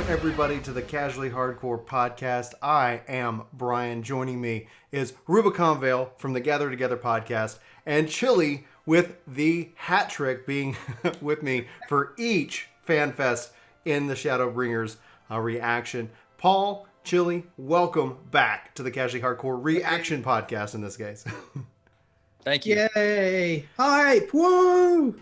Everybody to the Casually Hardcore podcast. I am Brian. Joining me is RubiconVale from the Gather Together podcast, and Chillie with the hat trick being with me for each FanFest in the Shadowbringers reaction. Paul, Chillie, welcome back to the Casually Hardcore reaction podcast in this case. Thank you. Yay! Hype! Woo!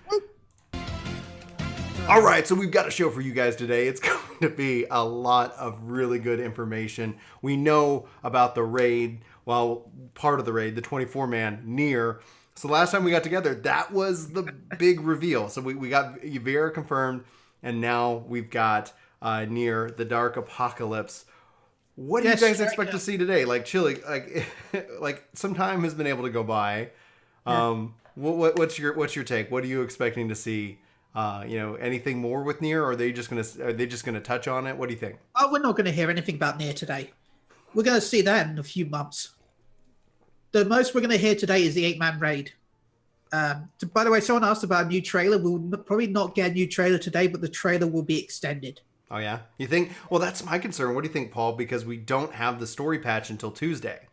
All right, so we've got a show for you guys today. It's going to be a lot of really good information. We know about the raid, well, part of the raid, the 24-man Nier. So last time we got together, that was the big reveal. So we got Yvera confirmed, and now we've got Nier, the Dark Apocalypse. What do you guys expect to see today? Like, Chillie, like some time has been able to go by. What's your take? What are you expecting to see? Anything more with Nier, or are they just gonna touch on it? What do you think? Oh, we're not going to hear anything about Nier today. We're going to see that in a few months. The most we're going to hear today is the 8-man raid. By the way, someone asked about a new trailer. We'll probably not get a new trailer today, but the trailer will be extended. Oh yeah, you think? Well, that's my concern. What do you think, Paul? Because we don't have the story patch until Tuesday.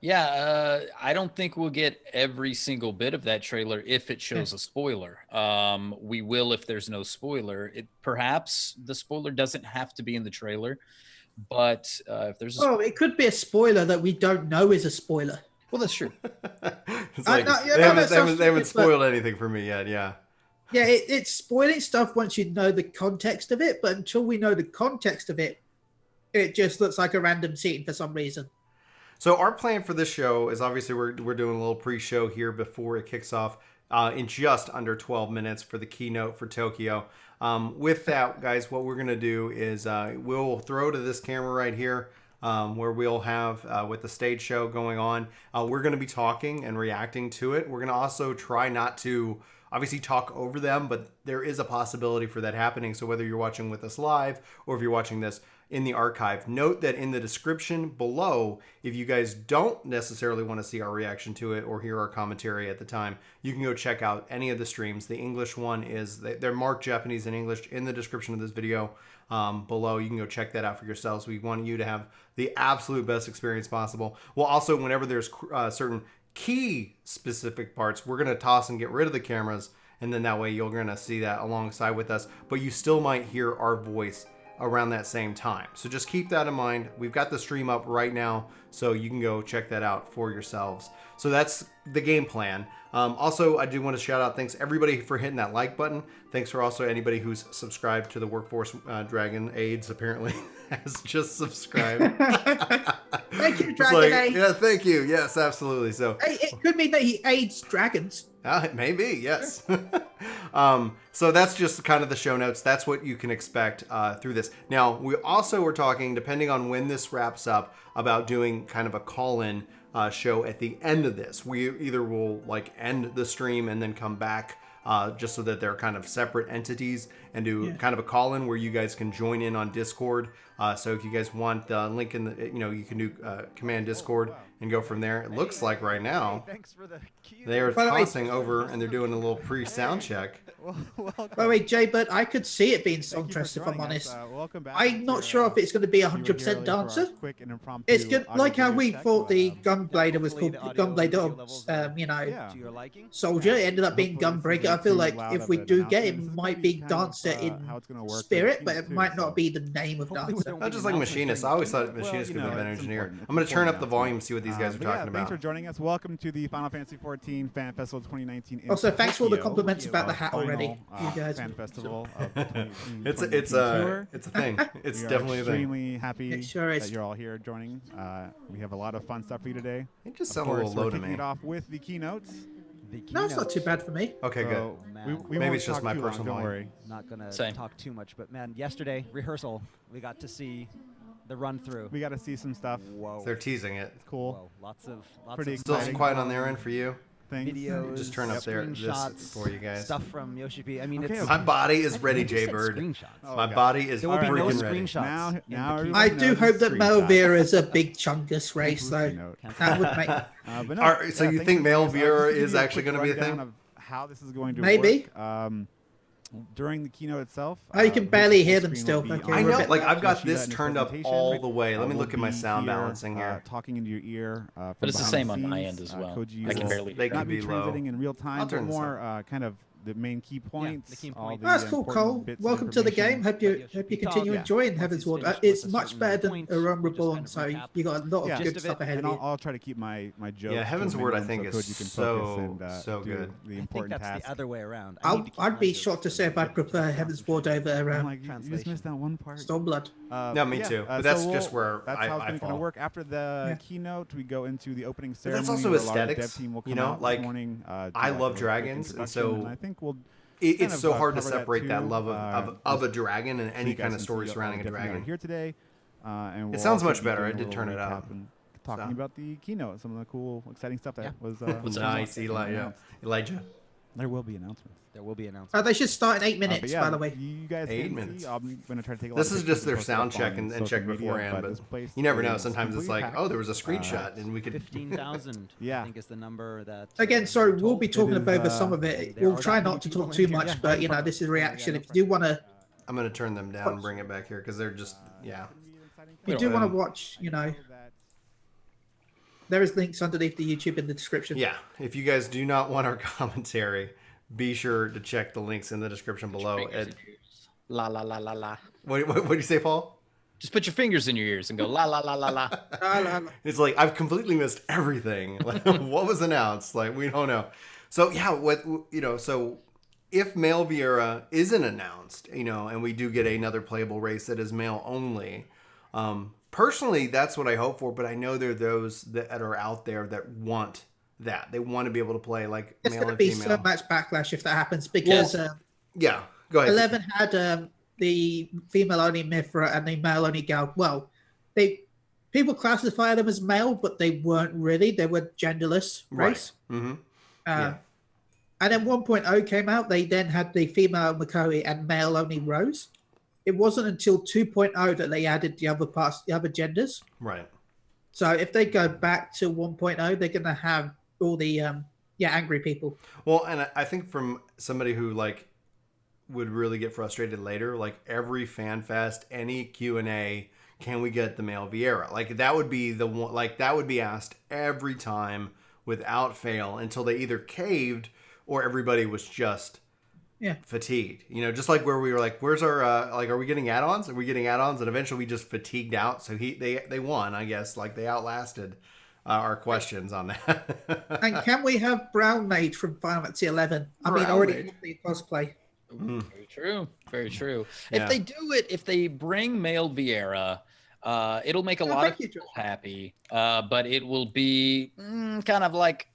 Yeah, I don't think we'll get every single bit of that trailer if it shows a spoiler. We will if there's no spoiler. Perhaps the spoiler doesn't have to be in the trailer, but if there's it could be a spoiler that we don't know is a spoiler. Well, that's true. It's like, they haven't spoiled anything for me yet, yeah. Yeah, it's spoiling stuff once you know the context of it, but until we know the context of it, it just looks like a random scene for some reason. So our plan for this show is obviously we're doing a little pre-show here before it kicks off in just under 12 minutes for the keynote for Tokyo. With that, guys, what we're going to do is we'll throw to this camera right here where we'll have with the stage show going on. We're going to be talking and reacting to it. We're going to also try not to obviously talk over them, but there is a possibility for that happening. So whether you're watching with us live or if you're watching this in the archive, note that in the description below, if you guys don't necessarily want to see our reaction to it or hear our commentary at the time, you can go check out any of the streams. The English one is, they're marked Japanese and English in the description of this video below. You can go check that out for yourselves. We want you to have the absolute best experience possible. Well, also, whenever there's certain key specific parts, we're going to toss and get rid of the cameras, and then that way you're going to see that alongside with us, but you still might hear our voice around that same time. So just keep that in mind. We've got the stream up right now, so you can go check that out for yourselves. So that's the game plan. Also, I do want to shout out, thanks everybody for hitting that like button. Thanks for also anybody who's subscribed to the Workforce Dragon AIDS, apparently has just subscribed. Thank you, Dragon AIDS. Yeah, thank you. Yes, absolutely. So it could mean that he aids dragons. Maybe, yes. So that's just kind of the show notes. That's what you can expect through this. Now, we also were talking, depending on when this wraps up, about doing kind of a call-in show at the end of this. We either will like end the stream and then come back just so that they're kind of separate entities, and do kind of a call-in where you guys can join in on Discord. So if you guys want the link in the, you can do command Discord and go from there. It looks like right now they are tossing over and they're doing a little pre-sound check. By the way, Jay, but I could see it being Songtress if I'm honest. I'm not sure if it's going to be 100% dancer. It's good, like how we thought the Gunblader was called Gunblader, Soldier. It ended up being Gunbreaker. I feel like if we do get it, it might be dancer in spirit, but it might not be the name of dancer. Not just like Machinist. I always thought Machinist could have been engineer. I'm going to turn up the volume, see what these guys are talking about. Thanks for joining us. Welcome to the Final Fantasy XIV Fan Festival 2019. Also, thanks for all the compliments about the hat already, you guys. Fan Festival of it's a thing. It's definitely a thing. Extremely happy sure that you're all here joining. We have a lot of fun stuff for you today. It just sounded a little low to me. Kicking it off with the keynotes. No, it's not too bad for me. Okay, good. So we Maybe won't it's just talk my too long, personal don't line. worry. Not gonna Same. talk too much, but man, yesterday rehearsal, we got to see the run through. We got to see some stuff. Whoa. They're teasing it. Cool. Whoa. Lots of Pretty Still exciting. quiet on their end for you. Things. videos. Just turn up there this screenshots, for you guys. Stuff from Yoshi P. I mean, Okay, it's My body is ready, I think you said Jaybird. Screenshots. Oh, My God. body is There will be no freaking ready. screenshots. Now in the everyone I keynote. do knows hope that screenshots. Melvira is a big chungus race, though. Pre-keynote. That would make But no, So you thanks think for Male joining us. Vera Just to give is you a actually quick gonna be a rundown thing? of how this is going to Maybe. work. During the keynote itself. Oh, you can barely hear them screen still. will be Okay, on I we're a know, bit like I've got Yoshida this in his turned up presentation. all the way. Let me We'll look at my be sound here, balancing here. Talking into your ear. But from it's the behind same on my scenes. end as well. Koji I can will barely They hear. can not be be low. translating in real time, I'll but turn this more kind of the main key points. the key all points. the That's cool, important Cole. bits of Welcome to the information. game. Hope you continue Yeah. enjoying Once Heaven's he's Ward. finished It's with a much certain better than point, a Run we'll just Reborn, kind of so recap you got a lot of Yeah. good Gist of stuff it, ahead And of I'll, you. I'll try to keep my jokes. Yeah, Heaven's to a Word, I minimum think, so is Koji can so- focus and, so do good. The I think important that's task. the other way around. I need to keep I'd my be jokes shocked to say if and I'd prefer Heaven's Ward over I'm like, you just translation. missed that one part. Stormblood. No, me too. But that's just where that's I how it's I going to kind fall. of work. After the Yeah. keynote, we go into the opening But ceremony. that's also where a lot of the aesthetics, dev team will you come know, out like, this morning, do I like love a quick dragons, and introduction, so and I think we'll. It's kind of, so hard to cover that separate that too, love of a dragon and so any you guys kind of can story see all surrounding a the different dragon. here today. And we'll sounds also much be better. doing I a did little turn it recap up. and talking So. about the keynote, some of the cool, exciting stuff that was. Nice, Elijah. There will be announcements. There will be announcements. They should start in 8 But minutes, yeah, by the way. you guys 8 can minutes. see. I'm going to try to take a lot This of is just pictures their and post it sound up check on and social check media, beforehand, this but place you never know. is Sometimes it's completely like, packed. oh, there was a screenshot, and we could. 15,000. Yeah. I think is the number that. Again, sorry, we're we'll told. be talking is, about some of it. there We'll are try that many not to people talk in too here. much, Yeah. but you know, this is reaction. If you do want to, I'm gonna turn them down and bring it back here because they're just yeah. you do want to watch, you know, there is links underneath the YouTube in the description. Yeah, if you guys do not want our commentary, be sure to check the links in the description below. Fingers in your ears. La la la la la. What do you say, Paul? Just put your fingers in your ears and go la la la la la. It's like I've completely missed everything. Like, what was announced? Like we don't know. So yeah, so if Male Vieira isn't announced, and we do get another playable race that is male only, personally, that's what I hope for. But I know there are those that are out there that want that. They want to be able to play like There's male going to and be female. so much backlash if that happens because Yeah, go ahead. 11 had the female only Mithra and the male only Gal. Well, people classify them as male, but they weren't really. They were genderless race. Right. Mm-hmm. And then 1.0 came out. They then had the female Makuhari and male only Rose. It wasn't until 2.0 that they added the other parts, the other genders. Right. So if they go back to 1.0, they're going to have all the angry people. Well, and I think from somebody who would really get frustrated later, like every fan fest, any Q&A, can we get the male Vieira? Like that would be the one. Like that would be asked every time without fail until they either caved or everybody was just fatigued. Just like where we were like, where's our are we getting add-ons? Are we getting add-ons? And eventually we just fatigued out. So they won, I guess. Like they outlasted our questions on that. And can we have Brown Mage from Final Fantasy 11? I mean, Brown already Mage. the cosplay. Very true. Very true. Yeah. If they do it, if they bring male Vieira, it'll make a lot thank of you, people happy, but it will be kind of like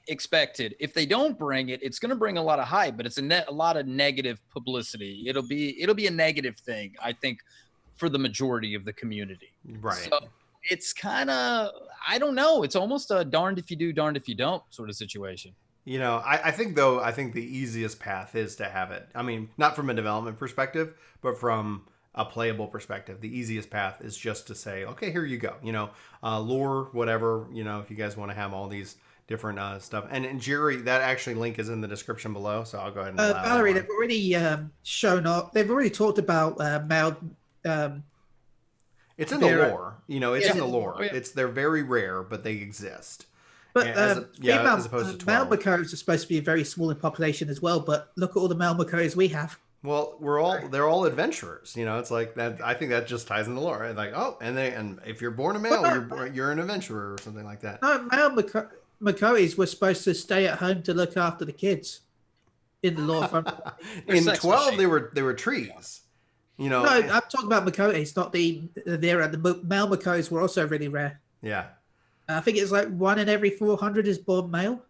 expected. If they don't bring it, it's going to bring a lot of hype, but it's a lot of negative publicity. It'll be a negative thing, I think, for the majority of the community. Right. So it's kind of, I don't know. It's almost a darned if you do, darned if you don't sort of situation. I think the easiest path is to have it. I mean, not from a development perspective, but from a playable perspective. The easiest path is just to say, okay, here you go. Lore, whatever, if you guys want to have all these different stuff. And Jerry, that actually link is in the description below. So I'll go ahead and allow Valerie, that they've already shown up. They've already talked about male. it's in the lore. It's Yeah. in the lore. Oh, yeah. They're very rare, but they exist. But As opposed to male 12. Makuris are supposed to be very small in population as well. But look at all the male Makuris we have. Well, they're all adventurers. It's like that. I think that just ties in the lore. Like, and if you're born a male, you're an adventurer or something like that. No, male Makuris were supposed to stay at home to look after the kids. In the lore, In sex 12, machine. they were trees. no, I'm talking about Makuris, not the male Makuris were also really rare. Yeah. I think it's like 1 in every 400 is born male.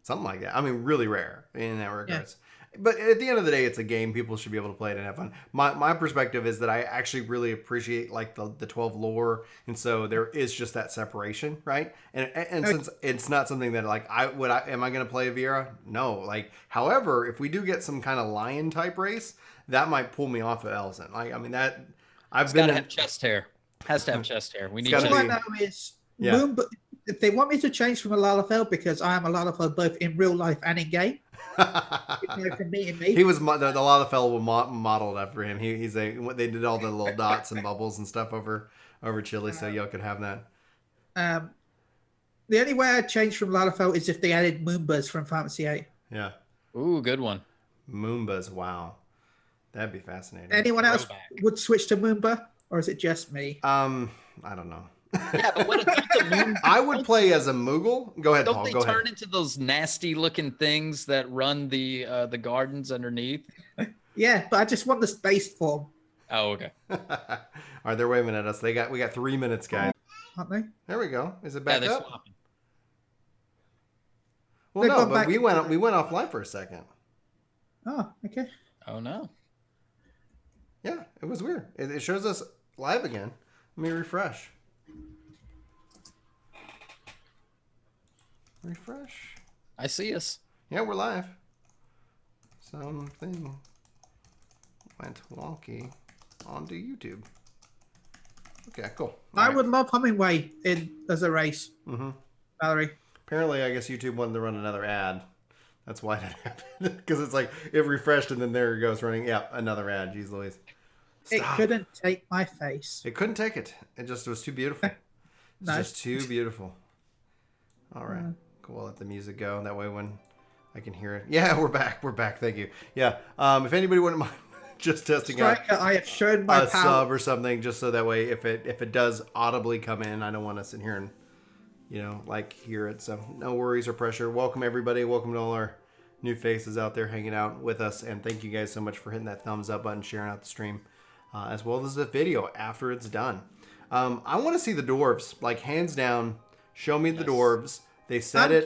something like that. I mean, really rare in that regards. But at the end of the day, it's a game. People should be able to play it and have fun. My perspective is that I actually really appreciate like the 12 lore, and so there is just that separation, right? And since it's not something that like am I going to play a Viera? No. Like, however, if we do get some kind of lion type race, that might pull me off of Elson. Like, I mean that I've got to have chest hair. Has to have chest hair. We need. All I know is Moonbus. If they want me to change from a Lalafell, because I am a Lalafell both in real life and in game. From me. He was the Lalafell was modeled after him. They did all the little dots and bubbles and stuff over Chillie, so y'all could have that. The only way I'd change from Lalafell is if they added Moonbus from Fantasy VIII. Yeah. Ooh, good one. Moonbus, wow, that'd be fascinating. Anyone else would switch to Moonba, or is it just me? I don't know. Yeah, but what the moon? I would play as a Moogle. Go ahead, Paul. Don't they turn into those nasty looking things that run the gardens underneath? Yeah, but I just want the space form. Oh, okay. All right, they're waving at us. We got 3 minutes, guys. Aren't they? There we go. Is it back up? Swapping. Well, no, but we went offline for a second. Oh, okay. Oh no. Yeah, it was weird. It shows us live again. Let me refresh. Refresh. I see us. Yeah, we're live. Something went wonky onto YouTube. Okay, cool. I would love Hummingway as a race. Mm-hmm. Valerie. Apparently, I guess YouTube wanted to run another ad. That's why that happened. Because it's like, it refreshed and then there it goes running. Yeah, another ad. Jeez Louise. Stop. It couldn't take my face. It couldn't take it. It was too beautiful. It's just too beautiful. All right. Cool. I'll let the music go. That way when I can hear it. Yeah, we're back. We're back. Thank you. Yeah. If anybody wouldn't mind just testing Striker, out I have shown my a power. sub or something, just so that way if it does audibly come in, I don't want to sit here and hear it. So no worries or pressure. Welcome everybody. Welcome to all our new faces out there hanging out with us, and thank you guys so much for hitting that thumbs up button, sharing out the stream, as well as the video after it's done. I want to see the dwarves, like hands down. Show me the dwarves. They said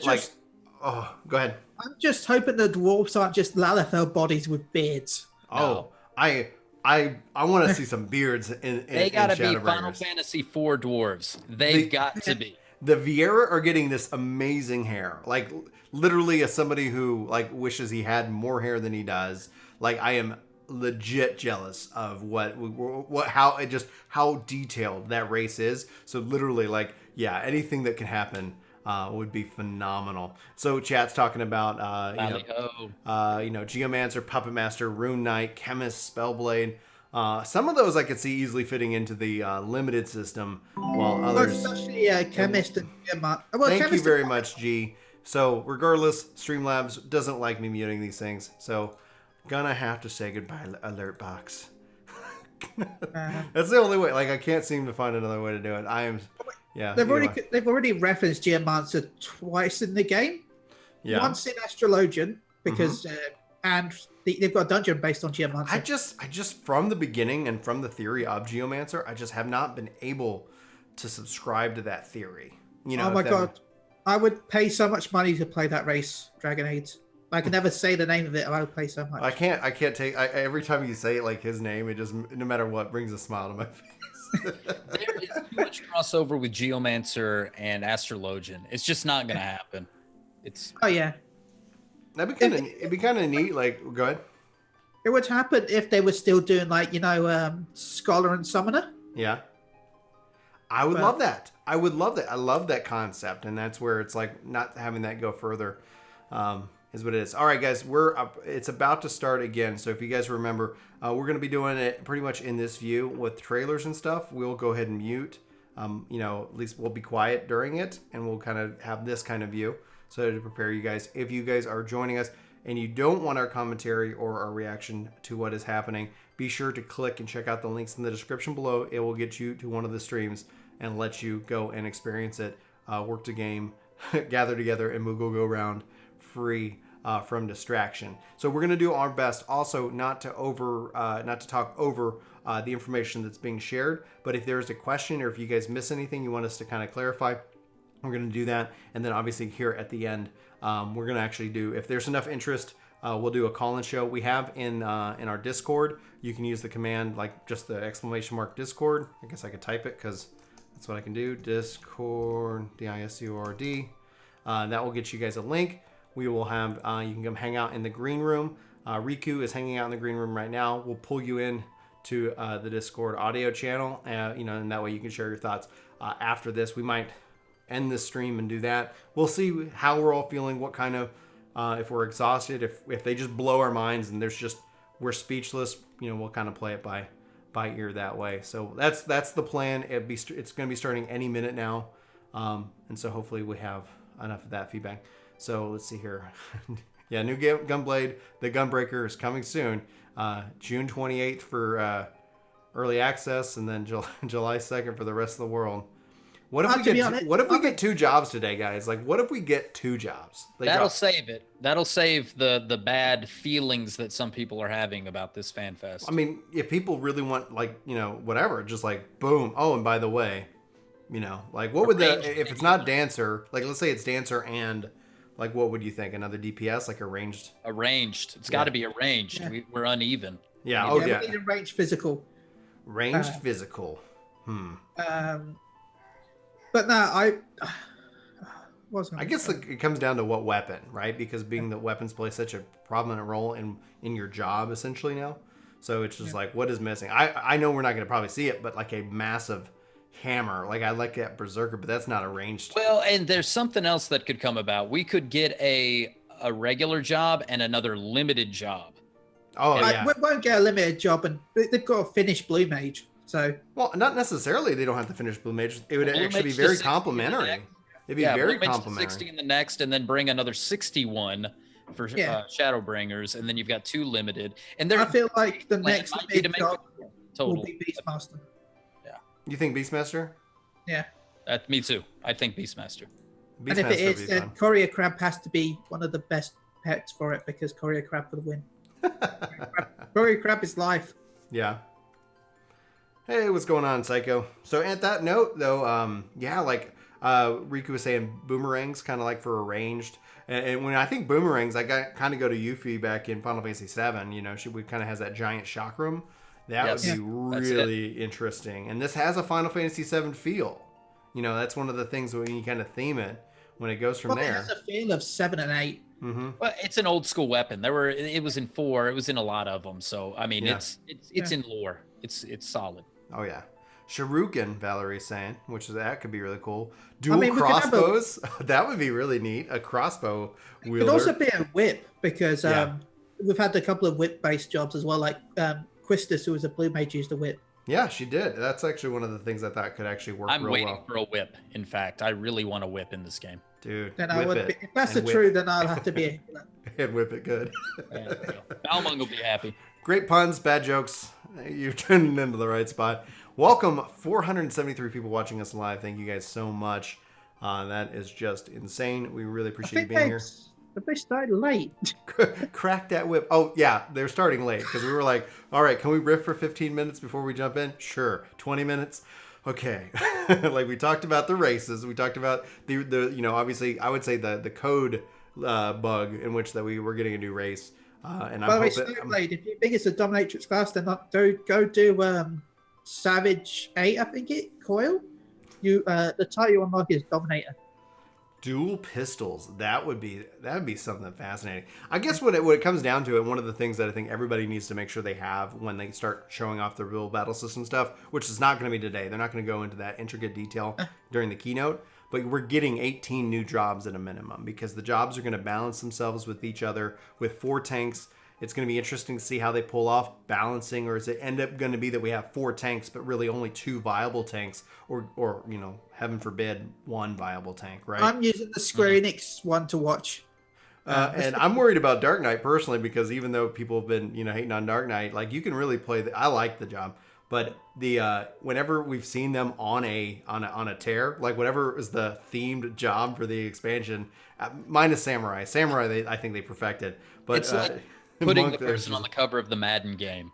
oh, go ahead. I'm just hoping the dwarves aren't just Lalafell bodies with beards. Oh, I want to see some beards in They gotta in be Final Fantasy IV dwarves. They've got to be. The Viera are getting this amazing hair, like literally as somebody who like wishes he had more hair than he does. Like I am legit jealous of how detailed that race is. So literally, like, yeah, anything that can happen would be phenomenal. So chat's talking about Geomancer, Puppet Master, Rune Knight, Chemist, Spellblade. Some of those I could see easily fitting into the limited system, while others. Especially Chemist and Geomancer. Thank you very much, G. So regardless, Streamlabs doesn't like me muting these things, so gonna have to say goodbye, alert box. That's the only way. Like I can't seem to find another way to do it. They've already referenced Geomancer twice in the game. Yeah. Once in Astrologian because and they've got a dungeon based on Geomancer. I just from the beginning and from the theory of Geomancer, I just have not been able to subscribe to that theory. Oh my god, I would pay so much money to play that race, Dragon Age. I can never say the name of it. I would play so much. I can't take. Every time you say it, like his name, it just no matter what brings a smile to my face. There is too much crossover with Geomancer and Astrologian. It's just not gonna happen. Oh yeah. It'd be kind of neat. Like, go ahead. It would happen if they were still doing Scholar and Summoner. Yeah. I would love that. I would love that. I love that concept, and that's where it's like not having that go further. Is what it is. All right, guys, it's about to start again. So if you guys remember, we're going to be doing it pretty much in this view with trailers and stuff. We'll go ahead and mute. At least we'll be quiet during it, and we'll kind of have this kind of view. So to prepare you guys, if you guys are joining us and you don't want our commentary or our reaction to what is happening, be sure to click and check out the links in the description below. It will get you to one of the streams and let you go and experience it. Work to game, gather together, and Moogle Go Round free from distraction. So we're going to do our best also not to talk over the information that's being shared. But if there's a question or if you guys miss anything you want us to kind of clarify, We're going to do that. And then obviously here at the end, we're going to actually do, if there's enough interest, we'll do a call-in show. We have in our Discord, you can use the command, like just the / Discord. I guess I could type it because that's what I can do. Discord, DISCORD. That will get you guys a link. We will have, you can come hang out in the green room. Riku is hanging out in the green room right now. We'll pull you in to the Discord audio channel, and that way you can share your thoughts. After this, we might end this stream and do that. We'll see how we're all feeling, what kind of, if we're exhausted, if they just blow our minds and we're speechless, we'll kind of play it by ear that way. So that's the plan. It's going to be starting any minute now. And so hopefully we have enough of that feedback. So let's see here. Yeah, new Gunblade, the Gunbreaker is coming soon. June 28th for early access, and then July 2nd for the rest of the world. What if we get 2 jobs today, guys? Like, what if we get 2 jobs? That'll save it. That'll save the bad feelings that some people are having about this fan fest. I mean, if people really want, like, whatever, just like, boom. Oh, and by the way, like, what would if it's not Dancer, like, let's say it's Dancer and, like, what would you think? Another DPS, like arranged? Arranged. It's got to be arranged. Yeah. We're uneven. Yeah. We need a ranged physical. Ranged physical. But no, I guess it comes down to what weapon, right? Because being that weapons play such a prominent role in your job essentially now. So it's just like, what is missing? I know we're not going to probably see it, but like a massive hammer. Like I like that Berserker, but that's not arranged. Well, and there's something else that could come about. We could get a regular job and another limited job. Oh, yeah. We won't get a limited job, and they've got a finished Blue Mage. So, well, not necessarily. They don't have to finish Blue Mage. It would actually be very complimentary. It'd be very complimentary. 60 in the next, and then bring another 61 for Shadowbringers, and then you've got 2 limited. And I feel like the next big job total will be Beastmaster. Yeah. You think Beastmaster? Yeah. Me too. I think Beastmaster. And if it is, then Courier Crab has to be one of the best pets for it, because Courier Crab for the win. Courier Crab is life. Yeah. Hey, what's going on, Psycho? So at that note, though, Riku was saying boomerangs, kind of like for arranged. And when I think boomerangs, I kind of go to Yuffie back in Final Fantasy VII. She kind of has that giant shock room. That would be really interesting. And this has a Final Fantasy VII feel. That's one of the things when you kind of theme it when it goes from there. It has a feel of 7 and 8. Mm-hmm. Well, it's an old school weapon. It was in 4. It was in a lot of them. So I mean, it's in lore. It's solid. Oh yeah, Shuriken, Valerie's saying, that could be really cool. Dual crossbows, that would be really neat. A crossbow wielder. It could also be a whip, because we've had a couple of whip-based jobs as well. Like Quistis, who was a Blue Mage, used a whip. Yeah, she did. That's actually one of the things I thought could actually work. I'm waiting for a whip. In fact, I really want a whip in this game, dude. Then if that's the truth, then I'll have to be. And whip it good. Balmung will be happy. Great puns, bad jokes. You're turning into the right spot. Welcome, 473 people watching us live. Thank you guys so much. That is just insane. We really appreciate you being here. But they started late. Crack that whip. Oh, yeah, they're starting late because we were like, all right, can we riff for 15 minutes before we jump in? Sure. 20 minutes? Okay. Like we talked about the races. We talked about the obviously, I would say the code bug in which that we were getting a new race. And by the way, Snowblade, if you think it's a dominatrix class, then go do Savage 8, I think Coil. The title you unlock is Dominator. Dual pistols. That would be something fascinating. I guess when it comes down to it, one of the things that I think everybody needs to make sure they have when they start showing off the real battle system stuff, which is not going to be today. They're not going to go into that intricate detail during the keynote. But we're getting 18 new jobs at a minimum, because the jobs are going to balance themselves with each other with 4 tanks. It's going to be interesting to see how they pull off balancing, or is it end up going to be that we have 4 tanks, but really only 2 viable tanks, or heaven forbid, 1 viable tank, right? I'm using the Square Enix one to watch. And I'm worried about Dark Knight personally, because even though people have been hating on Dark Knight, like you can really play. I like the job. But the whenever we've seen them on a tear, like whatever is the themed job for the expansion, minus Samurai, I think they perfected. But it's like putting the person on the cover of the Madden game.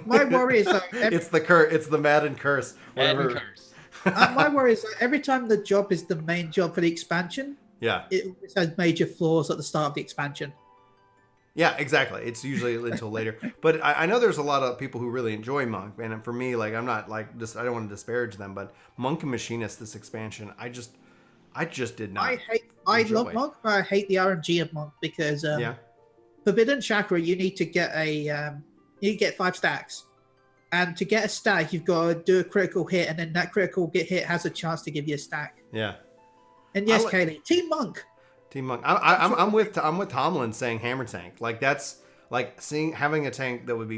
My worry is it's the Madden curse. Madden curse. My worry is that every time the job is the main job for the expansion, Yeah. it always has major flaws at the start of the expansion. Yeah, exactly. It's usually until later. But I know there's a lot of people who really enjoy Monk. And for me, like, I'm not like just, I don't want to disparage them, but Monk and Machinist, this expansion, I just did not. I enjoy. love Monk, but I hate the RNG of Monk because Yeah. Forbidden Chakra, you need to get you need to get 5 stacks. And to get a stack, you've got to do a critical hit, and then that critical hit has a chance to give you a stack. Yeah. And yes, Kaylee, Team Monk. Team Monk. I'm with Tomlin saying Hammer Tank. Like that's like having a tank that would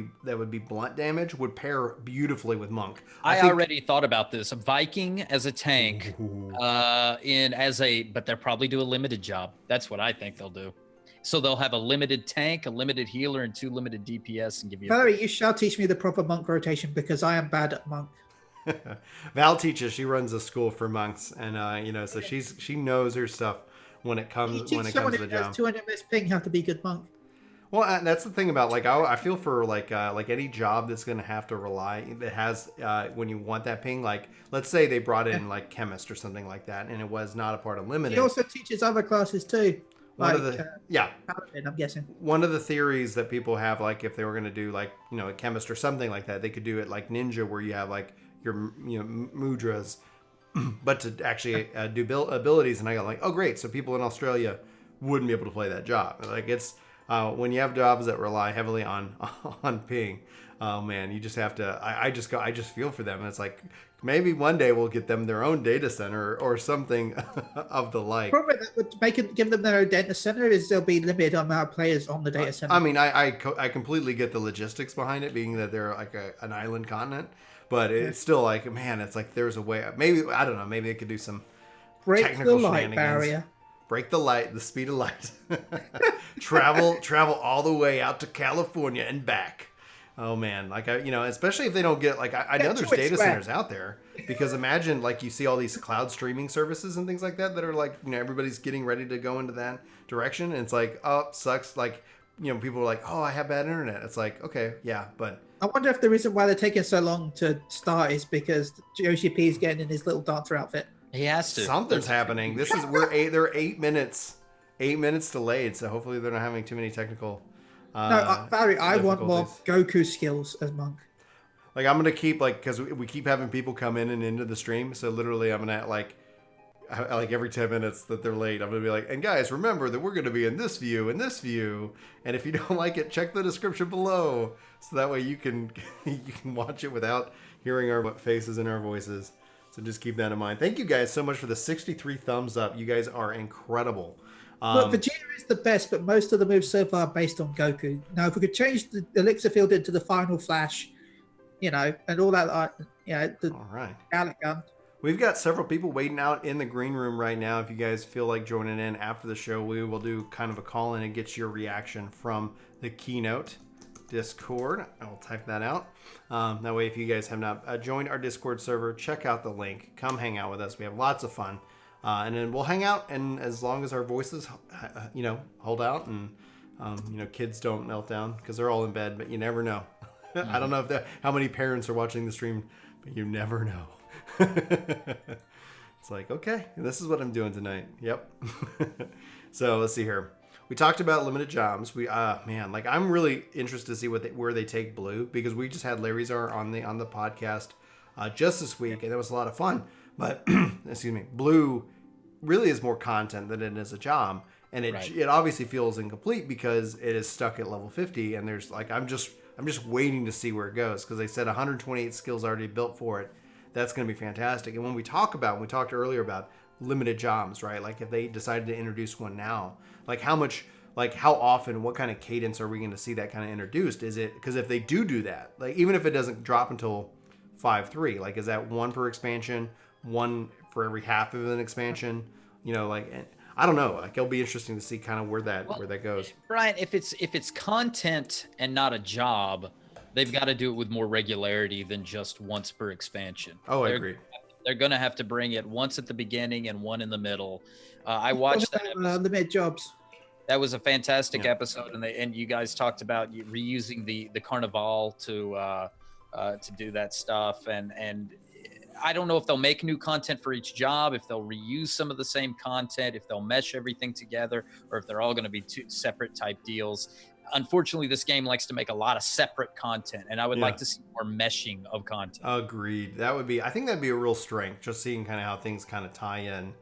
be blunt damage would pair beautifully with Monk. I already thought about this. A Viking as a tank, but they'll probably do a limited job. That's what I think they'll do. So they'll have a limited tank, a limited healer, and 2 limited DPS, and give you. Valerie, you shall teach me the proper Monk rotation because I am bad at Monk. Val teaches. She runs a school for monks, and so she knows her stuff when it comes to the job. 200 MS ping have to be good Monk. Well, that's the thing about like I feel for like any job that's going to have to rely that has when you want that ping. Like let's say they brought in like chemist or something like that, and it was not a part of limited. He also teaches other classes too. Paladin, I'm guessing. One of the theories that people have, like if they were going to do like a chemist or something like that, they could do it like ninja, where you have like your mudras, but to actually do abilities. And I got like, oh great, so people in Australia wouldn't be able to play that job. Like it's when you have jobs that rely heavily on ping. Oh man, you just have to. I just feel for them, and it's like maybe one day we'll get them their own data center or something of the like. Probably that would give them their own data center is there'll be limited amount of players on the data center. I mean, I completely get the logistics behind it, being that they're like an island continent, but it's still like, man, it's like there's a way. Maybe I don't know. Maybe they could do some technical the light shenanigans. barrier. Break the speed of light. travel all the way out to California and back. Oh man, like especially if they don't get like I know there's data centers out there, because imagine like you see all these cloud streaming services and things like that are like everybody's getting ready to go into that direction, and it's like, oh, sucks. Like people are like, oh, I have bad internet. It's like, okay, yeah, but I wonder if the reason why they're taking so long to start is because Yoshi P is getting in his little dancer outfit. He has to. Something's happening. They're 8 minutes delayed, so hopefully they're not having too many technical. Barry, I want more Goku skills as Monk. Like I'm gonna keep because we keep having people come in and into the stream, so literally I'm gonna like every 10 minutes that they're late, I'm gonna be like, and guys, remember that we're gonna be in this view, and if you don't like it, check the description below, so that way you can watch it without hearing our faces and our voices. So just keep that in mind. Thank you guys so much for the 63 thumbs up. You guys are incredible. Look, Vegeta is the best, but most of the moves so far are based on Goku. Now, if we could change the Elixir Field into the Final Flash, and all that, all right. Gallic Gun. We've got several people waiting out in the green room right now. If you guys feel like joining in after the show, we will do kind of a call-in and get your reaction from the keynote Discord. I will type that out. That way, if you guys have not joined our Discord server, check out the link. Come hang out with us. We have lots of fun. And then we'll hang out, and as long as our voices, hold out, and kids don't melt down because they're all in bed. But you never know. I don't know how many parents are watching the stream, but you never know. It's like, okay, this is what I'm doing tonight. Yep. So let's see here. We talked about limited jobs. I'm really interested to see where they take Blue, because we just had Larry Czar on the podcast just this week, and it was a lot of fun. But excuse me, Blue really is more content than it is a job, and it obviously feels incomplete because it is stuck at level 50, and there's like I'm just waiting to see where it goes, because they said 128 skills already built for it. That's going to be fantastic. And when we talked earlier about limited jobs, right? Like if they decided to introduce one now, like how often, what kind of cadence are we going to see that kind of introduced? Is it, because if they do that, like even if it doesn't drop until 5.3, like is that one per expansion, one for every half of an expansion? I don't know. Like it'll be interesting to see kind of where that goes. Brian, if it's content and not a job, they've got to do it with more regularity than just once per expansion. Oh, I agree. They're going to have to bring it once at the beginning and one in the middle. I watched that. Limited jobs. That was a fantastic episode, and you guys talked about reusing the Carnival to do that stuff, and I don't know if they'll make new content for each job, if they'll reuse some of the same content, if they'll mesh everything together, or if they're all going to be two separate type deals. Unfortunately, this game likes to make a lot of separate content, and I would like to see more meshing of content. Agreed. I think that'd be a real strength, just seeing kind of how things kind of tie in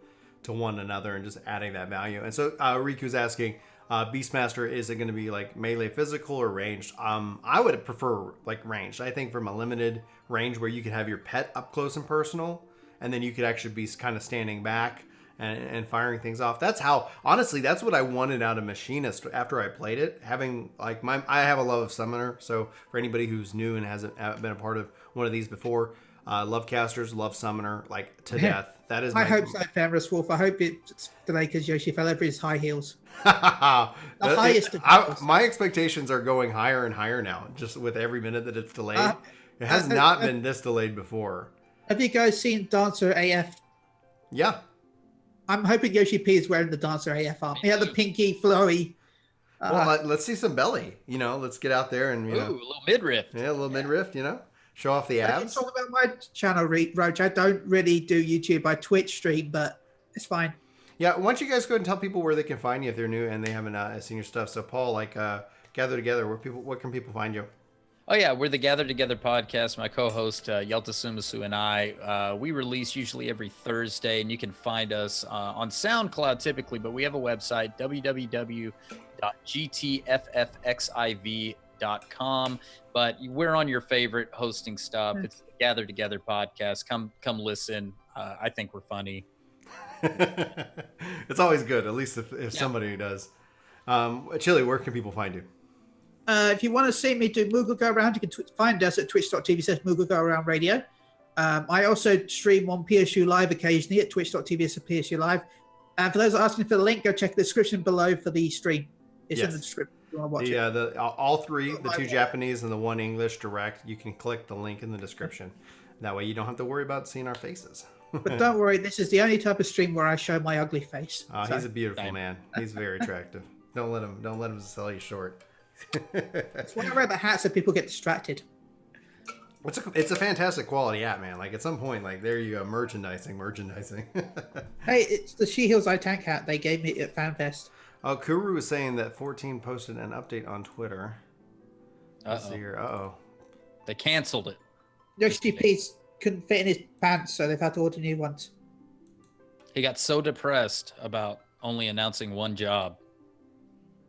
to one another and just adding that value. And so Riku's asking, Beastmaster, is it going to be like melee physical or ranged? I would prefer like ranged. I think from a limited range where you could have your pet up close and personal, and then you could actually be kind of standing back and firing things off. That's how, honestly, that's what I wanted out of Machinist after I played it. Having like I have a love of Summoner, so for anybody who's new and hasn't been a part of one of these before, love Casters, love Summoner, like to death. That is I hope so, Fenris Wolf. I hope it's delayed because Yoshi fell over his high heels. My expectations are going higher and higher now, just with every minute that it's delayed. It has not been this delayed before. Have you guys seen Dancer AF? Yeah. I'm hoping Yoshi P is wearing the Dancer AF arm. Yeah, the pinky, flowy. Well, let's see some belly. Let's get out there and, a little midriff. Yeah, a little midriff, show off the abs. It's all about my channel, Roach. I don't really do YouTube. I Twitch stream, but it's fine. Yeah, why don't you guys go ahead and tell people where they can find you if they're new and they haven't seen your stuff. So, Paul, Gather Together, what can people find you? Oh, yeah, we're the Gather Together podcast. My co-host, Yelta Sumasu, and I, we release usually every Thursday, and you can find us on SoundCloud typically, but we have a website, www.gtffxiv.com. But we're on your favorite hosting stuff. It's the Gather Together podcast. Come listen. I think we're funny. It's always good, at least if somebody does. Chillie, where can people find you? If you want to see me do Moogle Go Round, you can find us at twitch.tv/Moogle Go Round Radio. I also stream on PSU Live occasionally at twitch.tv/PSU Live. And for those asking for the link, go check the description below for the stream. It's in the description if you want to watch it. Yeah, all three, the two Japanese and the one English direct, you can click the link in the description. That way you don't have to worry about seeing our faces. But don't worry, this is the only type of stream where I show my ugly face. He's a beautiful man. He's very attractive. Don't let him sell you short. It's when I wear the hat so people get distracted. It's a fantastic quality hat, man. Like at some point, like there you go, merchandising. Hey, it's the She Heals I Tank hat they gave me at FanFest. Oh, Kuru was saying that 14 posted an update on Twitter. Let's see here. They canceled it. Yoshi P's couldn't fit in his pants, so they've had to order new ones. He got so depressed about only announcing one job.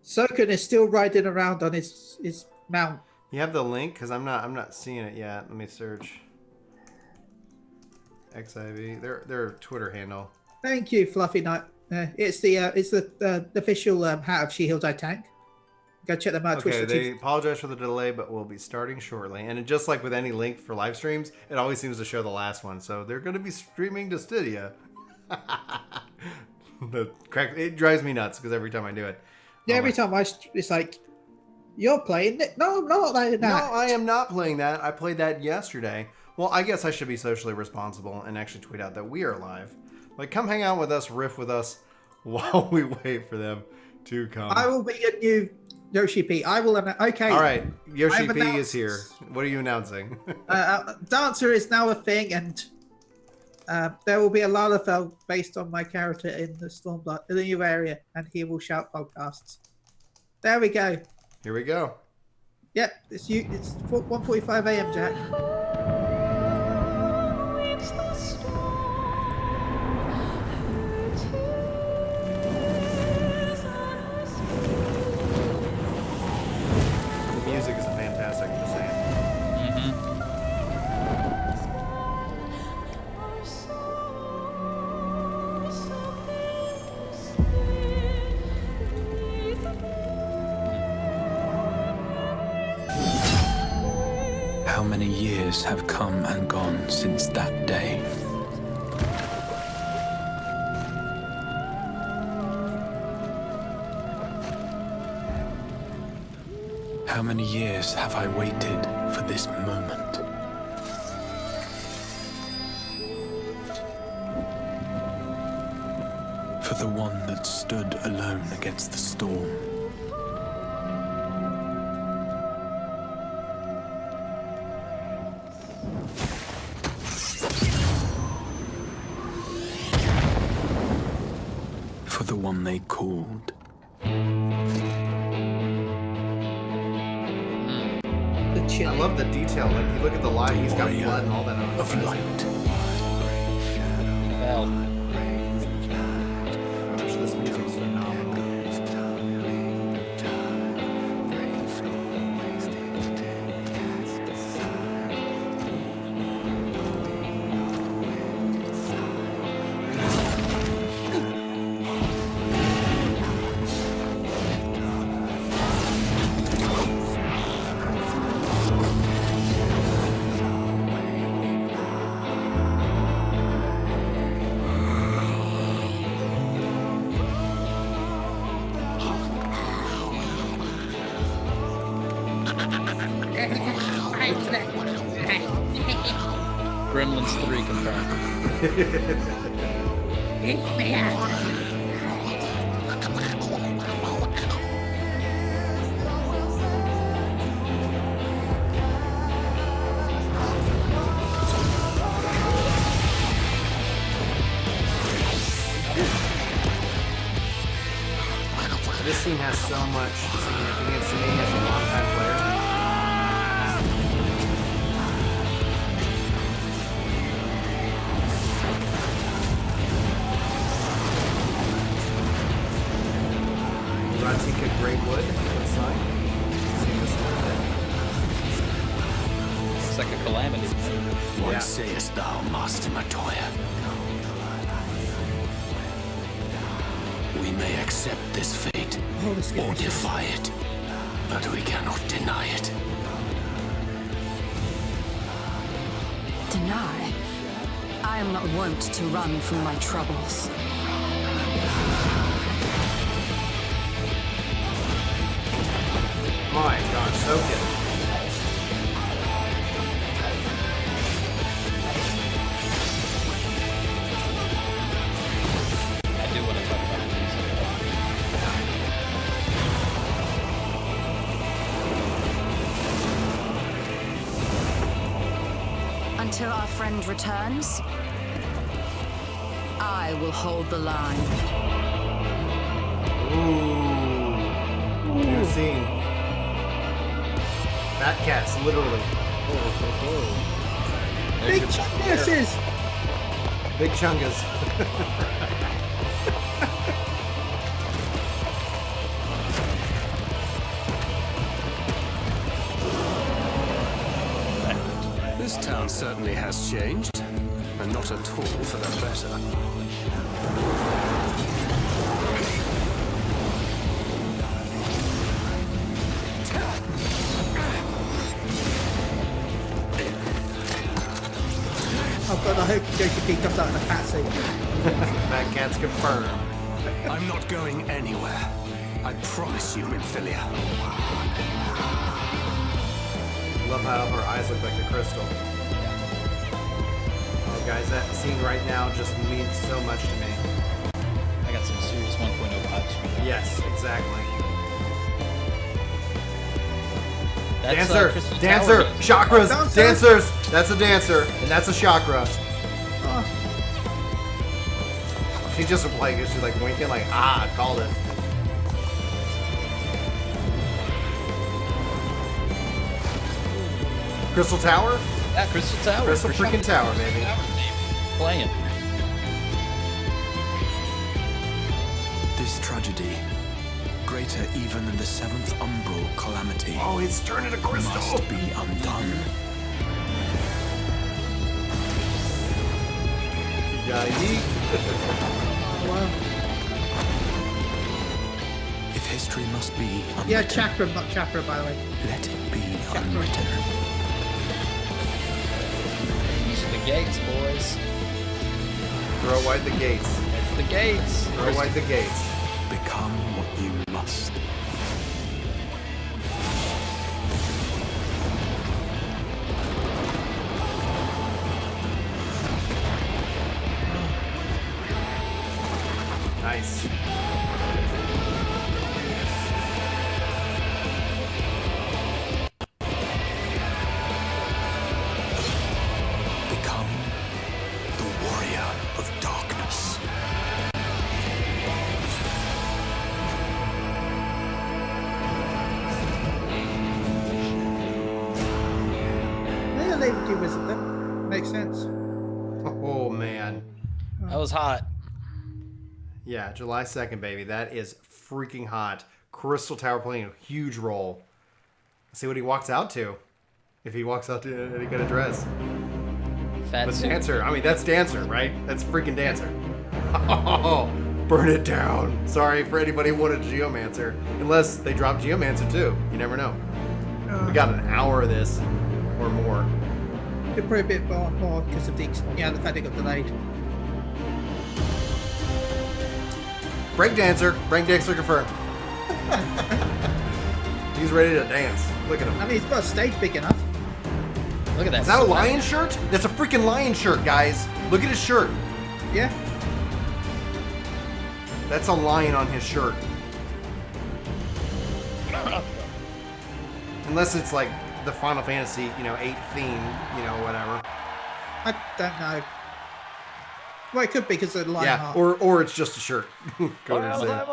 Sokun is still riding around on his mount. You have the link? Because I'm not seeing it yet. Let me search. XIV. Their Twitter handle. Thank you, Fluffy Nut. It's the official hat of She Heals I Tank. Go check them out. Okay, they apologize for the delay, but we'll be starting shortly. And just like with any link for live streams, it always seems to show the last one. So they're going to be streaming to Stadia. It drives me nuts because every time I do it. Yeah, every time it's like, you're playing it. No, I'm not playing that. No, I am not playing that. I played that yesterday. Well, I guess I should be socially responsible and actually tweet out that we are live. Like, come hang out with us, riff with us while we wait for them to come. I will be your new Yoshi P. I will. Okay. All right, Yoshi P is here. What are you announcing? Dancer is now a thing, and there will be a Lalafell based on my character in the Stormblood, in the new area, and he will shout podcasts. There we go. Here we go. Yep, it's 1:45 a.m. Jack. The music is fantastic. I'm just saying. How many years have come and gone since that day? How many years have I waited for this moment? For the one that stood alone against the storm. for the one they called. The I Chillie. love the detail. Like, you look at the line, he's got blood and all that on his Of face. light. Well, Gosh, this music's phenomenal. Gremlins 3 confirmed. This scene has so much significance to me as a longtime player. Ratika Greatwood, looks like. See this a little It's like a calamity. What Yeah. sayest thou, Master Matoya? We may accept this fate Oh, this or is defy it, but we cannot deny it. Deny? I am not wont to run from my troubles. My God, so good. I do want to talk about these. Until our friend returns, I will hold the line. Ooh. New scene. Fat cats, literally. Big chunguses! Big chungas. This town certainly has changed, and not at all for the better. Oh god, I hope Yoshi comes out in a fat suit. Fat cats confirmed. I'm not going anywhere. I promise you, Minfilia. Love how her eyes look like the crystal. Oh, guys, that scene right now just means so much to me. I got some serious 1.0 vibes from that. Yes, exactly. That's, Dancer, Crystal dancer, Tower. chakras, Dancer. dancers. That's a dancer, and that's a chakra. Oh, She just like she's like winking, like I called it. Crystal Tower, Yeah, Crystal Tower. Crystal for freaking sure. Tower, baby. Tower theme. Playing. This tragedy, greater even than the seventh umbral calamity, Oh, it's turning to crystal. must be undone. Yeah, yeet. wow. If history must be unwritten, Yeah, chakra, not chakra, by the way. let it be unwritten. These are the gates, boys. Throw wide the gates. That's the gates. Throw wide the gates. Become what you must. Nice. Become the warrior of darkness. Makes sense. Oh man. That was hot. Yeah, July 2nd, baby. That is freaking hot. Crystal Tower playing a huge role. Let's see what he walks out to. If he walks out to any kind of dress. Fat That's suit. Dancer. I mean, that's Dancer, right? That's freaking Dancer. Oh, burn it down. Sorry for anybody who wanted Geomancer. Unless they drop Geomancer too. You never know. We got an hour of this or more. It'll probably be a bit more because of the fact it got delayed. Breakdancer confirmed. He's ready to dance. Look at him. I mean, he's got a stage big enough. Look at that. Is that a lion shirt? That's a freaking lion shirt, guys. Look at his shirt. Yeah. That's a lion on his shirt. Unless it's like the Final Fantasy, 8 theme, whatever. I don't know. Well, it could be because of the lion Yeah, heart. or it's just a shirt. Go to say.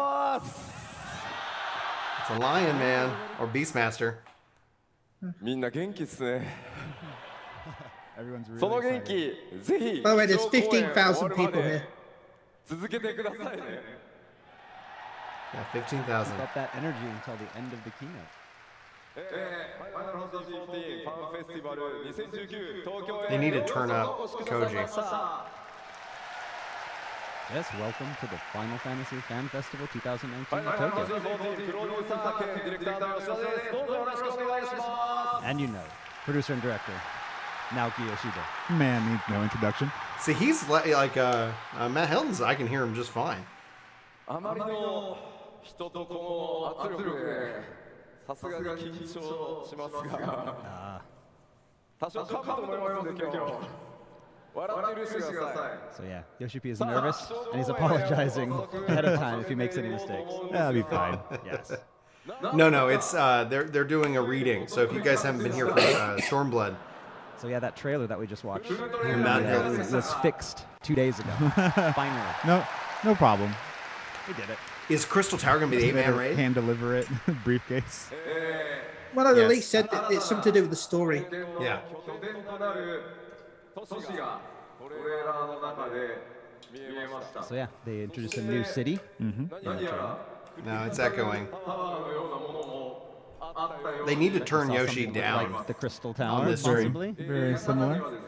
It's a lion, man, or Beastmaster. みんな元気っすね。 Everyone's really その元 excited. 気、ぜひ By the way, there's 一生公演 15,000 終わるま people で here. 続けてくださいね。 Yeah, 15,000. Got that energy until the end of the keynote. ファイナルファンタジー14ファンフェスティバル2019東京 They へ need to ようこそ turn お up 越しください Koji. ました。 Yes, welcome to the Final Fantasy Fan Festival 2019 ファイ in ナルファンタ Tokyo. ジー14プロデューサー兼ディレクターの吉田です。どうぞよろしくお願いします。 And you know, producer and director, Naoki Yoshida. Man needs no introduction. See, he's like Matt Hilton's. I can hear him just fine. あまりの人とこの圧力でさすがに緊張しますが多少かぶと思いますんで今日笑って許してください。 So yeah, Yoshipi is nervous and he's apologizing ahead of time if he makes any mistakes. That'll be fine. Yes. No, it's they're doing a reading. So if you guys haven't been here for Stormblood, So yeah, that trailer that we just watched Matt Hilton. was fixed 2 days ago. Finally. No problem. We did it. Is Crystal Tower gonna be the 8-man raid? Hand deliver it, briefcase. One of the Yes. leaks said that it's something to do with the story. Yeah. 拠点となる都市がトレーラーの中で見えました。 So yeah, they introduced a new city. 何やら No, it's echoing. タワーのようなものもあったよう They need to turn Saw Yoshi something down. like the Crystal On Tower, this stream. possibly. Very similar. ですね。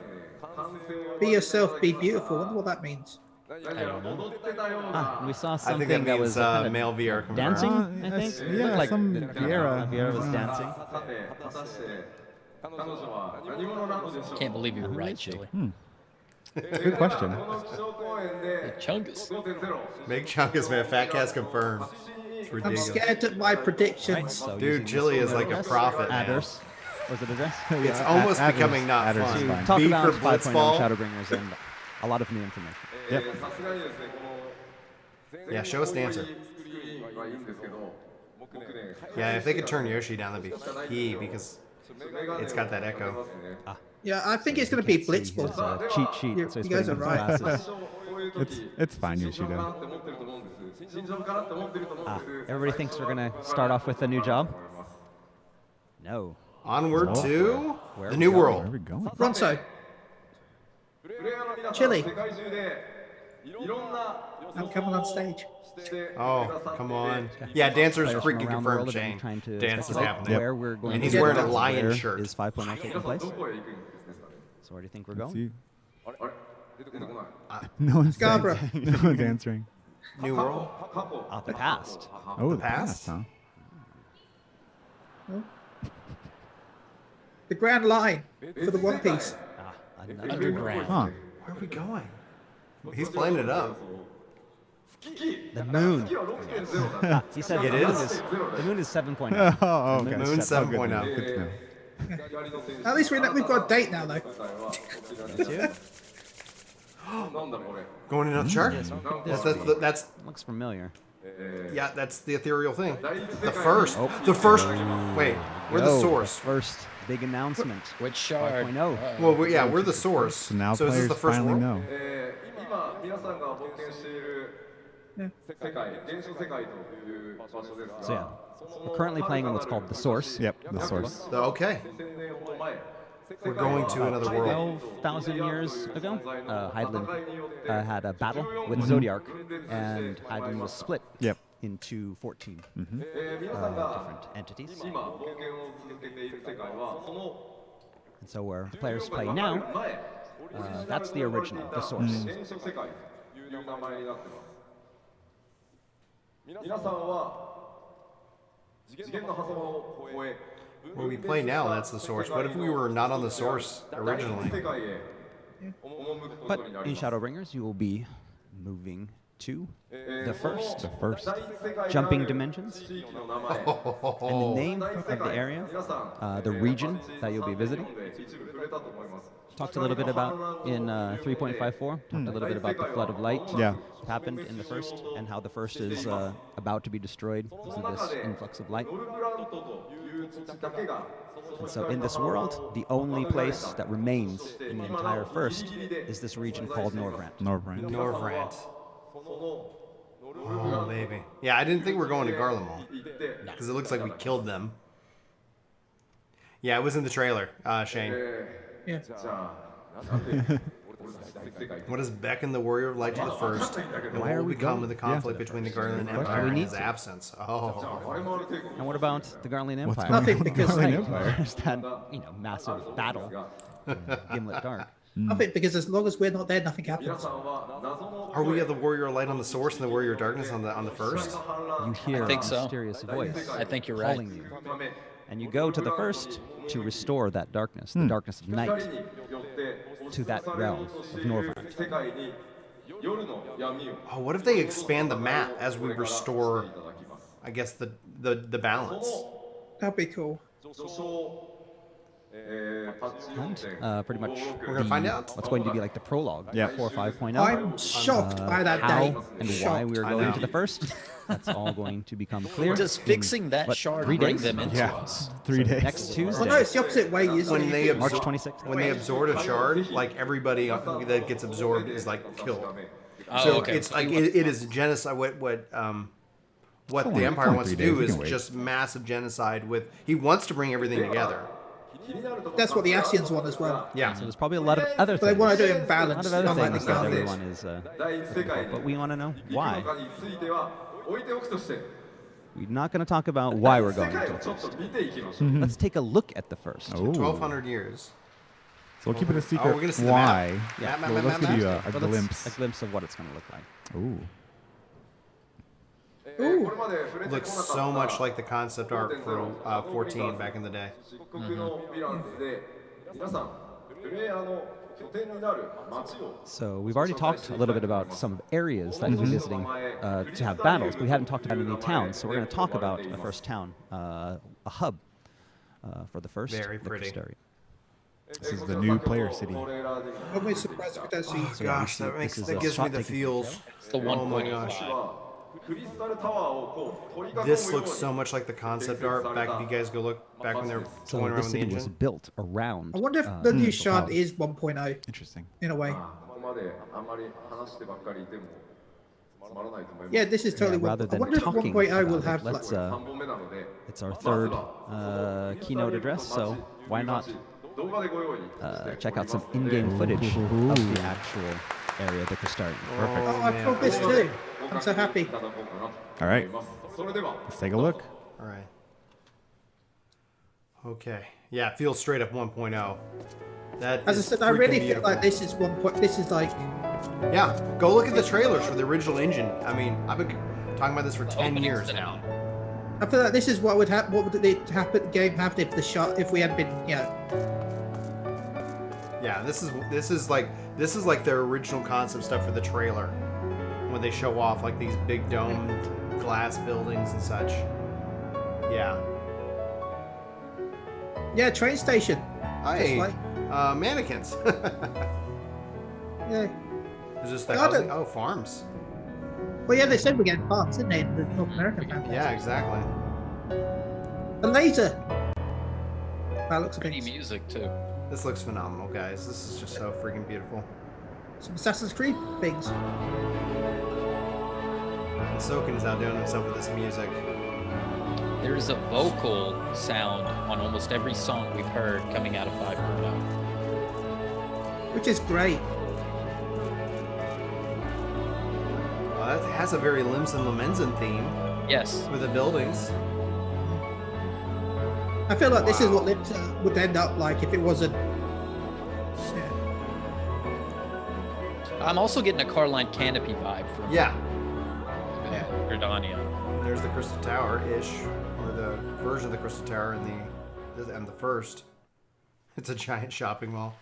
完成を Be yourself, be beautiful. I wonder what that means. 何やら踊ってたような Ah, we saw I think something that that means was kind of male VR confirmed. dancing, I that's- think. yeah, Looked like some the- Vieira. Vieira was dancing. さて果たして彼女は何者なのでしょう。 Can't believe you were right, Chillie. Good question. この基調公演で Chungus. 5.0 Big Chunkus, man. Fat Cat's confirmed. It's I'm ridiculous. scared at my predictions. So Dude, using Chillie this is like a address, prophet, man. Address. Was it address? It's almost Adders- becoming not Adders is fun. fine. Talk B about for 5.0 Blitzball. Shadowbringers and a lot of new information. さすがにですねこの Yeah, show us Dancer. スクリーンはいいんですけど僕ね Yeah, if they could turn Yoshi down, that'd be key because it's got that echo. Yeah, I think it's going to be Can't see his, Blitzball. cheat sheet. You- so he's you guys putting are on right. glasses. こういう時 It's fine, 新職かな Yoshida. って思ってると思うんです新職かなって思ってると思うんです Everybody thinks we're gonna start off with a new job. No. Onward to Where the we new go? Where are world. we going? Ronso, プレイヤーの皆さん Chillie. 世界中でいろんな I'm coming on stage. してくだ Oh, さって come on. Yeah, Dancer's Players from freaking around the world confirmed, have been Shane. trying to Dance is speculate happening. where we're going And to he's go. wearing a lion Where shirt. Is 5.0 taking place? どこへ行くんですかね So where do you think we're Let's going? see. あれ出てこない No one's Scarborough. saying- No one's answering. New world. 過去 The past. Oh, the past? past, huh? The Grand Line for the One Piece. Another Underground. Huh. Where are we going? He's playing it up. The moon. 6.0だ He said It the moon is? The moon is 7.0. Oh, okay. Moon Oh, good to 7.0. know. Good to know. At least we've got a date now, though. なんだこれ Going in another chart? That's Looks familiar. yeah, that's the ethereal thing. The first. Wait, we're the Yo, source. First big announcement. Which shard? 5.0. Well, yeah, we're the source. So now is this players the first finally world? know. 今皆さんが冒険している世界現象世界という場所です So が yeah, we're currently playing on what's called the source. Yep, the source. Okay. 2000年ほど前 We're going to another world. 12,000 years ago, Hydaelyn had a battle with Zodiark, and Hydaelyn was split Yep. into 14 different entities. And so where the players play now, that's the original, the source. 皆さんは次元の狭間を越え Where we play now, that's the source. What if we were not on the source originally? But in Shadowbringers, you will be moving to the first, jumping dimensions, and the name of the area, the region that you'll be visiting. Talked a little bit about in 3.54. Talked a little bit about the flood of light that happened in the first, and how the first is about to be destroyed because of this influx of light. And so in this world, the only place that remains in the entire first is this region called Norvrant. Norvrant. Oh, baby. Yeah, I didn't think we were going to Garlemald, because it looks like we killed them. Yeah, it was in the trailer, Shane. Yeah. What does beckon the warrior of light to the first? And what will become of the conflict between the Garland Empire and his absence? Oh. And what about the Garlean Empire? Nothing, because There's that, massive battle in Gimlet Dark. nothing, because as long as we're not there, nothing happens. Are we at the warrior of light on the source and the warrior of darkness on the first? You hear think a so. mysterious voice I think you're right. calling you. And you go to the first to restore that darkness, the darkness of night, to that realm of Norvrant. Oh, what if they expand the map as we restore, I guess, the balance? That'd be cool. And pretty much We're gonna find out. what's going to be like the prologue, Yeah. 4.5.0. I'm shocked by that How day. and Shocked. why we are I going know. to the first. That's all going to become clear. Does in, fixing that what, shard 3 bring days? them into Yeah. us? 3 days. Next Tuesday. Well, no, it's the opposite way, isn't When it? they March absor- 26th. when they absorb a shard, like everybody that gets absorbed is like killed. Oh, So okay. it's like it is genocide. What the Empire only wants to 3 days, do we is can wait. just massive genocide. He wants to bring everything together. That's what the Asians want as well. Yeah. So there's probably a lot of other But they things. want to do it in A lot balance, of other unlike the things that South. everyone is looking for, but we want to know why. We're not going to talk about why we're going to the first. Let's take a look at the first. Oh. 1,200 years. So we'll keep it a secret. we're gonna see the why? map. Yeah. Map, Well, map, let's map, give you map. a But let's- glimpse. A glimpse of what it's going to look like. Ooh. Ooh. Looks so much like the concept art for 14 back in the day. So we've already talked a little bit about some areas that you'll be visiting to have battles, but we haven't talked about any towns. So we're going to talk about the first town, a hub for the first. Very the pretty. Crystari. This is the new player city. I'm really surprised we don't see. So yeah, Gosh, we see that this is that a gives me shot the taken- feels. It's the Oh my 1.5. gosh. This looks so much like the concept art back if you guys go look back when they were So going around this with the city was engine. built around. I wonder if the new Crystal shard Tower. is 1.0 Interesting. in a way. ここまであんまり話してばっかりいてもつまらないと思います。 Yeah, this is totally. Yeah, rather I than wonder if talking 1.0 will about have it, like. let's 3本目なので it's our third keynote address, so why not 動画でご用意して check out some in-game footage of the actual area, the Crystari. Perfect. Oh, I felt this too. I'm so happy. いただこうかなと All right. 思います。それでは Let's take a look. All right. Okay. Yeah, it feels straight up 1.0. That As I is said, I freaking really feel beautiful. like this is one point. This is like. Yeah, go look at the trailers for the original engine. I mean, I've been talking about this for 10 Opening years cinema. now. I feel like this is what would happen. What would the game have if the shot if we had been, Yeah, this is like their original concept stuff for the trailer when they show off like these big domed glass buildings and such. Yeah. Yeah, train station. Hey, like- mannequins. Yeah. Is this the I don't- housing? Oh, farms. Well, yeah, they said we're getting farms, didn't they? In the North American fan. Yeah, exactly. A laser. That looks a Pretty bit. music too. This looks phenomenal, guys. This is just so freaking beautiful. Some Assassin's Creed things. And Soken is outdoing himself with this music. There's a vocal sound on almost every song we've heard coming out of 5.0. Which is great. That has a very Limbs and Lamensen theme Yes. with the buildings. I feel like this is what Lips would end up like if it wasn't. Yeah. I'm also getting a Carline Canopy vibe from Yeah. Gridania. There's the Crystal Tower-ish, or the version of the Crystal Tower in the first. It's a giant shopping mall.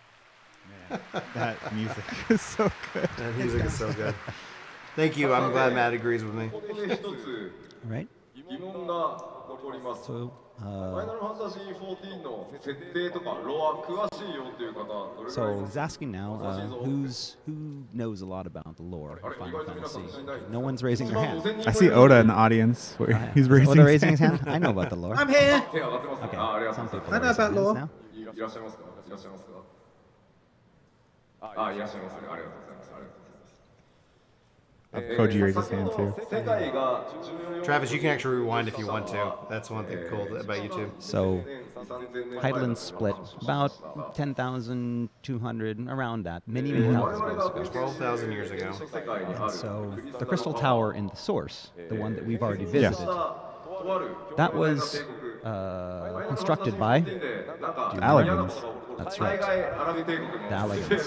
Man, that music is so good. That music is so good. Thank you. I'm glad Matt agrees with me. Right. 疑問が残ります。 So, ファイナルファンタジー14の設定とかロア詳しいよっていう方どれくらい so he's asking now, who knows a lot about the lore of Final Fantasy? No one's raising their hand. I see Oda in the audience. Where he's raising, Oda raising his hand. I know about the lore. I'm here. 手が上がってますね。 Okay, ありがとう some ござい people ま I know are raising about hands lore. now. す。いらっしゃいますか。いらっしゃいますか。いらっしゃいますね。ありがとうございます。ありがとうございます。 Koji raised his hand too. 世界が Travis, you can actually rewind if you want to. That's one thing cool about YouTube. So, Hydaelyn split about 10,200, around that, many thousands of years ago. 12,000 years ago. And so, the Crystal Tower in the source, the one that we've already visited, that was constructed by Allegans. That's right. The Allegans.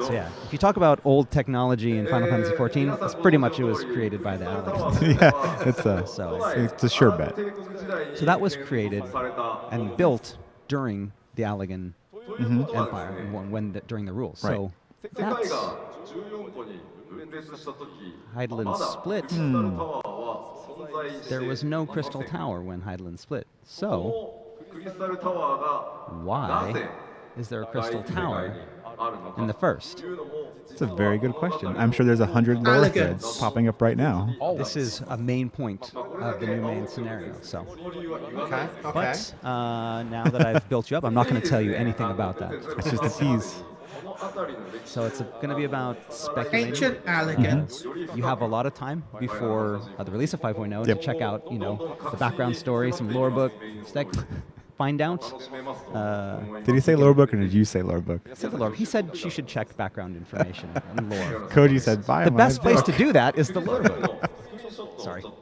So yeah, if you talk about old technology in Final Fantasy XIV, that's pretty much it was created by the Allegans. Yeah, it's a sure bet. So that was created and built during the Allegan Empire, during the rule. So that's Hydaelyn split. There was no Crystal Tower when Hydaelyn split. So why is there a Crystal Tower in the first? It's a very good question. I'm sure there's 100 lore threads popping up right now. This is a main point of the new main scenario. So, Okay. but now that I've built you up, I'm not going to tell you anything about that. It's just a tease. So it's going to be about speculating. Ancient Allegans. You have a lot of time before the release of 5.0 to check out, the background story, some lore book, find out. Did he say lore book or did you say lore book? He said she should check background information and lore. Koji said, buy The my best place book. to do that is the lore book. Sorry. All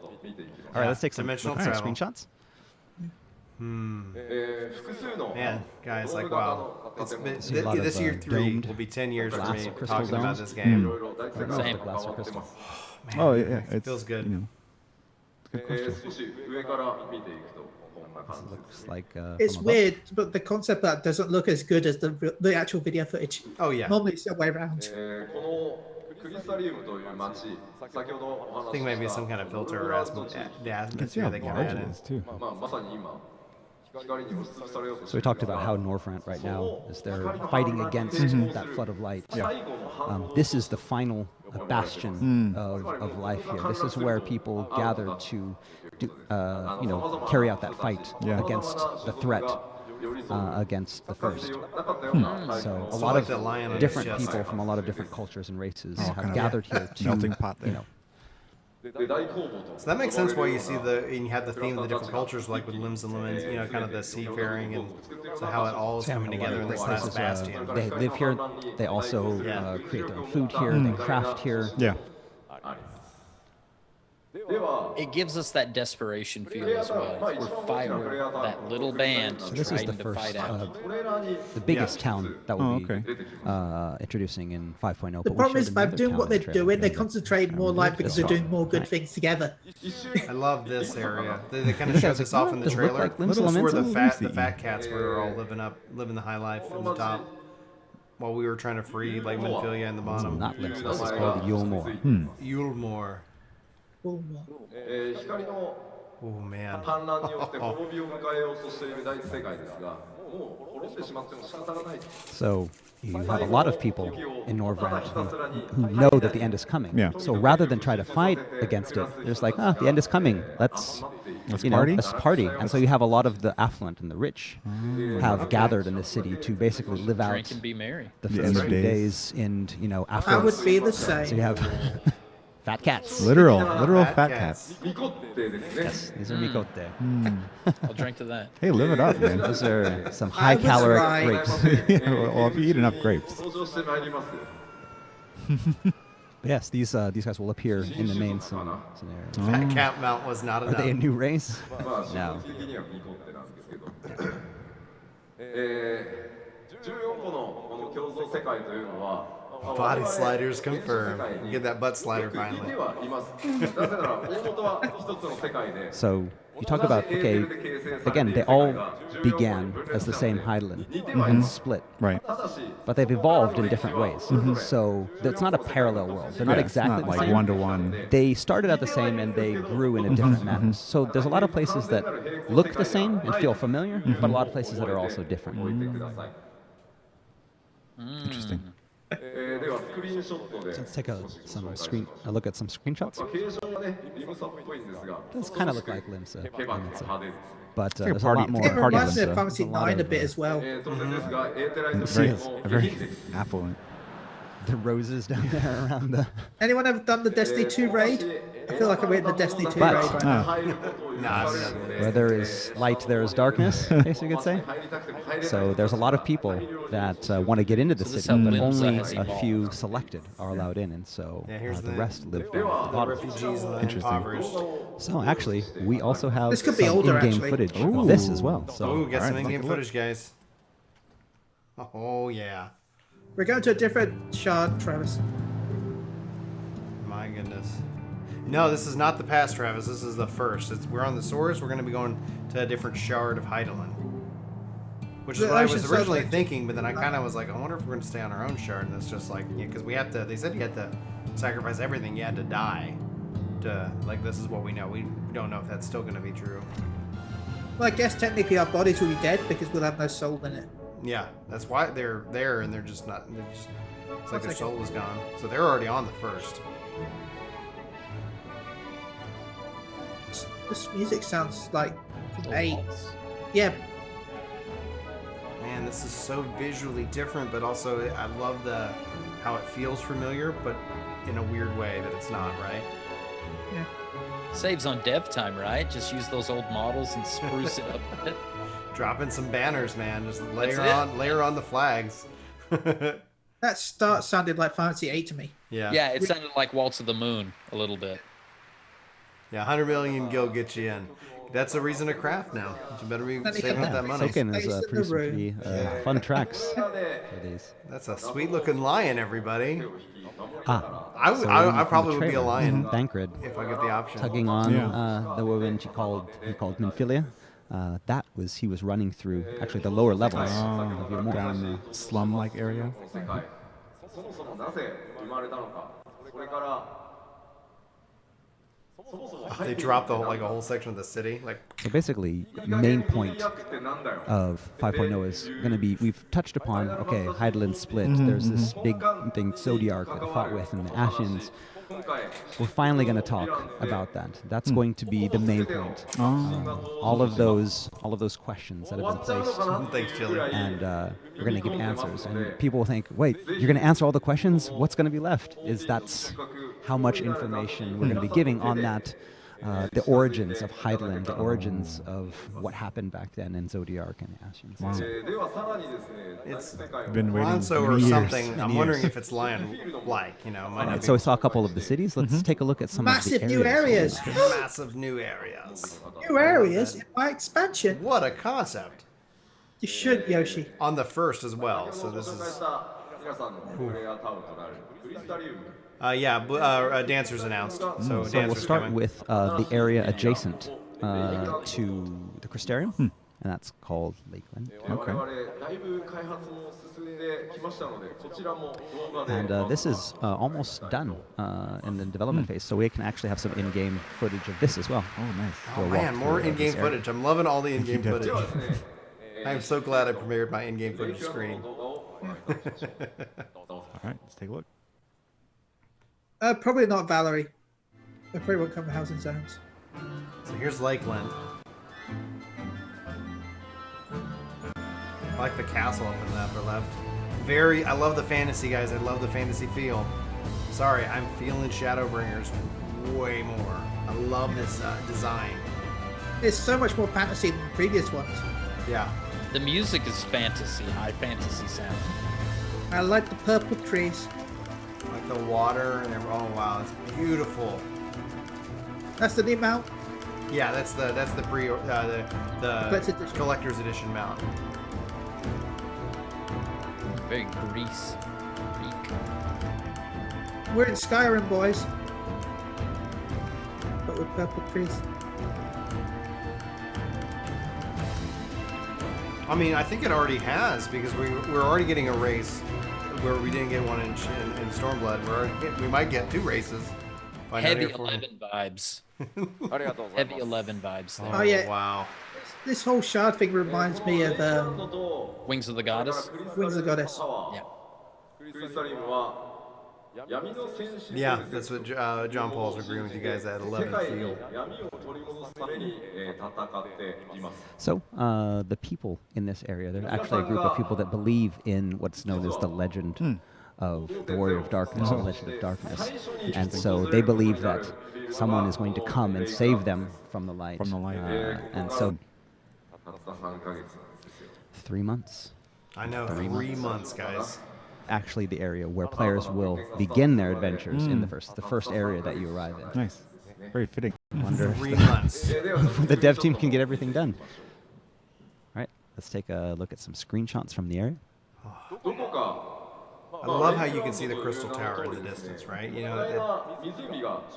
right, let's take some Dimensional some travel. screenshots. Man, guys, like, wow. See a lot of, This year 3 domed will be 10 years for glass me crystal talking about domes. this game. Same. Glass or crystal. Oh, yeah. It feels good. Good question. 少し上から見ていくとこんな感じ Looks like It's from above. weird, but the concept art doesn't look as good as the actual video footage. Oh, yeah. Normally it's the other way around. このクリスタリウムという街先ほどお I 話 think し maybe した some kind of filter or the You can see how atmosphere they can large add it in. is, too. まさに今光に押しつぶされようとし So て we いる talked about how Northrend right now is they're fighting against that flood of light. This is the final bastion of life here. This is where people gather to carry out that fight against the threat against the first. So a lot like the lion of on different his chest. people from a lot of different cultures and races kind have of gathered here to melting pot there. So that makes sense why you see and you have the theme of the different cultures, like with Limbs and Lemons, kind of the seafaring, and so how it all is coming together in this last bastion. They live here. They also create their own food here. They craft here. Yeah. It gives us that desperation feel as well. We're that little band This is trying the to first, fight out. the biggest town that we'll be okay. introducing in 5.0. The problem is by doing what they're doing, they concentrate more life because they're doing more good things together. I love this area. They kind of showed this off in the Does it look trailer. like Limbs This is where the Lamensen? fat cats were all living the high life in the top, while we were trying to free like Minfilia in the bottom. Not Limbs. This is called Yulmore. Yulmore. Oh, 光の Oh man. 反乱によって滅びを迎えようとしている第一世界ですがもう滅んでしまっても仕方がない So you have a lot of people in Norvrend who know that the end is coming. Yeah. So rather than try to fight against it, they're just like, the end is coming. Let's party? Let's party. And so you have a lot of the affluent and the rich have gathered in the city to basically live out Drink and be merry. the The first end of few days. days in I would affluence. be the So you same. have Fat cats. Literal fat cats. ミコってですね。 Yes, these are mikote. I'll drink to that. Hey, live it up, man. Those are some I was high-caloric right. grapes. Well, if you eat enough grapes. 登場してまいります。 Yes, these guys will appear in the main scenario. Fat cat mount was not Are they a enough. new race? まあ、正 No. 直的にはミコってなんですけど。14個のこの共同世界というのは、 Body sliders confirmed. Get that butt slider よく聞い finally. てはいます。なぜなら、大元は一つの世界で、 So you talk about, okay, again, they all began as the same Heidelin and split, Right. but they've evolved in different ways. So it's not a parallel world. They're not Yeah, it's exactly not the like same. 1-to-1. They started out the same and they grew in a different manner. So there's a lot of places that look the same and feel familiar, but a lot of places that are also different. 置いてください。 Interesting. では、スクリーンショットで。 Let's take a look at some screenshots. 形状はね、リムサっぽいんですが、 Does kind of look like Limsa, ケバンが派手ですね。 but like a there's a lot party- more. It Party reminds me of Limsa. Pharmacy 9 a bit as well. 当然ですが、エーテライト Very, の very 劇です。 affluent. The roses down there around the. Anyone ever done the Destiny 2 raid? I feel like I'm in the Destiny 2 But- raid right now. 入ることを許 Nah, されるので Where there is light, there is darkness, I guess you could say. 入りたくても入れない So there's a lot of people that want to get into the So this city, is how but Limsa only has a evolved. few selected are allowed in, and so Yeah, here's the the- rest live The down. refugees and the Interesting. impoverished. So actually, we also have This could be some older, in-game actually. footage Ooh. of this as well. So Oh, get some Alright, in-game take a look. footage, guys. Oh, yeah. We're going to a different shard, Travis. My goodness. No, this is not the past, Travis. This is the first. We're on the source. We're going to be going to a different shard of Heidelin. Which is The what I ocean was originally subject. thinking, but then I kind of was like, I wonder if we're going to stay on our own shard. And it's just like, yeah, because we have to, they said you had to sacrifice everything. You had to die. To, like, this is what we know. We don't know if that's still going to be true. Well, I guess technically our bodies will be dead because we'll have no soul in it. Yeah, that's why they're there and they're just not, they're just, it's like their One second. soul was gone. So they're already on the first. This music sounds like from 8. Waltz. Yeah, Man, this is so visually different, but also I love how it feels familiar, but in a weird way that it's not, right? Saves on dev time, right? Just use those old models and spruce it up a bit. Drop in some banners, man. Just That's layer on the flags. that start sounded like Fantasy 8 to me. Yeah. Yeah, it sounded like Waltz of the Moon a little bit. Yeah, 100 million gil get you in. That's a reason to craft now. You better be Let me saving get up Yeah, that money. Soken has Space in the produced some room. pretty fun tracks for these. That's a sweet looking lion, everybody. Ah, I probably would be a lion Thancred if I get the option. tugging on Yeah. the woman he called Minfilia. He was running through actually the lower levels of your Down in the slum-like area. 世界。そもそもなぜ生まれたのか。それから。 They dropped like a whole section of the city. Like, So basically, main point ってなんだよ。 of 5.0 is going to be, we've touched upon, okay, Heidelin split, there's this big thing, Zodiark that I fought with, and the Ashians. 今回 We're finally going to talk about that. That's going to be the main point. All of those questions that have been placed, thanks, Chillie. and we're going to give answers. And people will think, wait, you're going to answer all the questions? What's going to be left? That's how much information we're going to be giving on that. The origins of Heidelin, the origins of what happened back then in Zodiark and the Ashians. Wow. ではさらにですね、 It's 世界を Been waiting Lanzo or many years, something. many I'm years. wondering if it's lion-like. You know, might not So we saw a couple of the cities. Let's take a look at some Massive of the new areas. be massive new areas. New areas in my expansion. What a concept! You should, Yoshi. On the first as well. So this 紹介し is た皆さんのプレイヤータウンとなるクリスタリウム。 dancers announced. So So we'll dancers start coming. with the area adjacent to the Crystarium, and that's called Lakeland. 我々だいぶ開発も進んできましたので、こちらも動画で And this is almost done in the development phase, so we can actually have some in-game footage of this as well. Oh, nice. Oh walk man, more through, in-game this area. footage. I'm loving all the in-game You did. footage. I'm so glad I premiered my in-game footage screen. 動画をご覧ください。 All right, let's take a look. Probably not Valerie. I probably won't come to Housing Zones. So here's Lakeland. I like the castle up in the upper left. I love the fantasy, guys. I love the fantasy feel. Sorry, I'm feeling Shadowbringers way more. I love this design. It's so much more fantasy than the previous ones. Yeah. The music is fantasy, high fantasy sound. I like the purple trees. Like the water and oh wow, it's beautiful. That's the new mount. Yeah, that's the Collector's edition. collector's edition mount. Very Greek. We're in Skyrim, boys. But with purple trees. I mean, I think it already has because we're already getting a race where we didn't get one in Stormblood. We might get 2 races. Heavy 11 vibes. Heavy 11 vibes there. Oh yeah. Wow. This whole shard thing reminds me of Wings of the Goddess. Wings of the Goddess. Yeah. Yeah, that's what John Paul's agreeing with you guys at 11 feel. So, the people in this area, there's actually a group of people that believe in what's known as the legend of the Warrior of Darkness, the Legend of Darkness. And so they believe that someone is going to come and save them from the light. And so, 3 months. I know, 3 months, guys. Actually, the area where players will begin their adventures in the first area that you arrive in. Nice. Very fitting. Wonder 3 months. the dev team can get everything done. All right, let's take a look at some screenshots from the area. I love how you can see the Crystal Tower in the distance, right? You know,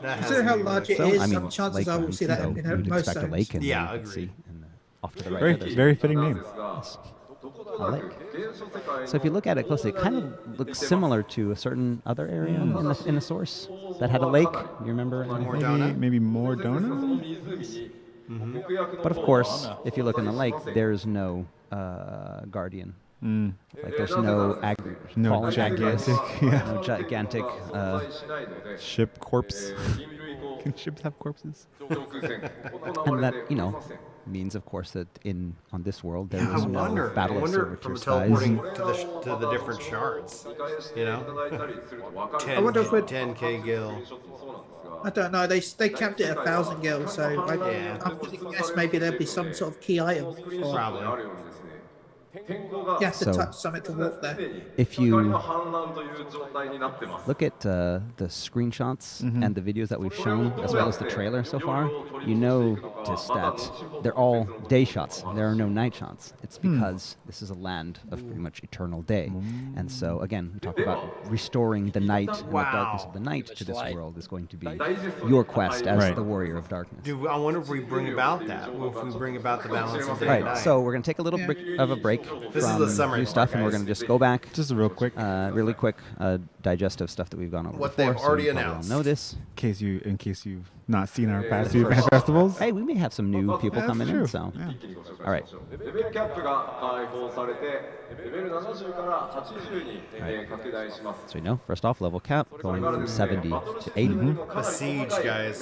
that has Consider to how be large really it cool. is. I mean, Some chances are we'll see that in you'd most expect a zones. lake, and Yeah, you can agreed. see off to the right. Very, there's very fitting name. Yes. A lake. So if you look at it closely, it kind of looks similar to a certain other area in the source that had a lake. You remember? Maybe more Dona? But of course, if you look in the lake, there's no guardian. Like there's no fallen gigantic, no gigantic ship corpse. Can ships have corpses? and that means, of course, that on this world there Yeah, is I no wonder battle of from servitude teleporting size. to the different shards. You know, I wonder if we're- 10k gil. I don't know. They capped it at 1,000 gil, so Yeah. I'm going to guess maybe there'll be some sort of key item. Or Probably. you have to So- touch something to walk there. If you look at the screenshots and the videos that we've shown, as well as the trailer so far, you notice that they're all day shots. There are no night shots. It's because this is a land of pretty much eternal day. And so, again, we talk about restoring the night and the darkness of the night to this world is going to be your quest as Right. the Warrior of Darkness. I wonder if we bring about that. If we bring about the balance of day All and right, night. so we're going to take a little bit of a break This is from the summary new part, stuff, and we're guys. going to just go back. Just a real quick, Really quick, digestive stuff that we've gone over What before, they've so already you probably all announced. know this. in case you've not seen our past few fan festivals. Hey, we may have some new people That's coming true. in, so. Yeah. All right. レベルキャップが解放されてレベル70から80に拡大します。 So we know, first off, level cap going from 70 to 80. The siege, guys.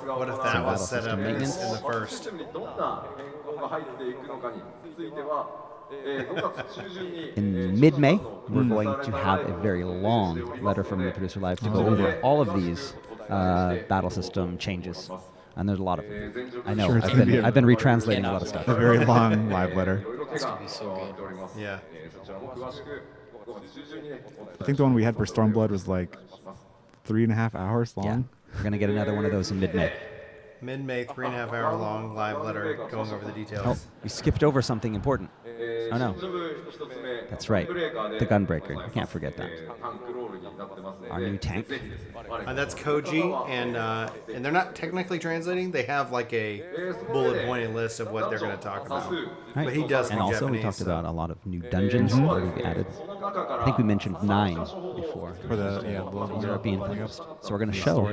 What if that was set up in the first? システムにどんな変更が入っていくのかについては5月中旬に In mid-May, we're going to have a very long letter from the producer live to go over all of these battle system changes. And there's a lot of them. I know, Sure, it's gonna be I've been retranslating a lot of stuff. A very long live letter. It's gonna be so good. Yeah. そちらも詳しく5月中旬にねお伝え I think the one we had for Stormblood was like 3.5 hours long. Yeah, we're going to get another one of those in mid-May. Mid-May, 3.5 hour long live letter going over the Oh, details. we skipped over something important. Oh, no. 一つ目 That's right. The Gunbreaker. You can't forget that. タンクロールになってますね Our new tank. That's Koji, and they're not technically translating. They have like a bullet pointed list of what they're going to talk about. But he does And speak also, we Japanese. talked about a lot of new dungeons that we've added. I think we mentioned 9 before. For the European Fest. So we're going to show.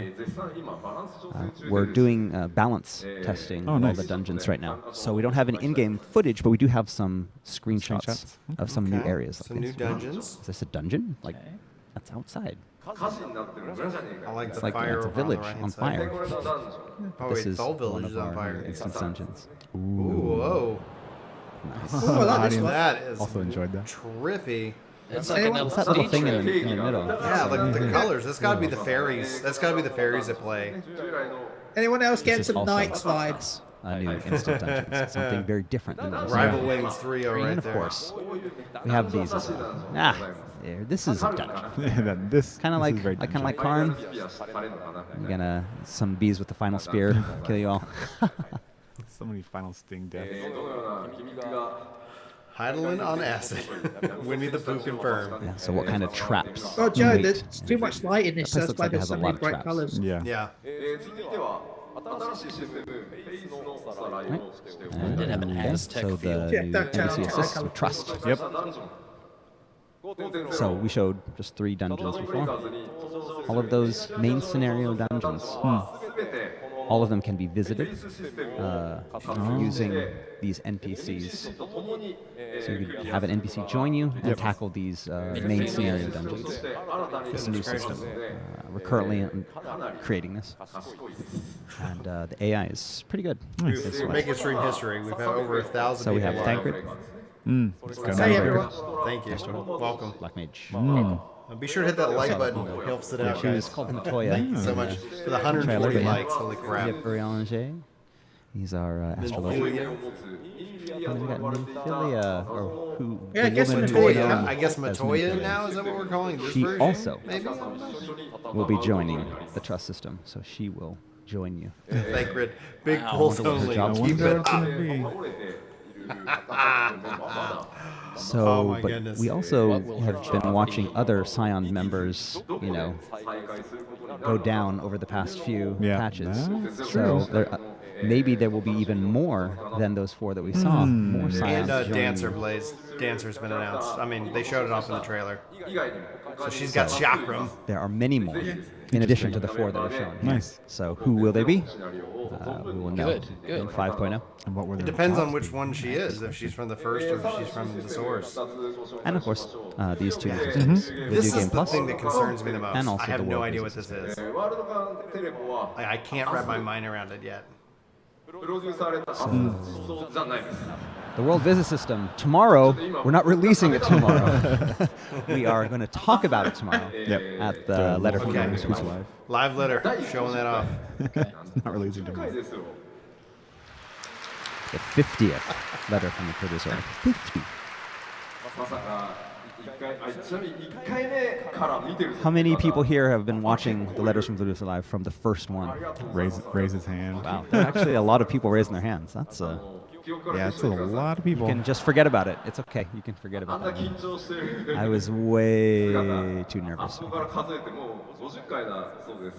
We're doing balance testing of all nice. the dungeons right now. So we don't have any in-game footage, but we do have some screenshots of some new Okay. areas. Some new dungeons. Is this a dungeon? Like, that's outside. 火事になってるんじゃねえか I like the It's like fire it's a over on the village right-hand on side. fire. これがダンジョン Oh, This wait, is the whole one village is of on our fire. instance dungeons. Ooh, whoa. Nice. Oh, I like this one. That is Also enjoyed that. trippy. It's like an What's that little LCD thing in trailer. the middle? Yeah, like the colors. That's got to be the fairies. That's got to be the fairies at play. Anyone else getting This is some also Knights vibes? a new instant dungeons. Something very different than what Rival Wings 3-0 And right of there. course, we have these as well. There. This is a dungeon. This Kind of this like is very kind of like Karn. You're gonna some bees with the final spear kill you all. so many final sting deaths. Heidelin on acid. Winnie the Pooh confirmed. Yeah, so what kind of traps? Oh, Joe, wait? there's too much light in this. That place That's looks why like it there's has a so lot many of bright traps. colors. Yeah. Yeah. 続いては新しいシステムフェイスのさらいをしております Did have an And Aztec so the feel. Yeah, new that NPC tells- assists with trust. Yep. So we showed just 3 dungeons before. All of those main scenario dungeons, all of them can be visited using these NPCs. So you could have an NPC join you and tackle these main scenario dungeons. This new system. We're currently creating this. And the AI is pretty good. We're making stream history. We've had over 1,000 So we have people Thancred, Hey, everyone. Thank you. Welcome. Black Mage. Be sure to hit that like button. It helps it out, She was guys. called Matoya. Thank you so much for the 140 Trailer, yeah. likes. Holy We crap. have Urianger. He's our astrologer. And we got Nymphilia, or who? Yeah, the I guess woman who Matoya. is known I guess as Matoya Nymphilia. now? Is that what we're calling this She version? also Maybe? will be joining the trust system, so she will join you. Sacred. Big Wow. pulls Wonder what her only. job Keep wonder it what it's up. gonna be. So, Oh my but goodness. we also What will her have job been watching be? other Scion members, go down over the past few Yeah, patches. that's So maybe there will be even more than those 4 that we saw. More Scions And joining Dancer you. Blaze. Dancer's been announced. I mean, they showed it off in the trailer. So she's got chakram. There are many more, in addition to the 4 that were shown. here. Nice. So who will they be? We will know Good, in good. 5.0. And what were It their depends on jobs which be? one she is. If she's from the first or if she's from the source. And of course, these 2 new systems. Video This Game is the Plus. thing that concerns me the most. And also I have the no world idea what business this is. ワールドカンテレポは I can't wrap my mind around it yet. プロデュースされたそうじゃないです The World Visit System. Tomorrow, we're not releasing it tomorrow. We are going to talk about it tomorrow Yep. at the Letter from Okay. Who's Live. Live letter showing that off. Not releasing tomorrow. ですよ The 50th letter from the producer. 50. まさか1回ちなみに1回目から見てる How many people here have been watching the Letters from Producer Live from the first one? Raise his hand. Wow, there are actually a lot of people raising their hands. That's Yeah, it's a lot of you people. can just forget about it. It's okay. You can forget あん about な that. 緊張してる I was way too あ nervous. そこから数えてもう50回だそうです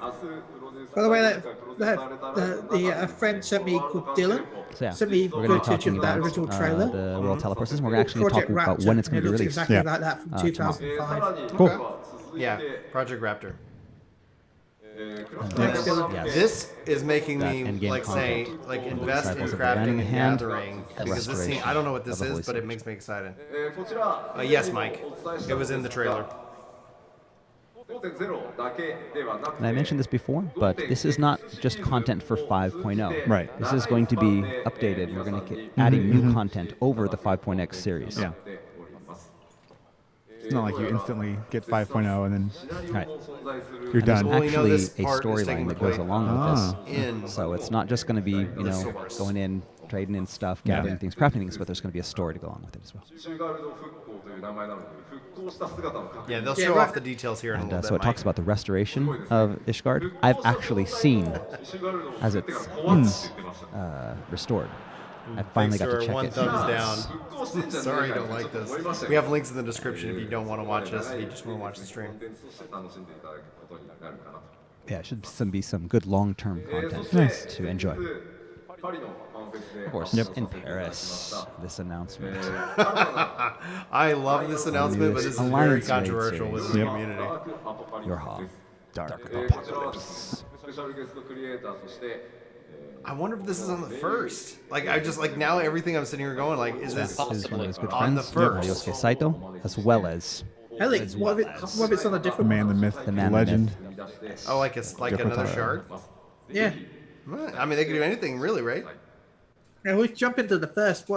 明日プロデュース By the way, プロデュースされた a friend sent me called Dylan. So yeah, Sent me we're going to be footage talking of that about original trailer. the World Teleport System. We're actually Project talking about Raptor. when it's going It to be looks released. exactly Yeah. like that from さ 2005. らに Cool. 続いて Yeah, Project Raptor. クラスター Yes. This is making That me endgame like say content. like invest in Disciples of the crafting Burning and Hand, gathering because this scene, restoration I don't know what this of the is, but Holy it makes me excited. こちら Yes, Mike. It was in the trailer. 5.0 だけではなく And I て mentioned this before, but this is not just content for 5.0. Right. This is going to be updated. We're going to keep adding new content over the 5.x series. Yeah. It's not like you instantly get 5.0 and then Right. you're There's done. Well, we know actually this a part is taking storyline that place goes along with in this. So it's not just going to be, source. going in, trading in stuff, Yeah. gathering things, crafting things, but there's going to be a story to go along with it as well. シュガルド復興という名前なので復興した姿の確認 Yeah, they'll Yeah, show right. off the details here in a And little so bit. it talks Mike. about the restoration of Ishgard. I've actually seen シュガルドを as 作ってか it's ら壊すって言ってました restored. I finally Thanks got to for check one it. thumbs down. 復興してんじゃね Sorry え you か don't って like ちょっと思いました this. け We ど have links in the description if you don't want to watch this, if you just want to watch the コ stream. ンテンツとして楽しんでいただくことになるかなと Yeah, it should be some good long-term そ content して to enjoy. パリのファンフェスで Of course, in Paris, this announcement. I love this announcement, but this is very Alliance controversial with the Yep. community. Your hall. Dark こちらは Apocalypse. スペシャルゲストクリエイターとして I wonder if this is on the first. Like, I just like now everything I'm sitting here going like, is this This is one of his good on the friends, first? Ryosuke Saito, as well as Hell, what if it's on a The different man, the one? myth, The the man, the legend. myth. Oh, like another Yokotaro. shard? Yeah. I mean, they could do anything really, right? Yeah, we jump into the first.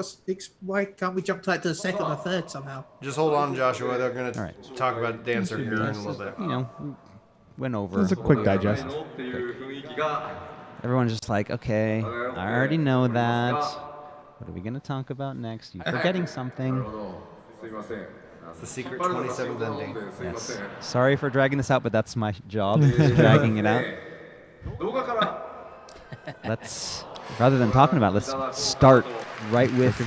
Why can't we jump to the second or third somehow? Just hold on, Joshua. They're going All to talk about Dancer here in a little bit. You know, went over. It's a quick digest. Everyone's just like, okay, I already know that. What are we going to talk about next? You're forgetting something. It's the secret 27th ending. Yes. Sorry for dragging this out, but that's my job, is dragging it out. Rather than talking about it, let's start right with the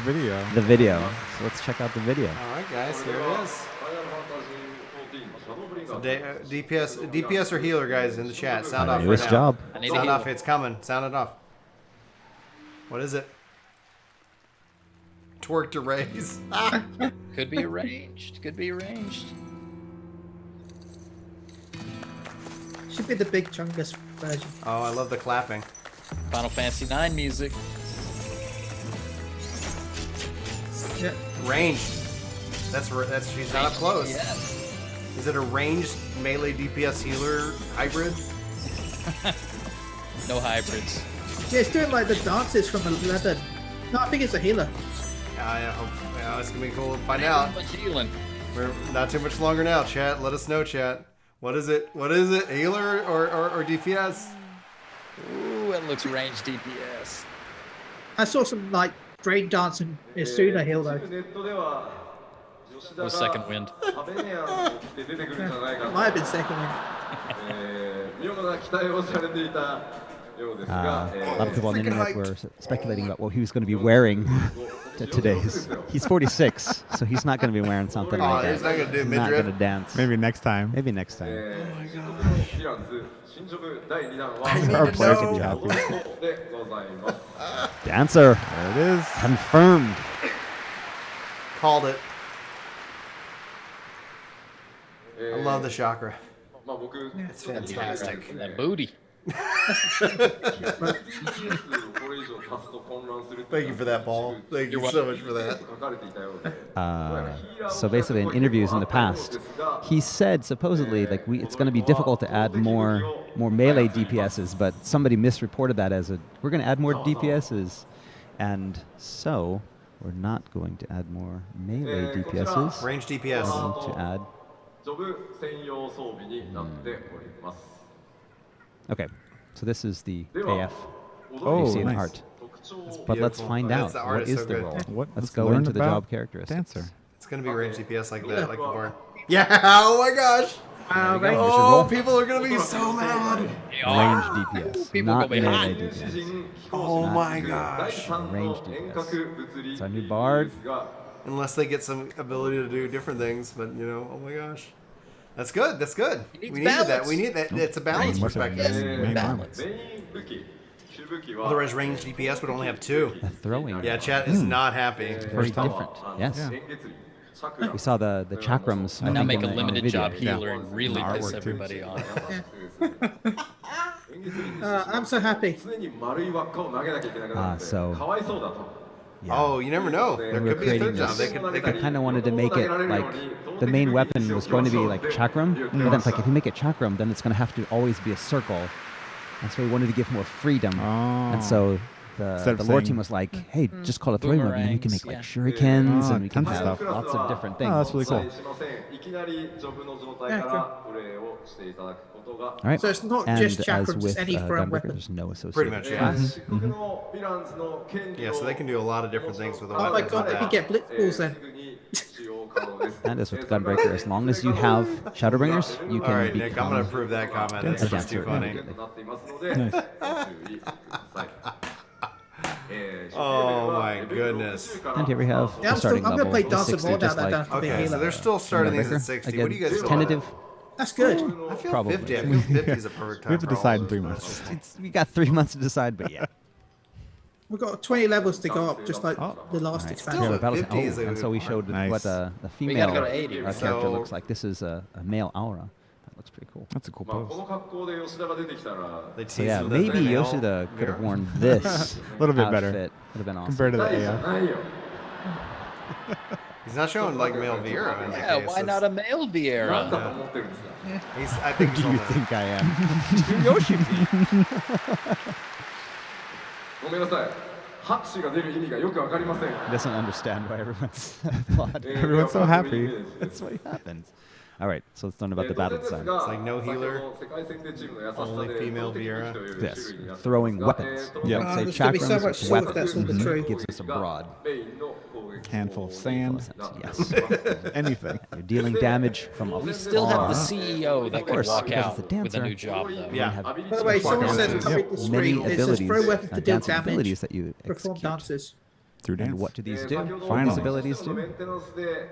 video. So let's check out the video. All right, guys, here it is. So DPS or healer, guys, in the chat. Sound off right Newest now. job. Sound off. It's coming. Sound it off. What is it? Twerk to raise. Could be arranged. Could be arranged. Should be the big Chungus version. Oh, I love the clapping. Final Fantasy IX music. Yeah. Ranged. That's she's not up close. Yes. Is it a ranged melee DPS healer hybrid? No hybrids. Yeah, it's doing like the dances from 11. No, I think it's a healer. Yeah, it's gonna be cool to find out. Much healing. We're not too much longer now, chat. Let us know, chat. What is it? What is it? Healer or DPS? Ooh, it looks ranged DPS. I saw some like brain dancing Isuna heal though. Oh, second wind. Might have been second one. A lot of people on the internet were speculating about what he was going to be wearing today. He's 46, so he's not going to be wearing something like that. He's not going to do He's not midriff? going to dance. Maybe next time. Maybe next time. Oh my Our gosh. player can be happy. Dancer. There it is. Confirmed. Called it. I love the chakra. It's fantastic. And that booty. Thank you for that, Paul. Thank you so much for that. So basically, in interviews in the past, he said supposedly like it's going to be difficult to add more melee DPSs, but somebody misreported that as we're going to add more DPSs, and so we're not going to add more melee DPSs. Range DPS. We're going to add. Okay, so this is the AF. Oh, you see in nice. heart. But let's find out The what art is so the good. role. Let's Let's go learn into the about job characteristics. Dancer. It's going to be range DPS like that, like the bar. Yeah, oh my gosh. Wow, There you go. Oh, people are going to be so mad. Range DPS, People not gonna be hot. melee DPS. Oh Not my gosh. Range DPS. It's our new bard. Unless they get some ability to do different things, but you know, oh my gosh. That's good. That's good. He We needs needed that. balance. We need that. It's a balance What's that? perspective. Main Balance. Otherwise, range DPS would only have 2. The throwing. Yeah, chat is not happy. Very different. Yes. We saw the chakrams. I Now think, make in a the limited video. job healer and really And the piss artwork, too. everybody off. I'm so happy. So Oh, you never know. There we were could be a third creating job. this. They I could. kind of wanted to make it like the main weapon was going to be like chakram, but then it's like if you make it chakram, then it's going to have to always be a circle. And so we wanted to give more freedom. And so Instead the of lore saying- team was like, hey, just call it throwing weapon, and we can make like shurikens, and we can tons of have stuff. lots of different things. Oh, that's really cool. All right. So it's not and just as chakrams, with it's any thrown Gunbreaker, weapon. there's no associated Pretty much, yeah. class. Yeah, so they can do a lot of different things with the Oh my weapons. god, with they could that. get blitz balls then. And as with Gunbreaker, as long as you have Shadowbringers, you can All right, Nick, I'm become going to prove that comment. That's a just too dancer. funny. Nice. Oh my goodness. And here we have Yeah, the starting I'm gonna level. play Dancer 60, more now just than like that. Okay, so they're still starting these at 60. What do you guys Again, feel? tentative. That's good. I feel Probably. 50. I feel 50 is a perfect time. We have to for all decide in of 3 those months. matches. We got 3 months to decide, but yeah. We've got 20 levels to go up, just like Oh. the last Alright. expansion. Yeah, the battles. 50 is a And so we showed Nice. what the We female gotta go to 80, character so- looks like. This is a male aura. That looks pretty cool. That's a cool pose. They So tease yeah, with the maybe male Yoshida could have mirror. worn this. A little bit better. outfit. Would have been awesome. Compared to the AF. He's not showing like male Vieira in the Yeah, case. why not a male Vieira? I think Who he's do you on that. think I am? Yoshi. 拍手が出る意味がよくわかりません。 He doesn't understand why everyone's applauding. Everyone's so happy. That's what happens. All right, so let's learn about the battle design. It's like no healer, only female Viera. Yes, throwing weapons. Yeah. Don't There's say gonna be so chakrams, much it's sword, weapons. that's all the truth. Gives us a broad Handful of sand. yes. Anything. You're dealing damage from a We still have the far. CEO that could course, walk because out it's a with a dancer. new job, though. Yeah. By the way, someone says Yep. coming to Many screen. It says abilities, throw weapons to deal dancing abilities damage. that you Perform execute. dances. Through And dance. what do these do? What do Finally. these abilities do?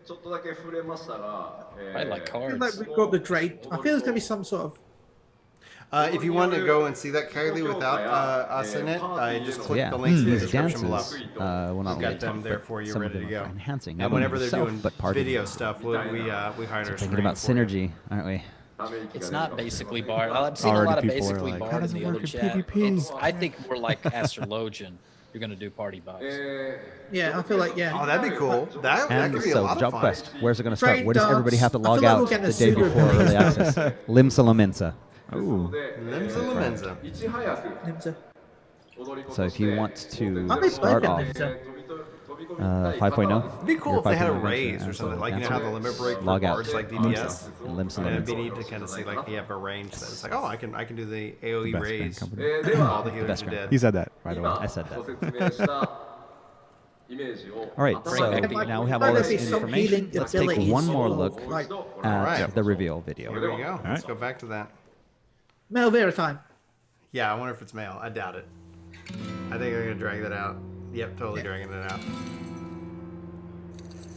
ちょっとだけ触れましたが、 I like I feel like cards. we've got the Drake. I feel there's gonna be some sort of. If you want to go and see that, Kylie, without us in it, just click Yeah, the links in the these description below. dances will not Got only them there for you, some of ready to them go. are enhancing, And not only whenever they're yourself, doing but party. video stuff, we hide our Thinking screen about for you. synergy, aren't we? It's not basically bard. I've seen a Already lot of people are basically like, "How bard in does it the other work in chat. PvP?" It's, I think more like astrologian. You're gonna do party box. Yeah, I feel like yeah. Oh, that'd be cool. That And could be a so, lot of job fun. quest. Where's it going to start? Trade Where does everybody have to dance. I log feel like out we're getting the a day super before early release. access? Limsa Lamensa. Ooh. Limsa Lamensa. いち早く Nimsa. 踊り子 So と if して you want to How many start played off Nimsa? 飛び込みたい方は 5.0, It'd be cool you're if they had a 5.0 raise adventure or something. and Like, you know how the limit break for log out. bards like DPS? And Limsa And it'd be Lamensa. neat to kind of see, like, you have a range that it's like, oh, I can do the AoE Best raise. friend company. では All the healers best are friend. dead. He said that, by the way. 今 I said that. ご説明したイメージを All right, 頭 so に Bring now we have all this Maybe some information. healing Let's take abilities one more or, look like at Alright. the reveal video. Here we go. Let's go back to that. male Vera time. Yeah, I wonder if it's male. I doubt it. I think I'm gonna drag that out. Yep, totally dragging it out.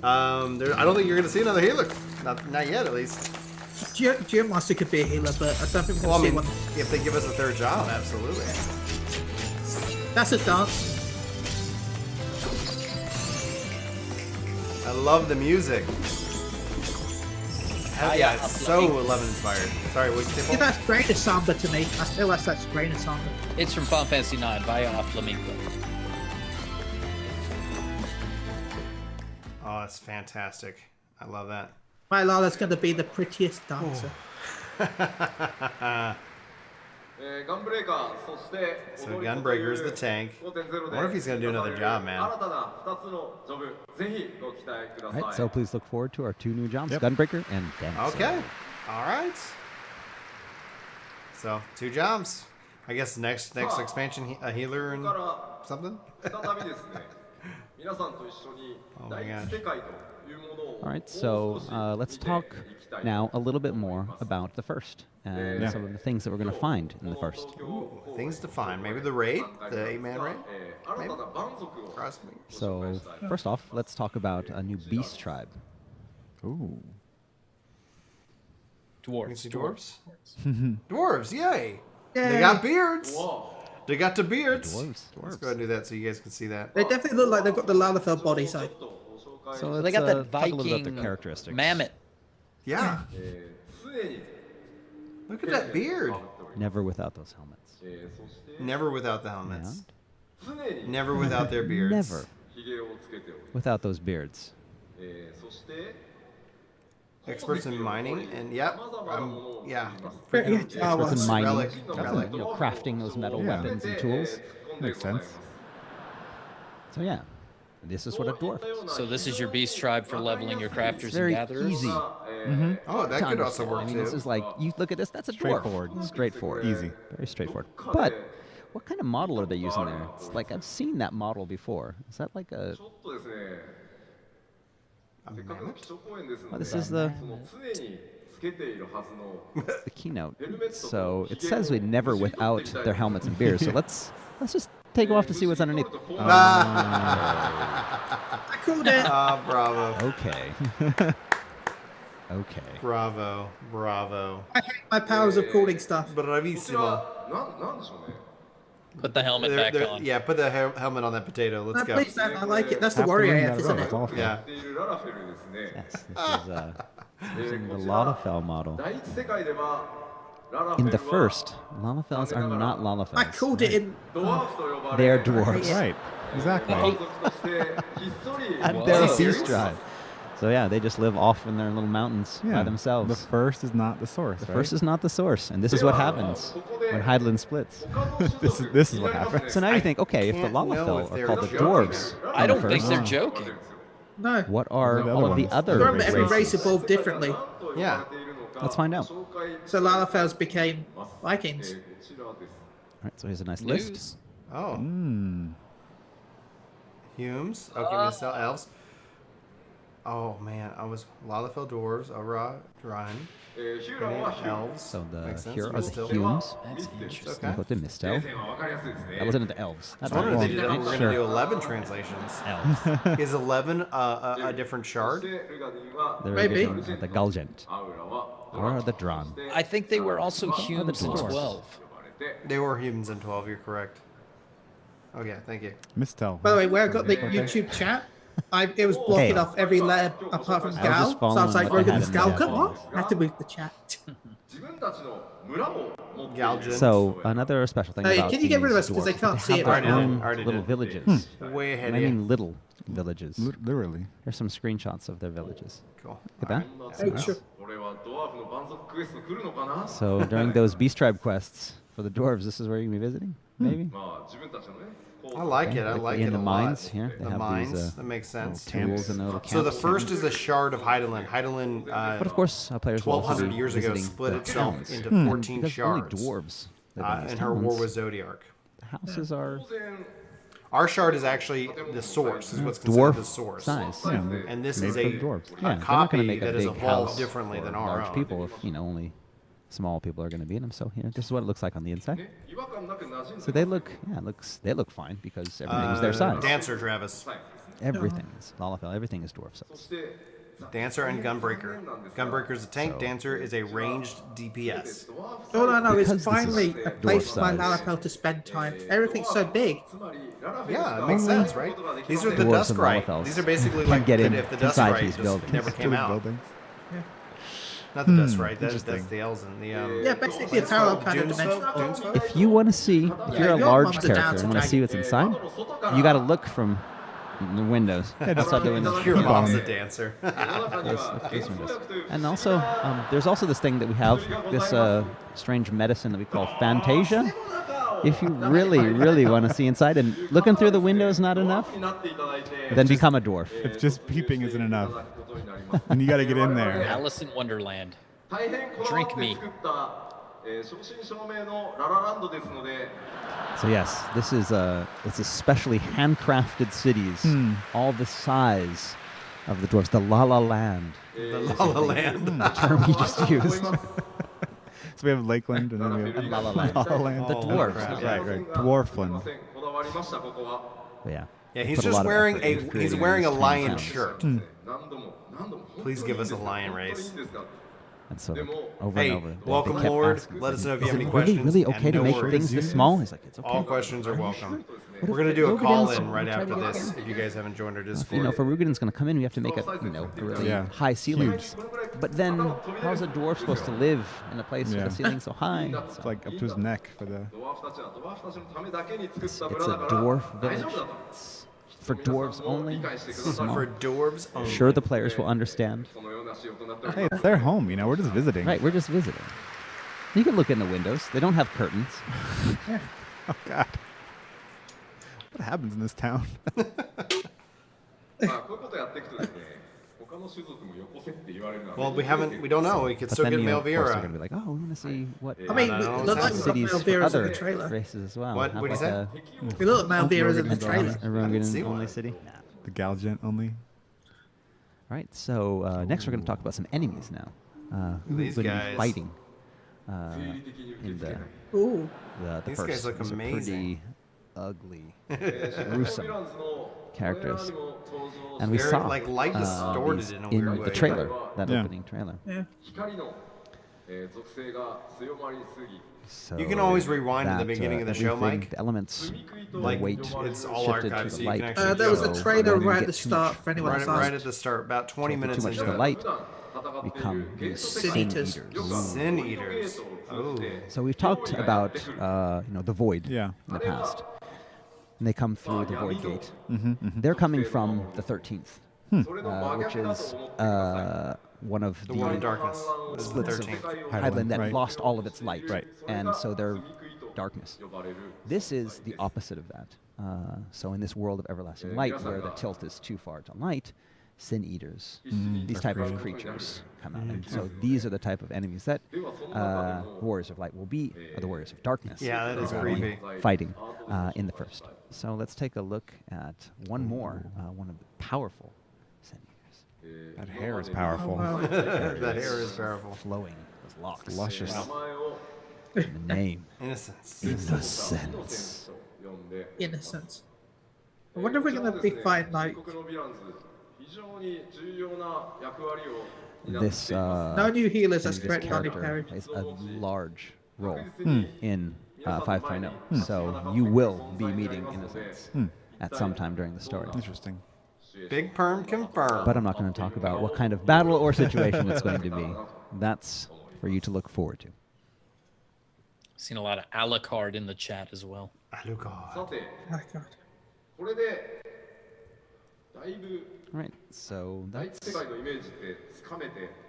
I don't think you're gonna see another healer. Not yet, at least. Geomaster could be a healer, but I don't think we're Well, I gonna see mean, one. if they give us a third job, absolutely. That's a dance. I love the music. Hell yeah, it's so 11 inspired. Sorry, what'd you say, Yeah, Paul? that's Grain of Samba to me. I feel that's Grain of Samba. It's from Final Fantasy IX via Flamenco. Oh, it's fantastic. I love that. My Lala's gonna be the prettiest dancer. ガンブレーカーそして So Gunbreaker's the tank. I wonder if he's gonna do another job, man. 新たな2つのジョブぜひご期待くだ All さい right, so please look forward to our two new jobs, Yep. Gunbreaker and Dancer. Okay. All right. So 2 jobs. I guess next expansion, a healer and ここか something. ら再びですね皆さんと一緒に Oh my 第一 gosh. 世界というものを All right, so let's talk now a little bit more about the first and Yeah. some of the things that we're going to find in the first. Things to find. Maybe the raid, the 8-man raid. 新たな蛮族を Cross me. So first off, let's talk about a new beast tribe. Ooh. You can Dwarves. see dwarves. Dwarves, yay! They Yay. got beards. They got the beards. Dwarves. Let's go ahead and do that so you guys can see that. They definitely look like they've got the Lalafell body, so. So They let's got that talk a little about the Viking characteristics. mammoth. Yeah. 常に Look at that beard. Never without those helmets. そして Never without the helmets. And 常に Never without their beards. never ひげをつけており without those beards. そして Experts in mining and yep. Yeah. Pretty Freaking Jawa. Experts in mining, Relic. definitely, you know, crafting those metal Yeah. weapons and tools. 突っ込んで Makes ございま sense. す So yeah, this is what a dwarf is. So this is your beast tribe for leveling your crafters and Very gatherers. easy. Oh, that to could also understand. work I mean, too. this is like you look at this. That's a dwarf. Straightforward. Straightforward. Easy. Very straightforward. But what kind of model are they using there? It's like I've seen that model before. Is that like a? ちょっとですね せっかくの基礎公演ですの Oh, で this is the その常につけているはずの the keynote. So it says we never without their helmets and beards. So let's just take off to see what's underneath. I called it. Ah, bravo. Okay. Okay. Bravo. Bravo. I hate my powers of calling stuff. こち Bravissimo. らなんでしょうね Put the helmet back on. Yeah, put the helmet on that potato. No, Let's go. please don't. I like it. That's the Half the warrior room AF, got isn't row. it? It's awful. Yeah. っているララフェルですね Yes, this is using the こちら Lalafell model. 第一世界ではララフ In ェ the ルは first, Lalafells are not I Lalafells. called it in. ドワーフと呼ばれ They are dwarves. Right. Exactly. 蛮族としてひっそり And What? they're a Serious? beast tribe. So yeah, they just live off in their little mountains by themselves. The first is not the source. The first is not the source, and this is what happens when Hydaelyn splits. this is what happens. So now you think, okay, if the Lalafell are called the dwarves, I don't the think first, they're joking. No. what are the all other of the ones? other Remember, every races? race evolved differently. Yeah. Let's find out. So Lalafells became Vikings. All right, so here's a nice list. News. Oh. Mm. Humes. Okay, Mistel Elves. Oh man, I was Lalafell dwarves, Ara, Ryan, elves. So the Makes sense. here are the Mistel. Humes. That's interesting. Okay. Go to Mistel. That wasn't the elves. I wonder if they did that. We're going to do 11 translations. Elves. Is 11 a different shard? They're Maybe. different. The Galgent. Or the Dran. I think they were also Humes in dwarves. 12. They were humans in 12. You're correct. Okay, thank you. Mistel. By the way, where I got the YouTube chat, it was blocking Hey. off every letter apart from I was Gal. just So I was like, following what they Rogan had is in Gal, the come on. app. I had to move the chat. Galgent. So another special thing Hey, about can you get rid of these us, 'cause they dwarves, can't see have it their right now. own Already little did. villages. way ahead And I of you. mean little villages. Literally. Here's some screenshots of their villages. Cool. Look at that. Oh, sure. So during those Beast Tribe quests for the dwarves, this is where you can be visiting, maybe? I like it. I like in it the a mines lot. here. They The have mines. these That makes sense. tools and little camps. So the first is a shard of Hydaelyn. Hydaelyn, But of course, players will also 1,200 be years ago, visiting split the itself towns. into And 14 because shards. only dwarves live in these In her war towns, with Zodiark. the houses are Our shard is actually the source, is what's considered dwarf the source. size. And this Made is for a, the dwarves. Yeah, they're a not copy going to make a that is big evolved house differently for than our large own. people if only small people are going to be in them. So here, this is what it looks like on the inside. So they look, they look fine because everything's their size. Dancer, Travis. Everything is Lalafell. Everything is dwarf size. Dancer and Gunbreaker. Gunbreaker is a tank. Dancer is a ranged DPS. All I know Because is this is finally a place for my dwarf size. Lalafell to spend time. Everything's so big. Yeah, it makes sense, right? These are the Dwarves and Duskrite. Lalafells These are basically can like get in if the inside Duskrite these just buildings. never came out. Buildings. Not the Duskrite. That's interesting. the Elzen. The Yeah, basically a parallel kind of dimension. Dunesfolk? If you want to see, if you're a your large mom's a character dance and want to see what's inside, you got to look from the windows. Outside the windows. Your mom's a dancer. Those windows. And also, there's also this thing that we have, this strange medicine that we call Fantasia. If you really, really want to see inside and looking through the windows not enough, then become a dwarf. If just peeping isn't enough, and you got to get in there. Alice in Wonderland. Drink me. So yes, this is it's especially handcrafted cities, all the size of the dwarves. The La La Land, The La La Land. the term he just used. So we have Lakeland, and then we have La La Land. La La Land. The dwarves. Right. Dwarfland. But yeah. Yeah, they he's put a just lot of wearing effort into he's creating wearing a these tiny lion towns. shirt. Please give us a lion race. And so like, over Hey, and over. welcome, kept Lord. asking, Let us know if you is have it any questions. Really and okay to no make worries. things this small? He's like, it's okay. All questions are welcome. What We're if gonna do a Rugen's call-in right trying after to get this. in? If you guys haven't joined our You know, Discord. if a Rugen's going to come in, we have to make a really high ceiling. But then, how's a dwarf supposed to live in a place with Yeah. a ceiling so high? It's like up to his neck for the. It's a dwarf village. It's for dwarves only. Small. For dwarves only. Sure, the players will understand. Hey, it's their home. You know, we're just visiting. Right, we're just visiting. You can look in the windows. They don't have curtains. Oh God. What happens in this town? Well, we don't know. We could But still then, get you know, of course, they're Malvira. going to be like, oh, we want to see what I mean, I don't know look like what's we've cities got for Malvira's in other the trailer. races as well. What? Have What'd he like say? We look like Malvira's in the a trailer. Rogan see only one. city. The Galgent only. Right, so next we're going to talk about some enemies now. Who These we've been guys. fighting in the Ooh. first. These guys look These are amazing. pretty ugly, gruesome characters. And we They're, saw like, light distorted these in a in weird the way. trailer, that Yeah. opening trailer. Yeah. So You can always rewind to the that, beginning of the show, everything, Mike. The elements, Like, the weight, it's all shifted archived, to so the you light. can actually There was a So trailer when you right at get the too start much- for anyone Right, who's right asked. at the start, about 20 too minutes much into to the it. light, become these Sin sin eaters. eaters. Sin eaters. Oh. So we've talked about the void Yeah. in the past. And they come through the void gate. Mm-hmm. They're coming from the 13th which is one of The World of the Darkness. This is the splits of 13th. Hydaelyn that right. lost all of its light, Right. and so they're darkness. This is the opposite of that. So in this world of everlasting light, where the tilt is too far to light, sin eaters, these type of creatures come out. And so these are the type of enemies that Warriors of Light will be, or the Warriors of Darkness. Yeah, that is will be creepy. Fighting in the first. So let's take a look at one more, one of the powerful sin eaters. That hair is powerful. That hair is powerful. Flowing with locks. Luscious. And the name. Innocence. Innocence. Innocence. I wonder if we're going to be fighting like This no new healers this as threatened on the character parry. plays a large role in 5.0. So you will be meeting Innocence at some time during the story. Interesting. Big perm confirmed. But I'm not going to talk about what kind of battle or situation it's going to be. That's for you to look forward to. Seen a lot of Alucard in the chat as well. Alucard. Oh god. All right, so that's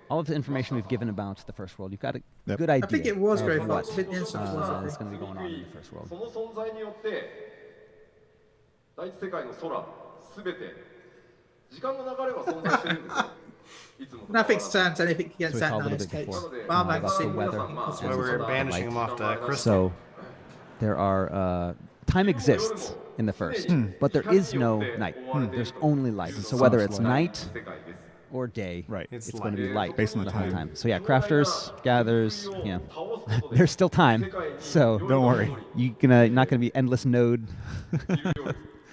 all of the information we've given about the first world. You've got a good idea. I think it was very of fast. what Innocence was is going to be going on in the first world. その存在によって第一世界の空すべて時間の流れは存在してるんですよ。いつもと変わら Nothing ず stands anything against So we that saw a little nice bit case. before, Barman about the seemed weather. That's why we're banishing him off to Crystal. So there are time exists in the first, but there is no night. There's only light. So whether it's night or day, Right. it's It's going to be light Based on the whole time. time. So yeah, crafters, gatherers, there's still time. So Don't worry. you're not gonna be endless node.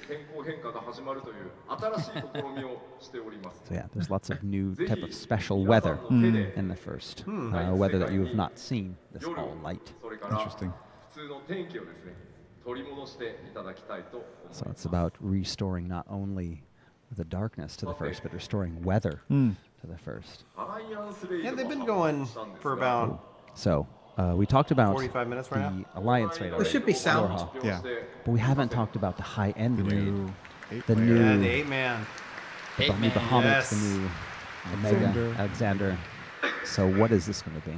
健康変化が始まるという新しい試みをしております。 So yeah, there's lots of new type of special weather in the first, weather that you have not seen. This all light. それから Interesting. 普通の天気をですね取り戻していただきたいと思います。 So it's about restoring not only the darkness to the first, but restoring weather to the first. Yeah, they've been going for about So we talked about 45 minutes right now. the Alliance raid already. should be sound. Warhawk, Yeah. but we haven't talked about the high-end raid. New The eight-player. new, Yeah, the 8-man. the new Eight-man, Bahamut, yes. the new Omega, Alexander. So what is this going to be?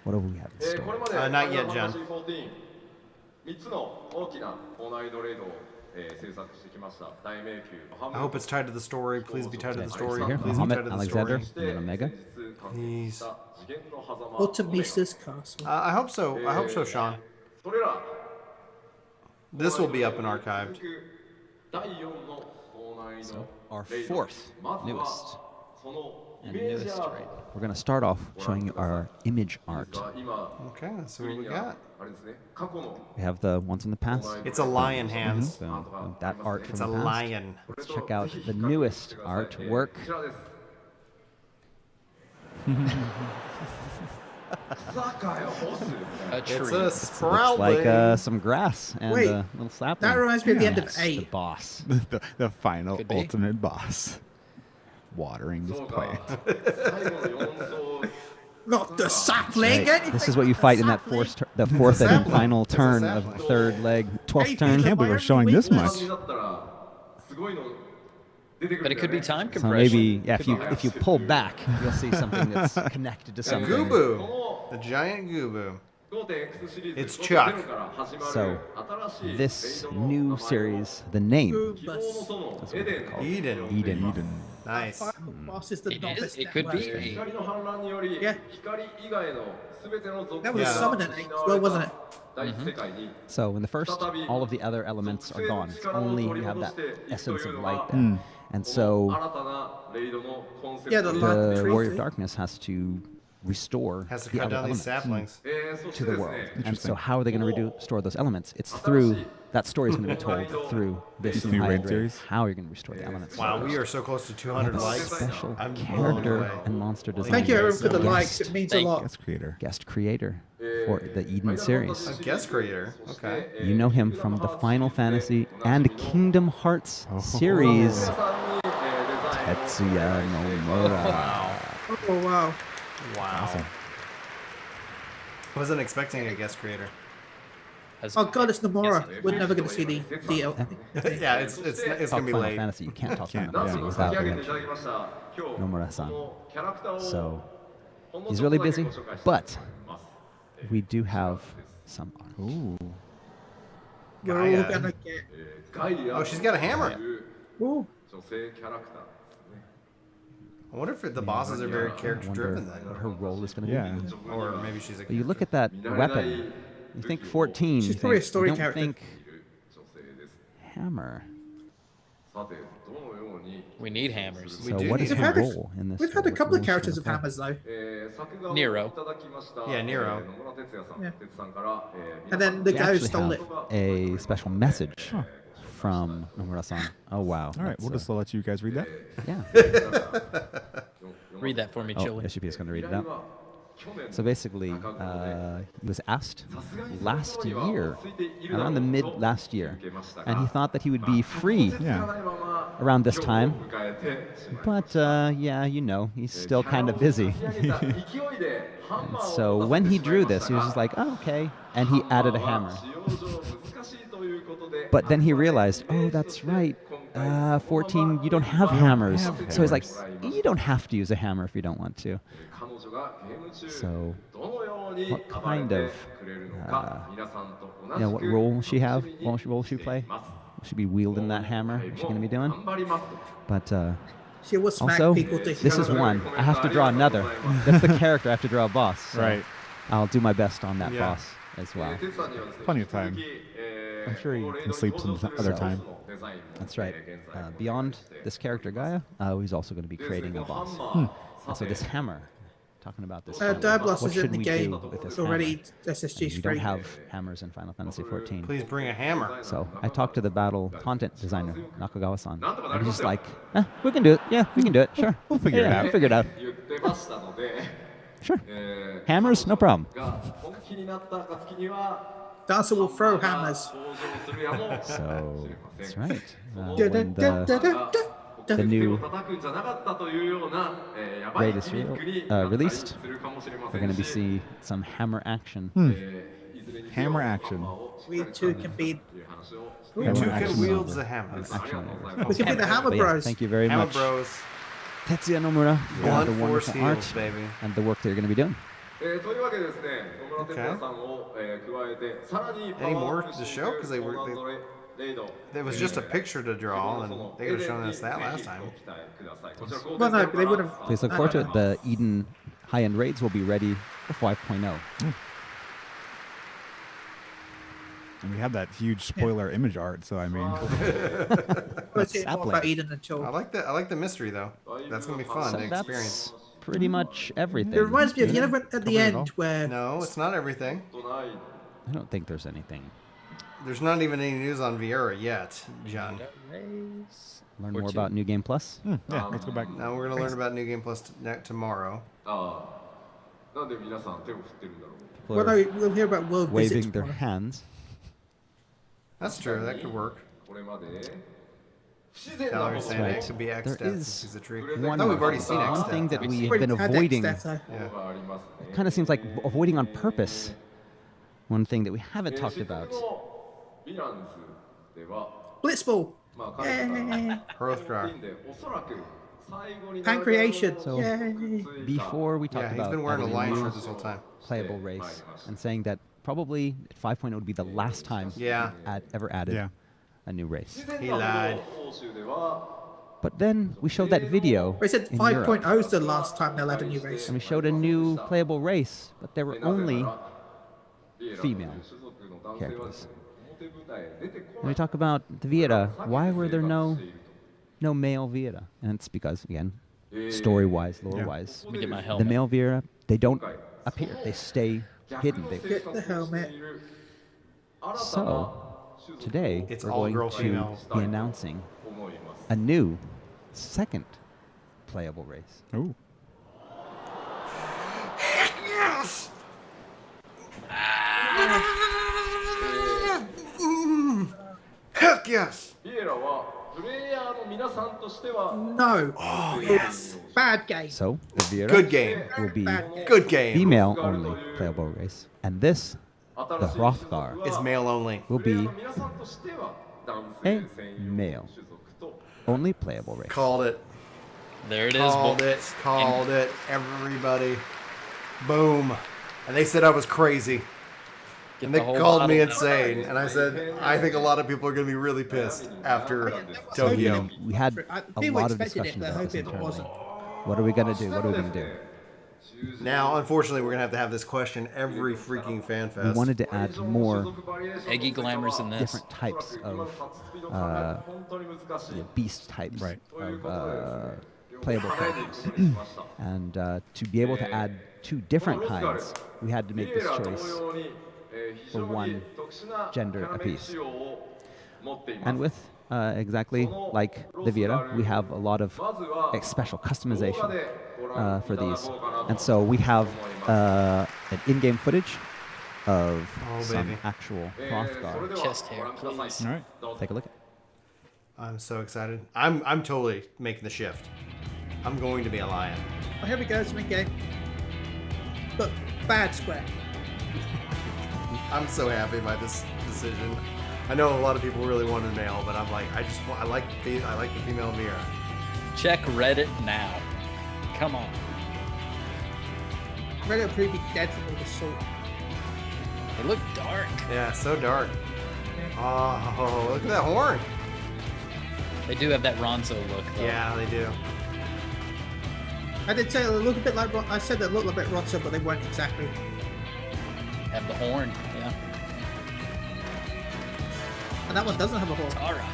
What do we have in こ store? れまで Not yet, John. FF14 3つの大きな高難易度レードを制作してきました大迷宮 I hope it's tied to the story. Please be tied to the story. Here, Please be tied to Bahamut, the Alexander, story. and then Omega. Please. Ultimatus Castle. I hope so. I hope so, Sean. それら This will be up and archived. 第4の高難易度 Our レイド fourth まずは newest そのイ and メージ newest アー raid. ト We're going to start off showing you our image art. 今 Okay, let's see what we got. あれですね過去の We have the ones in the past. It's a lion hands. So that art It's from a the past. lion. Let's check out the newest artwork. こちらです A It's tree. a Looks sprout. like some grass and Wait, a little sapling. That reminds me of the end of Yes, the 8. boss. the final Could be. ultimate boss. Watering this そうか plant. 最後の4層 Not the sapling. Right. This is what you fight in that the fourth and sapling. final It's a turn of sapling. the third leg, 12th turn. Can't believe we're showing this much. になったらすごいの出てく But る it could be んだよね time So compression. maybe yeah, if you pull back, you'll see something that's connected to The something. Goobu. The giant Goobu. 5.x シリーズ It's 5.0 Chuck. から始まる So 新しい this レイドの new 名前を series, the name, 希望の園エデン Eden. Eden. Nice. Boss is the It novice. is. It could be.光の反乱により Yeah. 光以外の全ての属 That 性 wasが summoned in 8 as well, wasn't it? 第一世界に So in the first, all of the other elements are gone. It's only you have that essence of light there. And こ so の新たなレイドのコンセプ Yeah, ト the に light- the tree Warrior of thing. Darkness has to restore Has to the cut other down these elements saplings. そし to て the です world. ね And so how are they going to restore those elements? It's through, that story is going to be told through this New high-end raid raid. series? How are you going to restore the elements? Wow, we are so close to 200 a likes. special I'm blown character away. and monster design. Thank you, everyone, for the Guest- likes. It means a lot. Guest creator. Guest creator for the Eden series. A guest creator. Okay. You know him from the Final Fantasy and Kingdom Hearts series. 皆さんにデザインを Tetsuya Nomura. Oh, wow. Wow. Wasn't expecting a guest creator. Has- Oh god, it's Nomura. Yes. We're never going to see the deal. Yeah, it's Talk gonna be Final late. Fantasy. You can't talk Final yeah, Fantasy without mentioning Nomura-san. So he's really busy, but we do have some art. Ooh. We're all Gaia. going to get. Oh, she's got a hammer. Ooh. I wonder if the bosses are very I character wonder driven what then, her role is going to Yeah. be. or maybe she's a. But you look at that weapon. You think 14. She's you probably a think, story you don't character. think hammer. We need hammers. We So do what need is her hammers. role in this? We've had a What couple of role is she characters of gonna play? hammers though. Nero. Yeah, Nero. Yeah. And then the We guy who actually stole have it. a special message from Nomura-san. Oh wow! All right, we'll just let you guys read that. Yeah. Read that for me, Oh, Chillie. SUP is going to read it out. So basically, he was asked last year, around the mid last year, and he thought that he would be free Yeah. around this time. But yeah, you know, he's still kind of busy. And so when he drew this, he was just like, oh, okay. And he added a hammer. But then he realized, oh, that's right. 14, you don't have hammers. So he's like, you don't have to use a hammer if you don't want to. So what kind of, what role will she have? What role will she play? Will she be wielding that hammer? What's she going to be doing? But She will smack also, people to this is one. I have to draw another. That's the character. I have to draw a boss. So Right. I'll do my best on that Yeah. boss as well. Plenty of time. I'm sure he can sleep some other time. That's right. Beyond this character, Gaia, he's also going to be creating a boss. And so this hammer, talking about this hammer, Diablos what is in should the we game do with this already. hammer? SSG We don't straight. have hammers in Final Fantasy 14. Please bring a hammer. So I talked to the battle content designer, Nakagawa-san. And he's just like, we can do it. Yeah, we can do it. Sure. We'll figure it out. We'll figure it out. Sure. Hammers, no problem. Dancer will throw hammers. So that's right. Da, da, When da, da, da, da. the new raid is released, we're going to be seeing some hammer action. Hammer action. We too can be. Who Hammer can action wields over. the hammers? Action. We can be the Hammer But yeah, Bros. thank you very Hammer much, Bros. Tetsuya Nomura, for Blunt the force wonderful heals, art baby. and the work that you're going to be doing. Any more to show? Because there was just a picture to draw, and they could have shown us that last time. Well, no, but they would have. Please look forward to it. The Eden high-end raids will be ready for 5.0. And we had that huge spoiler image art, so I mean, Let's hear more sapling. about Eden until. I like the mystery though. That's gonna be fun So to experience. that's pretty much everything. It reminds me of, you know, at the Covered it all. end where. No, it's not everything. I don't think there's anything. There's not even any news on Viera yet, John. Learn Or more two. about New Game Plus. yeah, let's go back. Now we're gonna learn about New Game Plus tomorrow. People Well, are no, we'll hear about World waving Visit their tomorrow. hands. That's true. That could work. Valerie's saying right. it could be X There death is since he's a tree. One, No, we've already seen X one death. thing that we have Already been had avoiding. X Death, Yeah. Kind of seems like avoiding on purpose. One thing that we haven't talked about. Blitzball. Yay. Hearthcraft. Pancreation. So- Yay. Before we talked Yeah, he's about been wearing a adding lion new shirt this whole time. playable race and saying that probably 5.0 would be the last time Yeah. ever added Yeah. a new race. He lied. But then we showed that video They said in 5.0 Europe, is the last time they'll add a new race. and we showed a new playable race, but there were only female characters. When we talk about the Vieta, why were there no male Vieta? And it's because, again, story-wise, lore-wise, Let me get my the helmet. male Vieta, they don't appear. They stay hidden. Get the helmet. So, today, It's we're all going girl, to female. be announcing a new second playable race. Ooh. Yes. Heck yes. No. Oh yes. Bad game. So, the Vieta Good game. will be Bad game. Good game. female-only playable race. And this the Hrothgar It's male only. will be a male only playable race. Called it. There it is. Called it. boys. Called it. Everybody. Boom. And they said I was crazy. Get And the they whole called me bottle. insane. And I said, I think a lot of people are going to be really pissed after Tokyo. We had I a think we lot of expected it, discussion but I about hope this it internally. wasn't. What are we gonna do? What are we gonna do? Now, unfortunately, we're going to have this question every freaking fan We fest. wanted to add more Eggy glamours in this. different types of beast types of playable characters. And to be able to add 2 different kinds, we had to make this choice for 1 gender apiece. And with exactly like the Viera, we have a lot of special customization for these. And so we have an in-game footage of some baby. actual Hrothgar. Chest hair, please. All right. Take a look. I'm so excited. I'm totally making the shift. I'm going to be a lion. Oh, here we go, some game. But bad square. I'm so happy by this decision. I know a lot of people really wanted male, but I'm like, I like the female Viera. Check Reddit now. Come on. Reddit will probably be dead from all the salt. They look dark. Yeah, so dark. Oh, look at that horn. They do have that Ronzo look, though. Yeah, they do. I did say it looked a bit like I said they looked a bit Ronzo, but they weren't exactly. Have the horn. Yeah. And that one doesn't have a horn. Tara.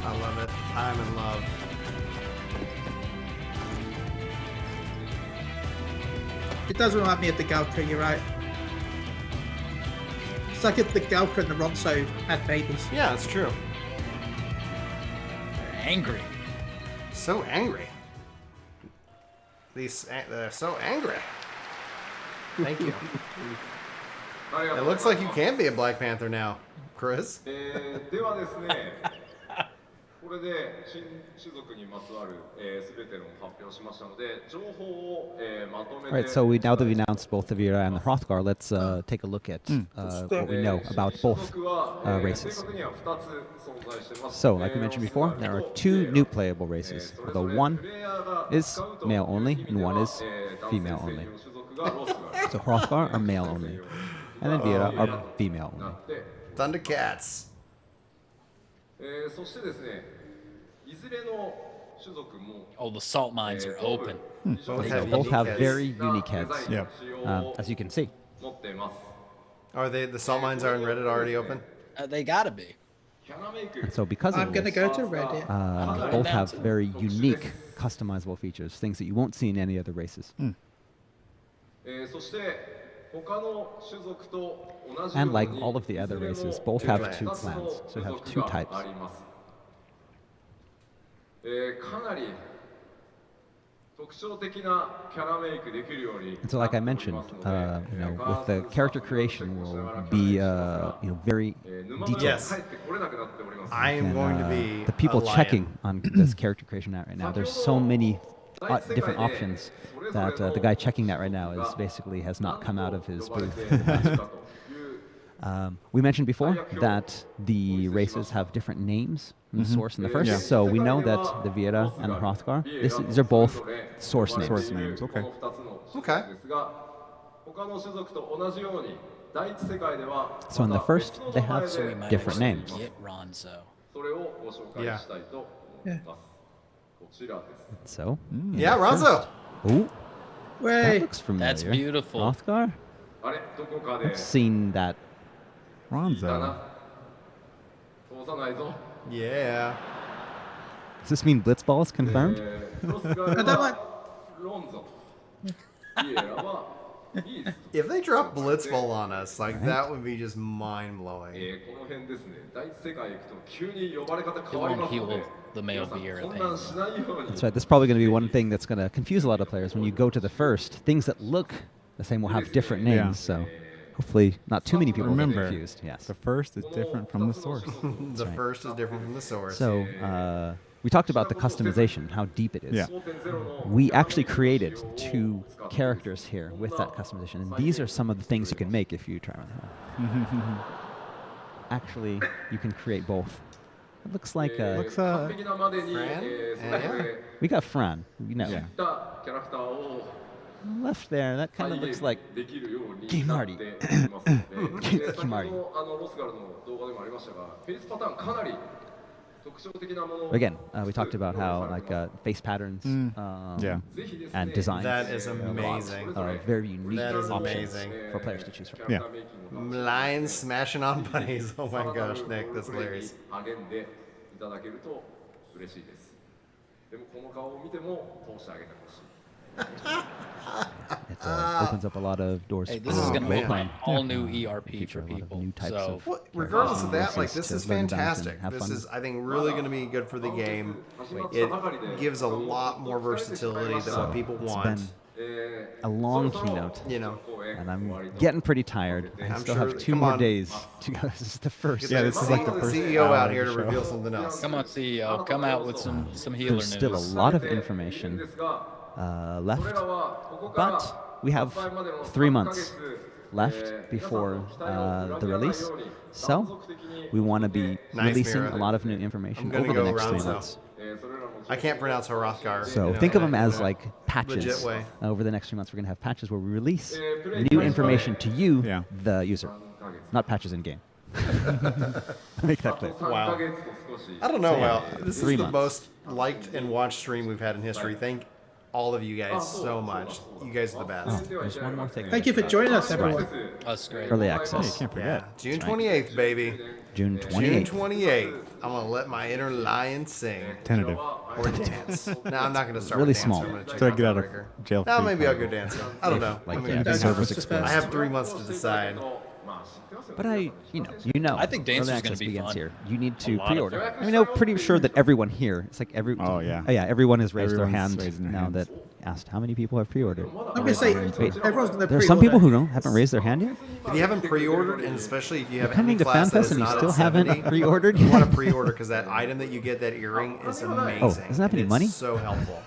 I love it. I'm in love. It does remind me of the Galka, you're right. It's like if the Galka and the Ronzo had babies. Yeah, it's true. They're angry. So angry. They're so angry. Thank you. It looks like you can be a Black Panther now, Chris. ではですね、これで新種族にまつわるすべての発表しましたので、情報をまとめて。 All right, so now that we announced both the Viera and the Hrothgar, let's take a look at what we know about both races. So, like we mentioned before, there are 2 new playable races. Although one is male only and one is female only. So Hrothgar are male only, and then Viera are female only. Thundercats. そしてですね、いずれの種族も Oh, the salt mines are open. Both So have both unique have heads. very unique heads, Yeah. as you can see. 持っています。 Are they? The salt mines are in Reddit already open? They gotta be. And so because of I'm gonna this, go to Reddit. both have very unique customizable features, things that you won't see in any other races. そして他の種族と同じように And like all of the other races, both have 2 2つの clans, so you 種 have 族 2 types. があります。かなり特徴的なキャラメイクできるように And so, like I mentioned, with the character creation will be, very detailed. Yes. I am And, going to be the people a lion. checking on this character creation right now. There's so many different options that the guy checking that right now has not come out of his booth. We mentioned before that the races have different names from the source and the first. Yeah. So we know that the Viera and the Hrothgar, these are both source names. Source names, okay. Okay. So in the first, they have So we might different actually names. Get Ronzo. Yeah. So, Yeah, Ronzo. ooh, that Way. looks familiar. That's beautiful. Hrothgar? I've seen that. Ronzo. Yeah. Does this mean Blitzball is confirmed? I don't like. If they drop Blitzball on us, like that would be just mind blowing. It won't heal the male Viera pain. That's right. This is probably going to be one thing that's going to confuse a lot of players. When you go to the first, things that look the same will have different names. Yeah. So hopefully not too many people will get Remember, confused. Yes. the first is different from the source. The first is different from the source. So we talked about the customization, how deep it is. Yeah. We actually created 2 characters here with that customization, and these are some of the things you can make if you try them. Actually, you can create both. It looks like Fran? we got Fran. You know, Yeah. left there. That kind of looks like Kimardi. Kimardi. Again, we talked about how face patterns Yeah. and designs. That is amazing. Very unique That is options amazing. for players to choose from. Yeah. Lions smashing on bunnies. Oh my gosh, Nick, that's hilarious. It opens up a lot of doors. Hey, this for is going to be role-playing. an all new ERP Feature for a lot of people. new types So of Well, regardless of that, like Versus this to is learn about and fantastic. have This fun. is, I think, really going to be good for the game. It gives a lot more versatility than what people want. been a long keynote, You know, and I'm getting pretty tired. I I'm still sure- have 2 come more on. days to go. This is the first. Yeah, this is like the the first CEO hour out of here the to show. reveal something else. come on, CEO. Come out with some healer There's still a news. lot of information left, but we have 3 months left before the release. So we want to be Nice, releasing Mira. a lot of new information I'm gonna over the go next 3 around so. months. I can't pronounce Hrothgar. So you know, think of them in as a like patches. legit way. Over the next 3 months, we're going to have patches where we release new information to you, Yeah. the user, not patches in game. Make that clear. Wow. I don't know. Well, this is 3 the months. most liked and watched stream we've had in history. Thank all of you guys so much. You guys are the best. There's one more thing. Thank you for joining us, everyone. That's great. Early Hey, you access, can't Yeah, forget. June 28th, baby. June June 28th. 28th. I'm gonna let my inner lion sing Tentative. or dance. No, I'm not gonna start Really with dancing. small. I'm gonna check So I my get out of breaker. jail No, free maybe I'll card. go dancing. I don't know. Like, I'm yeah, gonna do the something. server's I exposed. I have 3 months to decide. But I I think Dancer's early gonna access be begins fun. here. You need A to lot of pre-order. fun. I mean, I'm pretty sure that everyone here, it's like Oh, yeah. everyone has raised Everyone's their hand raising their now hands. that asked how many people have pre-ordered. I'm going to say Wait, everyone's going to there are some people who haven't raised their hand yet. If you haven't pre-ordered, and especially if you have Coming any to class that FanFest is and you not still at haven't 70, pre-ordered you want yet? to pre-order because that item that you get, that earring, is amazing. doesn't that have any It's money? So helpful.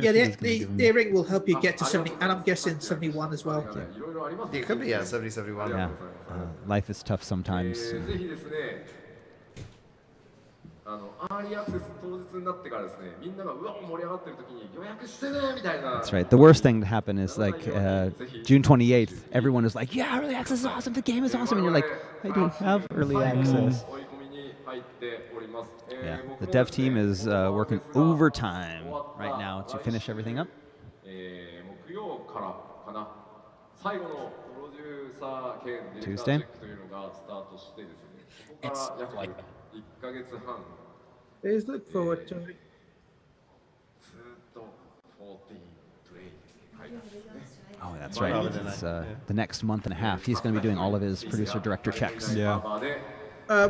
Yeah, the earring will help you get to 70, and I'm guessing 71 as well. It could be 70, 71. Yeah, life is tough sometimes. ぜひですね、アーリーアクセス当日になってからですね、みんながうわ盛り上がってる時に予約してねみたいな。 That's right. The worst thing to happen is like June 28th, everyone is like, yeah, early access is awesome, the game is awesome. And you're like, I don't have early access. 追い込みに入っております。 Yeah, the dev team is working overtime right now to finish everything up. 木曜からかな。最後のプロデューサー兼ディレクターチェ Tuesday? ックというのがスタートしてですね、そこ It's から約 like that. 1ヶ月半 Please look forward to it. ずっと14プレイ書いてあるんですね。 Oh, that's right. It's, the next month and a half, he's going to be doing all of his producer-director checks. Yeah.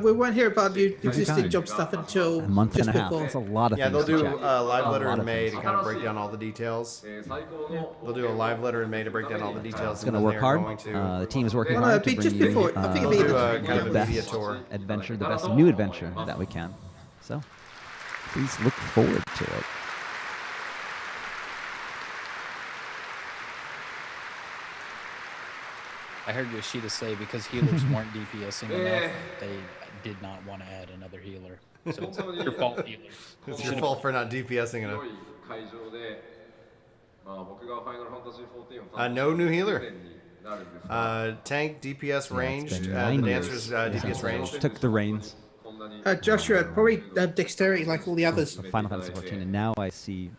We won't hear about the existing time. job stuff until A month and just a half. before. That's a lot of Yeah, things they'll to do check. a live letter lot in of May to things. kind of break down all the details. 最高の They'll do a live letter in May to break down all the details. It's going to work hard. The team is working Well, hard to it'll be just bring you before- I think it'll be They'll do a the- kind of the a best media tour. adventure, the best new adventure that we can. So, please look forward to it. I heard Yoshida say because healers weren't DPSing enough, they did not want to add another healer. So it's your fault, healers. It's your fault for not DPSing enough. 広い会場で、まあ、僕がファイナルファンタジー14を担当 No new healer. になるんですが Tank, DPS Yeah, it's ranged. been The 9 dancers, years DPS since I ranged. took the reinsこんなに Joshua, probably dexterity like all the others. of Final Fantasy 14, and now I see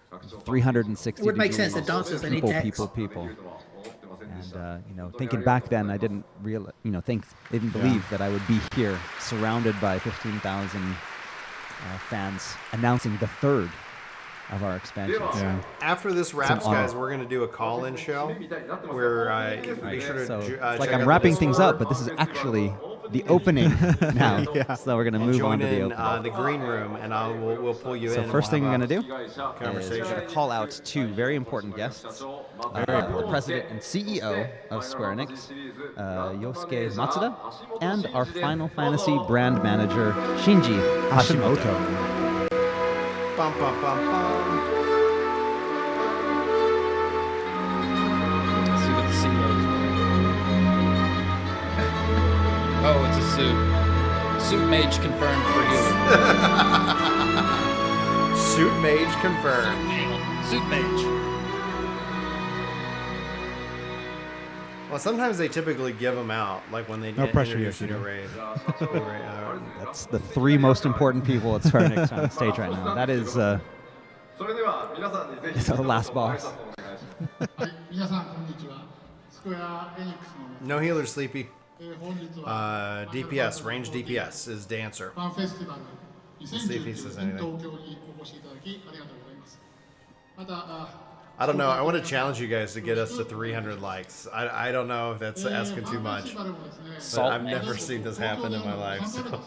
360 It would make sense, degrees, the dancers, they need people, dex. people. とは思ってませんでし And た。 you know, thinking back then, I didn't didn't believe that I would be here, surrounded by 15,000 fans, announcing the third of our expansions. Yeah. After this wraps, honor. guys, we're going to do a call-in show where be sure to So check it's like out I'm the wrapping things Discord. up, but this is actually the opening now. So we're gonna move Join on to the in opening. the green room, and we'll pull you in. So and first we'll thing we're have gonna a do is we're conversation. gonna call out 2 very important guests. The president and CEO of Square Enix, Yosuke Matsuda, and our Final Fantasy brand manager, Shinji Hashimoto. Bum, bum, bum, bum. Let's see what the CEO's wearing. Oh, it's a suit. Suit mage confirmed for healer. Suit mage confirmed. Suit mage. Well, sometimes they typically give them out, like when they No pressure, introduce a new Yoshida. raid. That's the three most important people at Square Enix on stage right now. That is the last boss. No healer, Sleepy. DPS, range DPS is Dancer. Let's see if he says anything. I don't know. I want to challenge you guys to get us to 300 likes. I don't know if that's asking too much. But I've never seen this happen in my life. So.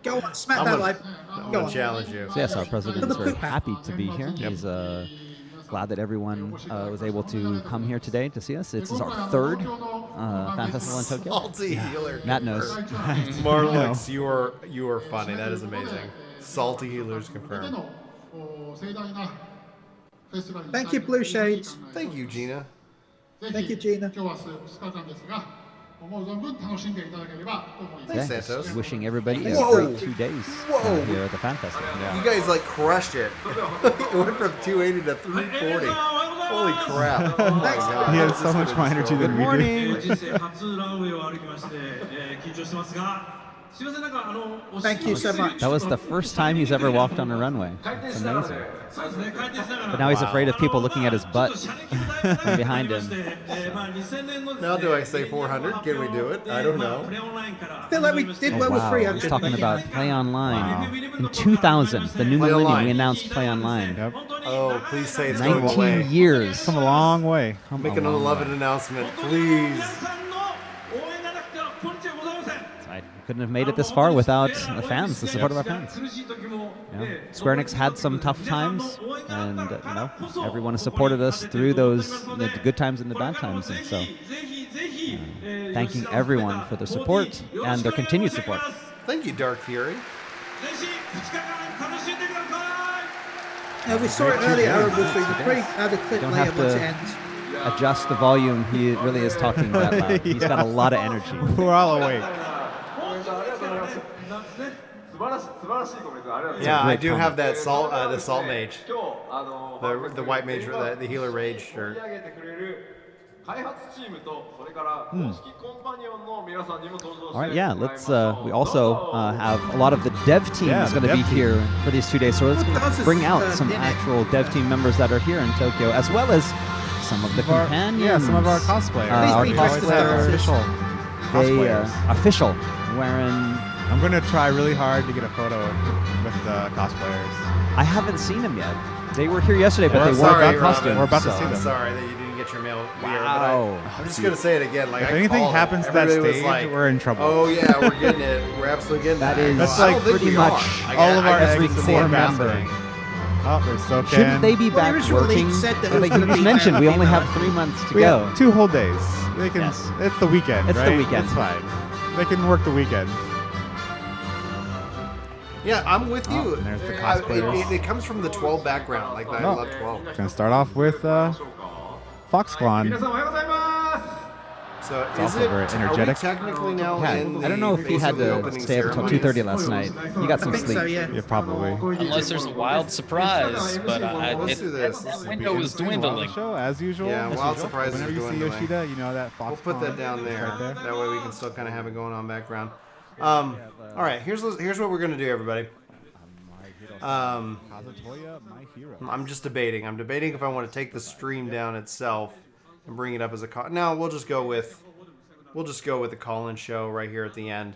Go on, smack that like. I'm Go going on. to challenge you. So yes, our president is very happy to be here. He's glad that everyone was able to come here today to see us. This is our third fan festival in Tokyo. Salty healer. Matt knows. Marlix, you are funny. That is amazing. Salty healers confirmed. Thank you, Blue Shades. Thank you, Gina. Thank you, Gina. Thanks, Santos. Just wishing everybody a Whoa. great 2 days here at the fan festival. You guys like crushed it. It went from 280 to 340. Holy crap. Oh my God. He has so much more energy than we do. Thank you so much. That was the first time he's ever walked on a runway. It's amazing. But now he's afraid of people looking at his butt from behind him. Now do I say 400? Can we do it? I don't know. I feel like we did well with Wow, 300. he's talking about Play Online. In 2000, the new Play millennium, Online. we announced Play Online. Yep. Oh, please say it's going 19 away. years. Come a long way. Make an 11 announcement, please. I couldn't have made it this far without the fans, the support of our fans. Yeah. Square Enix had some tough times, and everyone has supported us through those the good times and the bad times. And so, thanking everyone for their support and their continued support. Thank you, Dark Fury. We saw it earlier, Aaron Woodley. The pre had a clip Don't later have once to- it ends. Adjust the volume. He really is talking that loud. He's got a lot of energy. We're all awake. Yeah, I great do comment. have that the salt mage, the white mage, the healer rage shirt. All right, yeah. Let's. We also have a lot of the dev team Yeah, is the going to be dev team. here for these 2 days. So let's Well, Daz bring is, out some in it. actual dev team members that are here in Tokyo, as well as some of the companions. Yeah, some of our cosplayers. Our Please be dressed as cosplayers. Daz. Official They cosplayers. official wearing. I'm going to try really hard to get a photo with the cosplayers. I haven't seen them yet. They were here yesterday, but We're they sorry, weren't got Robin. costumes. We're about to so- see I'm them. sorry that you didn't get your mail here, Wow. but I'm just gonna say it again. Like If I anything called it. happens to that Everybody was stage, like, we're in trouble. Oh yeah, we're getting it. We're absolutely getting That it. is That's I don't like think pretty we much are. all of our I guess eggs we in can the see it member. happening. Oh, there's so Shouldn't they be Well, back the original leak working? said that it Well, was like you gonna just be mentioned, we only female. have 3 months to We go. have 2 whole days. They can. Yes. It's the weekend, It's the right? weekend. It's fine. They can work the weekend. Yeah, I'm with you. Oh, and there's the I- cosplayers. it comes from the 12 background. Like I No. love 12. Gonna start off with Foxconn. So is also it very Are we energetic. technically now Yeah, in I don't know if he had the to opening stay up until ceremony? 2:30 last night. He got I some think sleep. so, yeah. Yeah, probably. Unless there's a wild surprise, but Let's do this. that window is dwindling. Show as usual. Yeah, As wild usual. surprises Whenever are you see dwindling. Yoshida, you know that Foxconn. We'll put that down there. Right there. That way we can still kind of have it going on background. All right, here's what we're gonna do, everybody. Kazutoya, my hero. I'm just debating. I'm debating if I want to take the stream down itself and bring it up as a call. No, we'll just go with the call-in show right here at the end.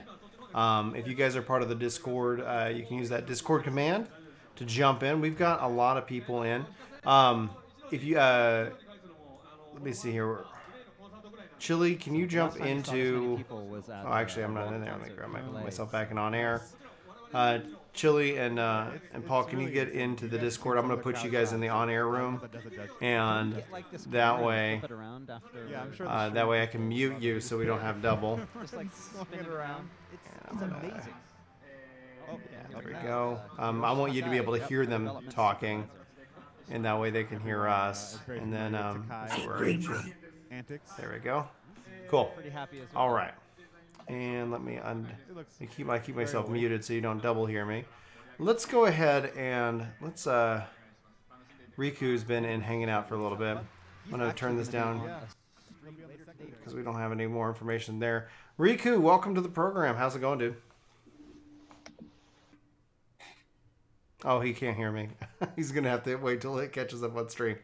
If you guys are part of the Discord, you can use that Discord command to jump in. We've got a lot of people in. If you let me see here. Chillie, can you jump into? Oh, actually, I'm not in there. Let me grab myself back and on air. Chillie and Paul, can you get into the Discord? I'm gonna put you guys in the on-air room, and that way I can mute you so we don't have double. Just like spin it around. It's amazing. There we go. I want you to be able to hear them talking, and that way they can hear us. And then, let's see where are you? There we go. Cool. All right. And let me keep myself muted so you don't double hear me. Let's go ahead and let's Riku's been in hanging out for a little bit. I'm gonna turn this down because we don't have any more information there. Riku, welcome to the program. How's it going, dude? Oh, he can't hear me. He's gonna have to wait till it catches up on stream.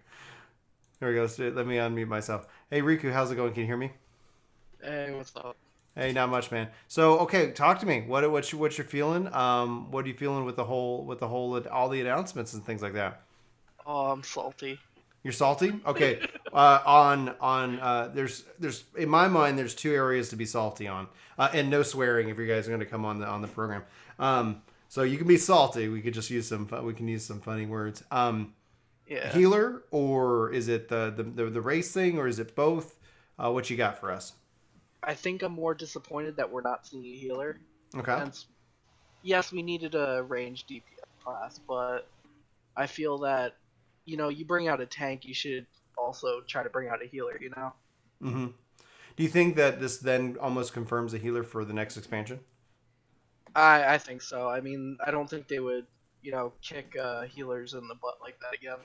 There we go. Let me unmute myself. Hey, Riku, how's it going? Can you hear me? Hey, what's up? Hey, not much, man. So, okay, talk to me. What you're feeling? What are you feeling with all the announcements and things like that? Oh, I'm salty. You're salty? Okay. There's in my mind there's two areas to be salty on, and no swearing if you guys are going to come on the program. So you can be salty. We could just use some funny words. Yeah. Healer, or is it the race thing, or is it both? What you got for us? I think I'm more disappointed that we're not seeing a healer. Okay. And yes, we needed a ranged DPS class, but I feel that, you bring out a tank, you should also try to bring out a healer, Mm-hmm. Do you think that this then almost confirms a healer for the next expansion? I think so. I mean, I don't think they would, kick healers in the butt like that again.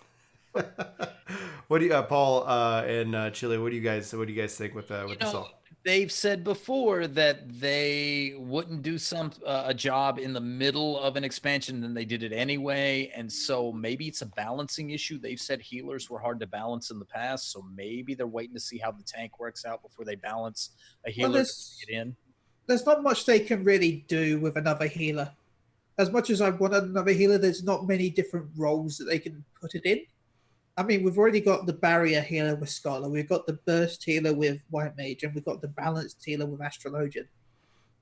What do you, Paul and Chillie? What do you guys think with the salt? They've said before that they wouldn't do a job in the middle of an expansion, and they did it anyway. And so maybe it's a balancing issue. They've said healers were hard to balance in the past, so maybe they're waiting to see how the tank works out before they balance a healer to get in. There's not much they can really do with another healer. As much as I wanted another healer, there's not many different roles that they can put it in. I mean, we've already got the barrier healer with Scholar, we've got the burst healer with White Mage, and we've got the balanced healer with Astrologian.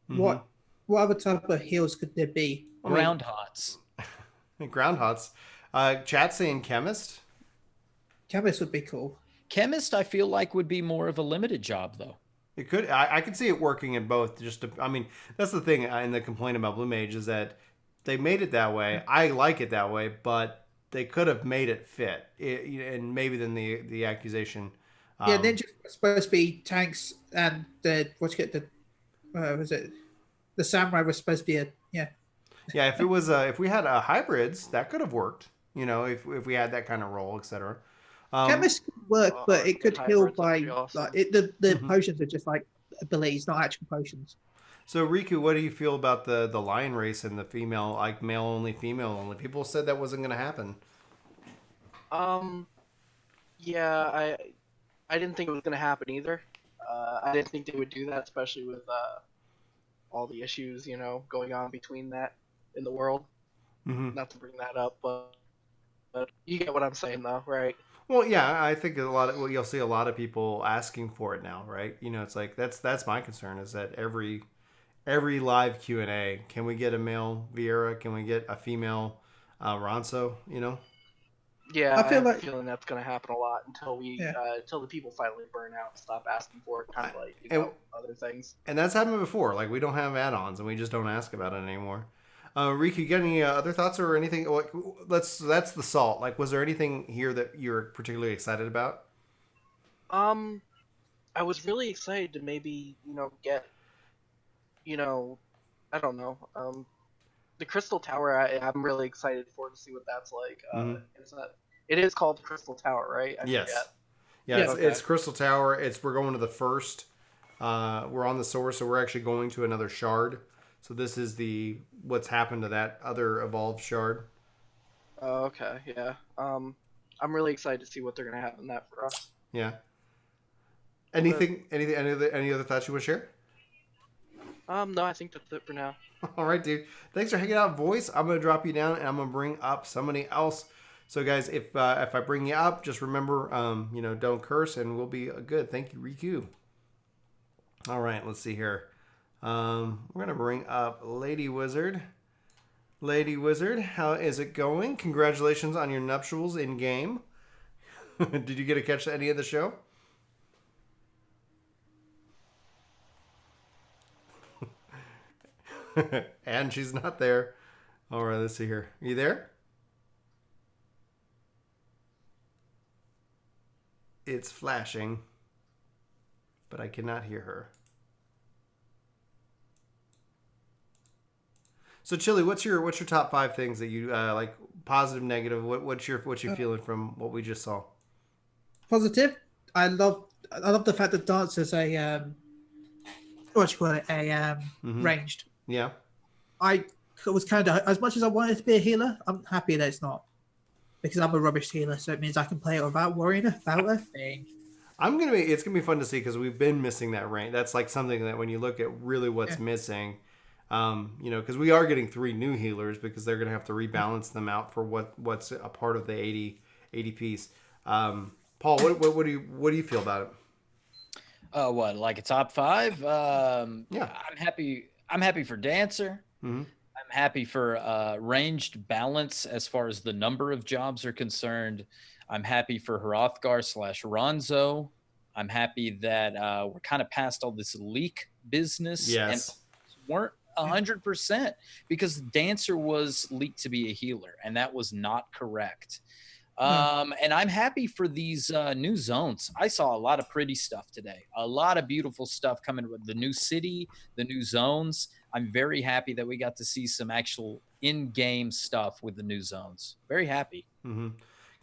Mm-hmm. What other type of heals could there be? Ground Hots. Ground Hots. Chat saying Chemist? Chemist would be cool. Chemist, I feel like, would be more of a limited job, though. It could. I could see it working in both. That's the thing. And the complaint about Blue Mage is that they made it that way. I like it that way, but they could have made it fit. And maybe then the accusation. Ninjas were supposed to be tanks, and the samurai was supposed to be Yeah, if we had hybrids, that could have worked. If we had that kind of role, etc. Chemist could work, but it could heal by awesome. The potions are just like abilities, not actual potions. So Riku, what do you feel about the lion race and the female, like male only, female only? People said that wasn't going to happen. Yeah, I didn't think it was going to happen either. I didn't think they would do that, especially with all the issues, going on between that in the world. Mm-hmm. Not to bring that up, but you get what I'm saying, though, right? Well, yeah, I think you'll see a lot of people asking for it now, right? It's like that's my concern is that every live Q&A, can we get a male Vieira? Can we get a female Ronso? Yeah, I have a feeling that's going to happen a lot until until the people finally burn out and stop asking for it, kind of like other things. And that's happened before. Like we don't have add-ons and we just don't ask about it anymore. Riku, you got any other thoughts or anything? That's the salt. Like, was there anything here that you're particularly excited about? I was really excited to maybe get I don't know the Crystal Tower. I'm really excited to see what that's like. It is called the Crystal Tower, right? Yes. Yeah, it's Crystal Tower. We're going to the first. We're on the source, so we're actually going to another shard. So this is what's happened to that other evolved shard. Oh, okay, yeah. I'm really excited to see what they're gonna have in that for us. Yeah. Any other thoughts you want to share? No, I think that's it for now. All right, dude. Thanks for hanging out, voice. I'm gonna drop you down and I'm gonna bring up somebody else. So guys, if I bring you up, just remember, don't curse, and we'll be good. Thank you, Riku. All right, let's see here. We're gonna bring up Lady Wizard. Lady Wizard, how is it going? Congratulations on your nuptials in game. Did you get to catch any of the show? And she's not there. All right, let's see here. Are you there? It's flashing, but I cannot hear her. So, Chillie, what's your top 5 things that you like? Positive, negative. What's you feeling from what we just saw? Positive. I love the fact that dance is a what you call it, a ranged. Yeah. I was kind of, as much as I wanted to be a healer, I'm happy that it's not, because I'm a rubbish healer. So it means I can play it without worrying about a thing. It's gonna be fun to see, because we've been missing that range. That's like something that when you look at really what's missing, because we are getting 3 new healers, because they're gonna have to rebalance them out for what's a part of the 80 piece. Paul, what do you feel about it? What, like a top 5? Yeah, I'm happy for Dancer. Mm-hmm. I'm happy for ranged balance as far as the number of jobs are concerned. I'm happy for Hrothgar/Ronzo. I'm happy that we're kind of past all this leak business. Yes. And weren't 100%, because Dancer was leaked to be a healer, and that was not correct. And I'm happy for these new zones. I saw a lot of pretty stuff today, a lot of beautiful stuff coming with the new city, the new zones. I'm very happy that we got to see some actual in-game stuff with the new zones. Very happy. Mm-hmm.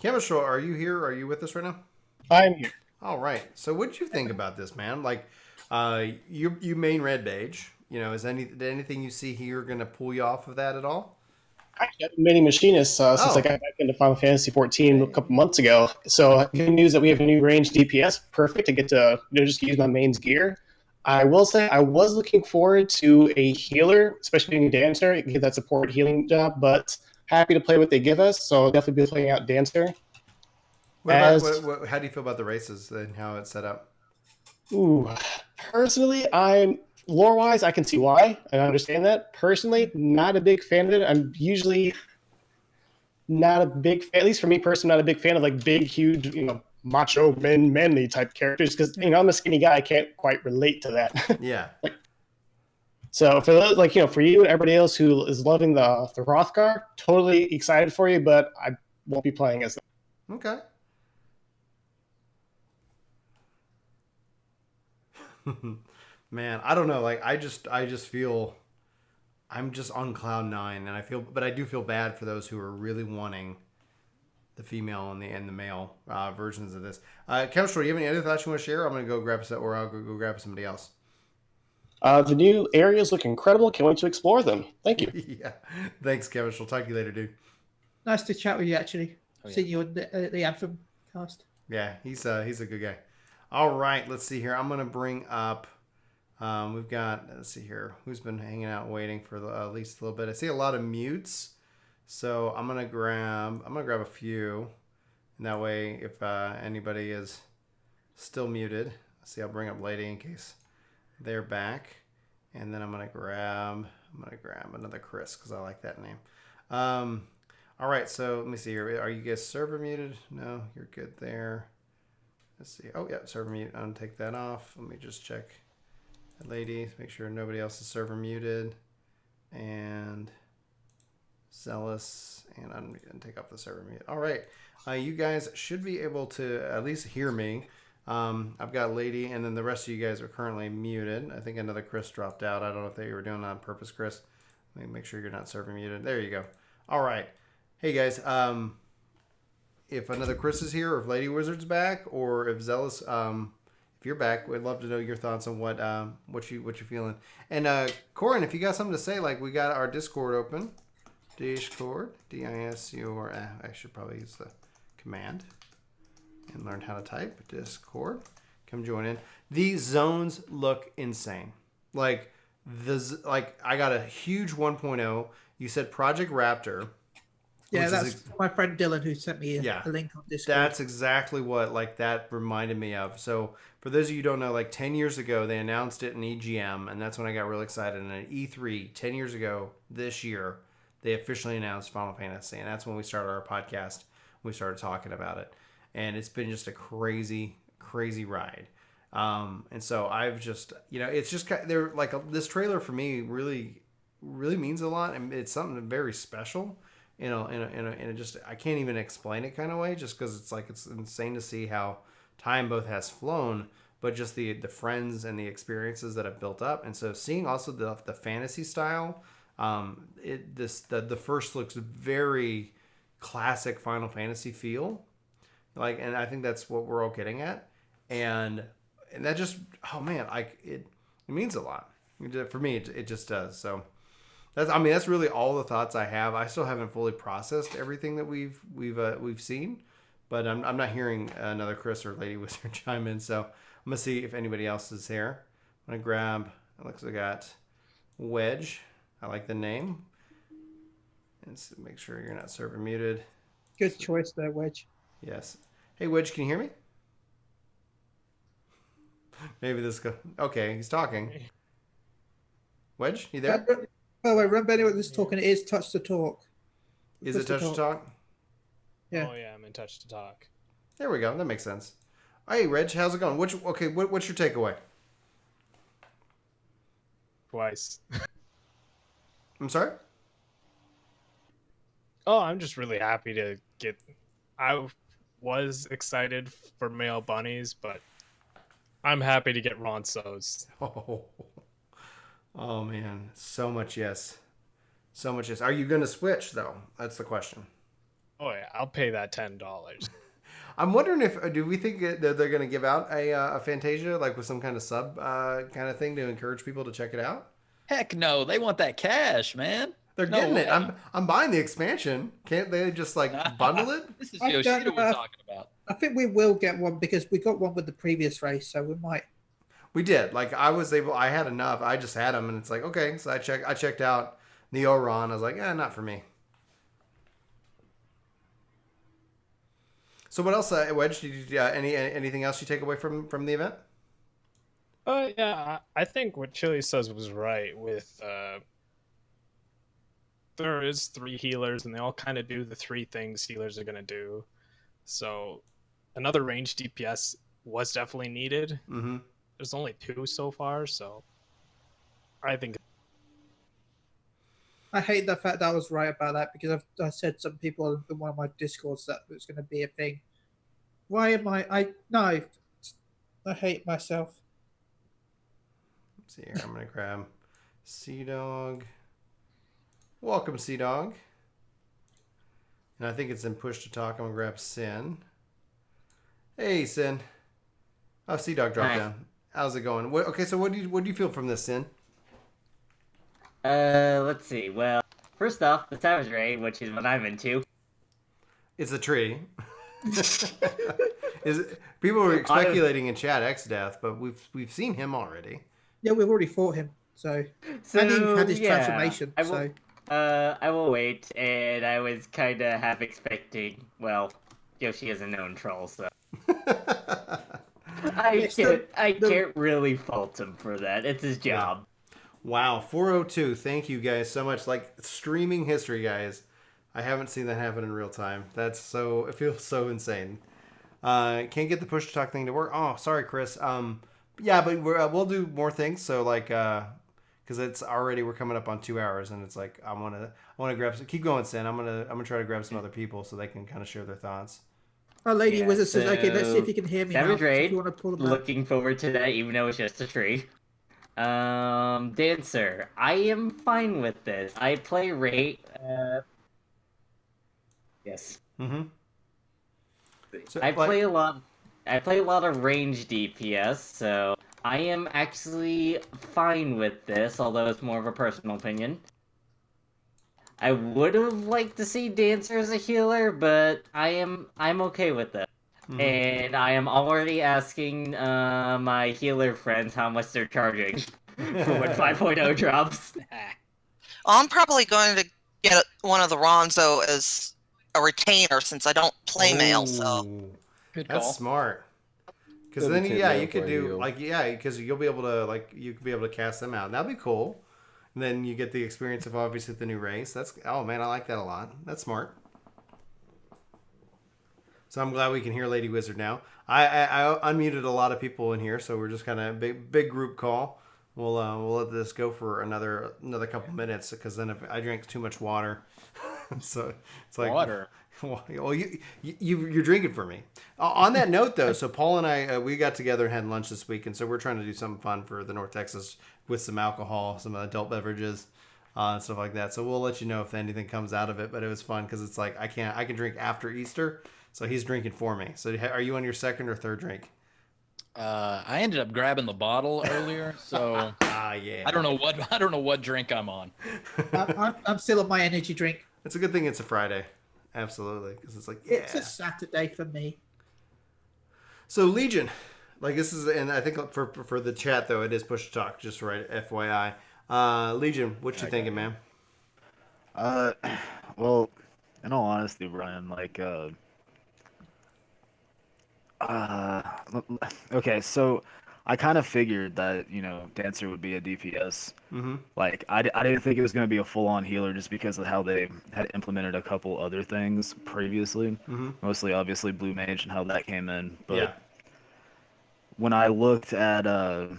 Chemistro, are you here? Are you with us right now? I'm here. All right. So what did you think about this, man? Like, you main red beige. Is anything you see here going to pull you off of that at all? Actually, I've been mainly machinist since I got back into Final Fantasy 14 a couple months ago. So good news that we have a new range DPS. Perfect to get to just use my main's gear. I will say I was looking forward to a healer, especially being a dancer, get that support healing job, but happy to play what they give us. So I'll definitely be playing out dancer. How do you feel about the races and how it's set up? Personally, lore-wise, I can see why. I understand that. Personally, not a big fan of it. I'm usually not a big fan, at least for me personally, not a big fan of like big, huge, macho, manly type characters, because I'm a skinny guy. I can't quite relate to that. Yeah. So for those, for you and everybody else who is loving the Hrothgar, totally excited for you, but I won't be playing as them. Okay. Man, I don't know. Like, I just feel I'm just on cloud 9, and but I do feel bad for those who are really wanting the female and the male versions of this. Chemistro, do you have any other thoughts you want to share? I'm gonna go grab or I'll go grab somebody else. The new areas look incredible. Can't wait to explore them. Thank you. Yeah, thanks, Chemistro. Talk to you later, dude. Nice to chat with you, actually. Seeing you on the Anthem cast. Yeah, he's a good guy. All right, let's see here. I'm gonna bring up. We've got, let's see here, who's been hanging out waiting for at least a little bit. I see a lot of mutes, so I'm gonna grab a few, and that way, if anybody is still muted, let's see, I'll bring up Lady in case they're back, and then I'm gonna grab another Chris because I like that name. All right, so let me see here. Are you guys server muted? No, you're good there. Let's see. Oh yeah, server mute. I'm gonna take that off. Let me just check. Lady, make sure nobody else is server muted, and Zealous, and I'm gonna take off the server mute. All right, you guys should be able to at least hear me. I've got Lady, and then the rest of you guys are currently muted. I think another Chris dropped out. I don't know if they were doing that on purpose, Chris. Let me make sure you're not server muted. There you go. All right, hey guys. If another Chris is here, or if Lady Wizard's back, or if Zealous, if you're back, we'd love to know your thoughts on what you're feeling. And Corin, if you got something to say, like, we got our Discord open. Discord, D-I-S-C-O-R. I should probably use the command and learn how to type. Discord. Come join in. These zones look insane. Like I got a huge 1.0. You said Project Raptor. Yeah, that's my friend Dylan who sent me a link on Discord. That's exactly what that reminded me of. So for those of you who don't know, 10 years ago, they announced it in EGM, and that's when I got real excited. And at E3, 10 years ago this year, they officially announced Final Fantasy, and that's when we started our podcast. We started talking about it, and it's been just a crazy, crazy ride. And so I've just, it's just they're this trailer for me really really means a lot, and it's something very special. Just I can't even explain it kind of way, just because it's like it's insane to see how time both has flown, but just the friends and the experiences that have built up. And so seeing also the fantasy style, the first looks very classic Final Fantasy feel, and I think that's what we're all getting at, and that just, oh man, it means a lot for me. It just does. So that's really all the thoughts I have. I still haven't fully processed everything that we've seen, but I'm not hearing another Chris or Lady Wizard chime in. So I'm gonna see if anybody else is here. I'm gonna grab. It looks like I got Wedge. I like the name. And make sure you're not server muted. Good choice there, Wedge. Yes. Hey, Wedge, can you hear me? Maybe this go. Okay, he's talking. Wedge, you there? By the way, remember anyone that's talking, it is touch to talk. Is it touch to talk? Yeah. Oh yeah, I'm in touch to talk. There we go. That makes sense. Hey, Reg, how's it going? What's your takeaway? Twice. I'm sorry? Oh, I'm just really happy to get. I was excited for male bunnies, but I'm happy to get Ronsos. Oh man, so much yes. So much yes. Are you going to switch though? That's the question. Oh yeah, I'll pay that $10. I'm wondering do we think that they're going to give out a Fantasia like with some kind of sub kind of thing to encourage people to check it out? Heck no, they want that cash, man. They're getting it. I'm buying the expansion. Can't they just like bundle it? This is Yoshida we're talking about. I think we will get one because we got one with the previous race, so we might. We did. Like I had enough. I just had them, and it's like okay. So I checked out the Oron. I was like, not for me. So what else, Wedge? Did you anything else you take away from the event? Yeah, I think what Chillie says was right. With there is 3 healers, and they all kind of do the 3 things healers are gonna do. So another range DPS was definitely needed. Mm-hmm. There's only 2 so far, so I think. I hate the fact that I was right about that because I said to some people in one of my discords that it was going to be a thing. Why am I hate myself. Let's see here. I'm going to grab Sea Dog. Welcome, Sea Dog. And I think it's in push to talk. I'm going to grab Sin. Hey, Sin. Oh, Sea Dog dropped down. How's it going? Okay, so what do you feel from this, Sin? Let's see. Well, first off, the Savage Raid, which is what I'm into. It's a tree. People were speculating in chat X-Death, but we've seen him already. Yeah, we've already fought him. So and he had his transformation. I will wait, and I was kind of half expecting. Well, Yoshi is a known troll, so I can't really fault him for that. It's his job. Wow, 402. Thank you guys so much. Like streaming history, guys. I haven't seen that happen in real time. It feels so insane. Can't get the push to talk thing to work. Oh, sorry, Chris. Yeah, but we'll do more things. So like, because we're coming up on 2 hours, and it's like I want to grab some. Keep going, Sin. I'm gonna try to grab some other people so they can kind of share their thoughts. Oh, Lady Wizard says, okay, let's see if you can hear me now. Savage Raid, if you want to pull them looking forward to that, even though it's just a tree. Dancer, I am fine with this. I play rate. Yes. Mm-hmm. So, I play a lot of range DPS, so I am actually fine with this, although it's more of a personal opinion. I would have liked to see Dancer as a healer, but I'm okay with it. Mm-hmm. And I am already asking my healer friends how much they're charging for when 5.0 drops. I'm probably going to get one of the Ronzo as a retainer since I don't play male. So good call. That's smart. Because then you could do because you'll be able to cast them out. And that'd be cool. And then you get the experience of obviously the new race. Oh man, I like that a lot. That's smart. So I'm glad we can hear Lady Wizard now. I unmuted a lot of people in here, so we're just kind of big group call. we'll let this go for another couple minutes because then if I drink too much water, so it's like water. Well, you're drinking for me. On that note, though, so Paul and I we got together and had lunch this week, and so we're trying to do something fun for the North Texas with some alcohol, some adult beverages, and stuff like that. So we'll let you know if anything comes out of it. But it was fun because it's like I can drink after Easter, so he's drinking for me. So are you on your second or third drink? I ended up grabbing the bottle earlier, so yeah. I don't know what drink I'm on. I'm still on my energy drink. It's a good thing it's a Friday. Absolutely, because it's like, yeah. It's a Saturday for me. So Legion, like this is, and I think for the chat though, it is push to talk. Just right, FYI. Legion, what you thinking, man? Well, in all honesty, Brian, like, okay, so I kind of figured that, Dancer would be a DPS. Mm-hmm. Like, I didn't think it was going to be a full-on healer just because of how they had implemented a couple other things previously. Mm-hmm. Mostly, obviously, Blue Mage and how that came in. But yeah. When I looked at, the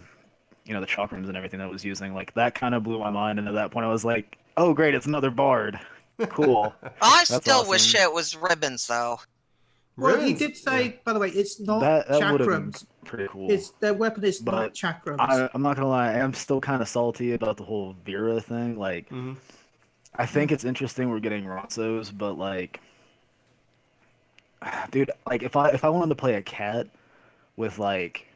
chakrams and everything that it was using, like, that kind of blew my mind. And at that point, I was like, oh, great, it's another Bard. Cool. I That's still awesome. wish it was ribbons, though. Well, he did say, by the way, it's not that would have been chakrams. pretty cool. Their weapon is not chakrams. I'm not gonna lie, I'm still kind of salty about the whole Vera thing. Like, I think it's interesting we're getting Ronsos, but like, dude, like if I wanted to play a cat with like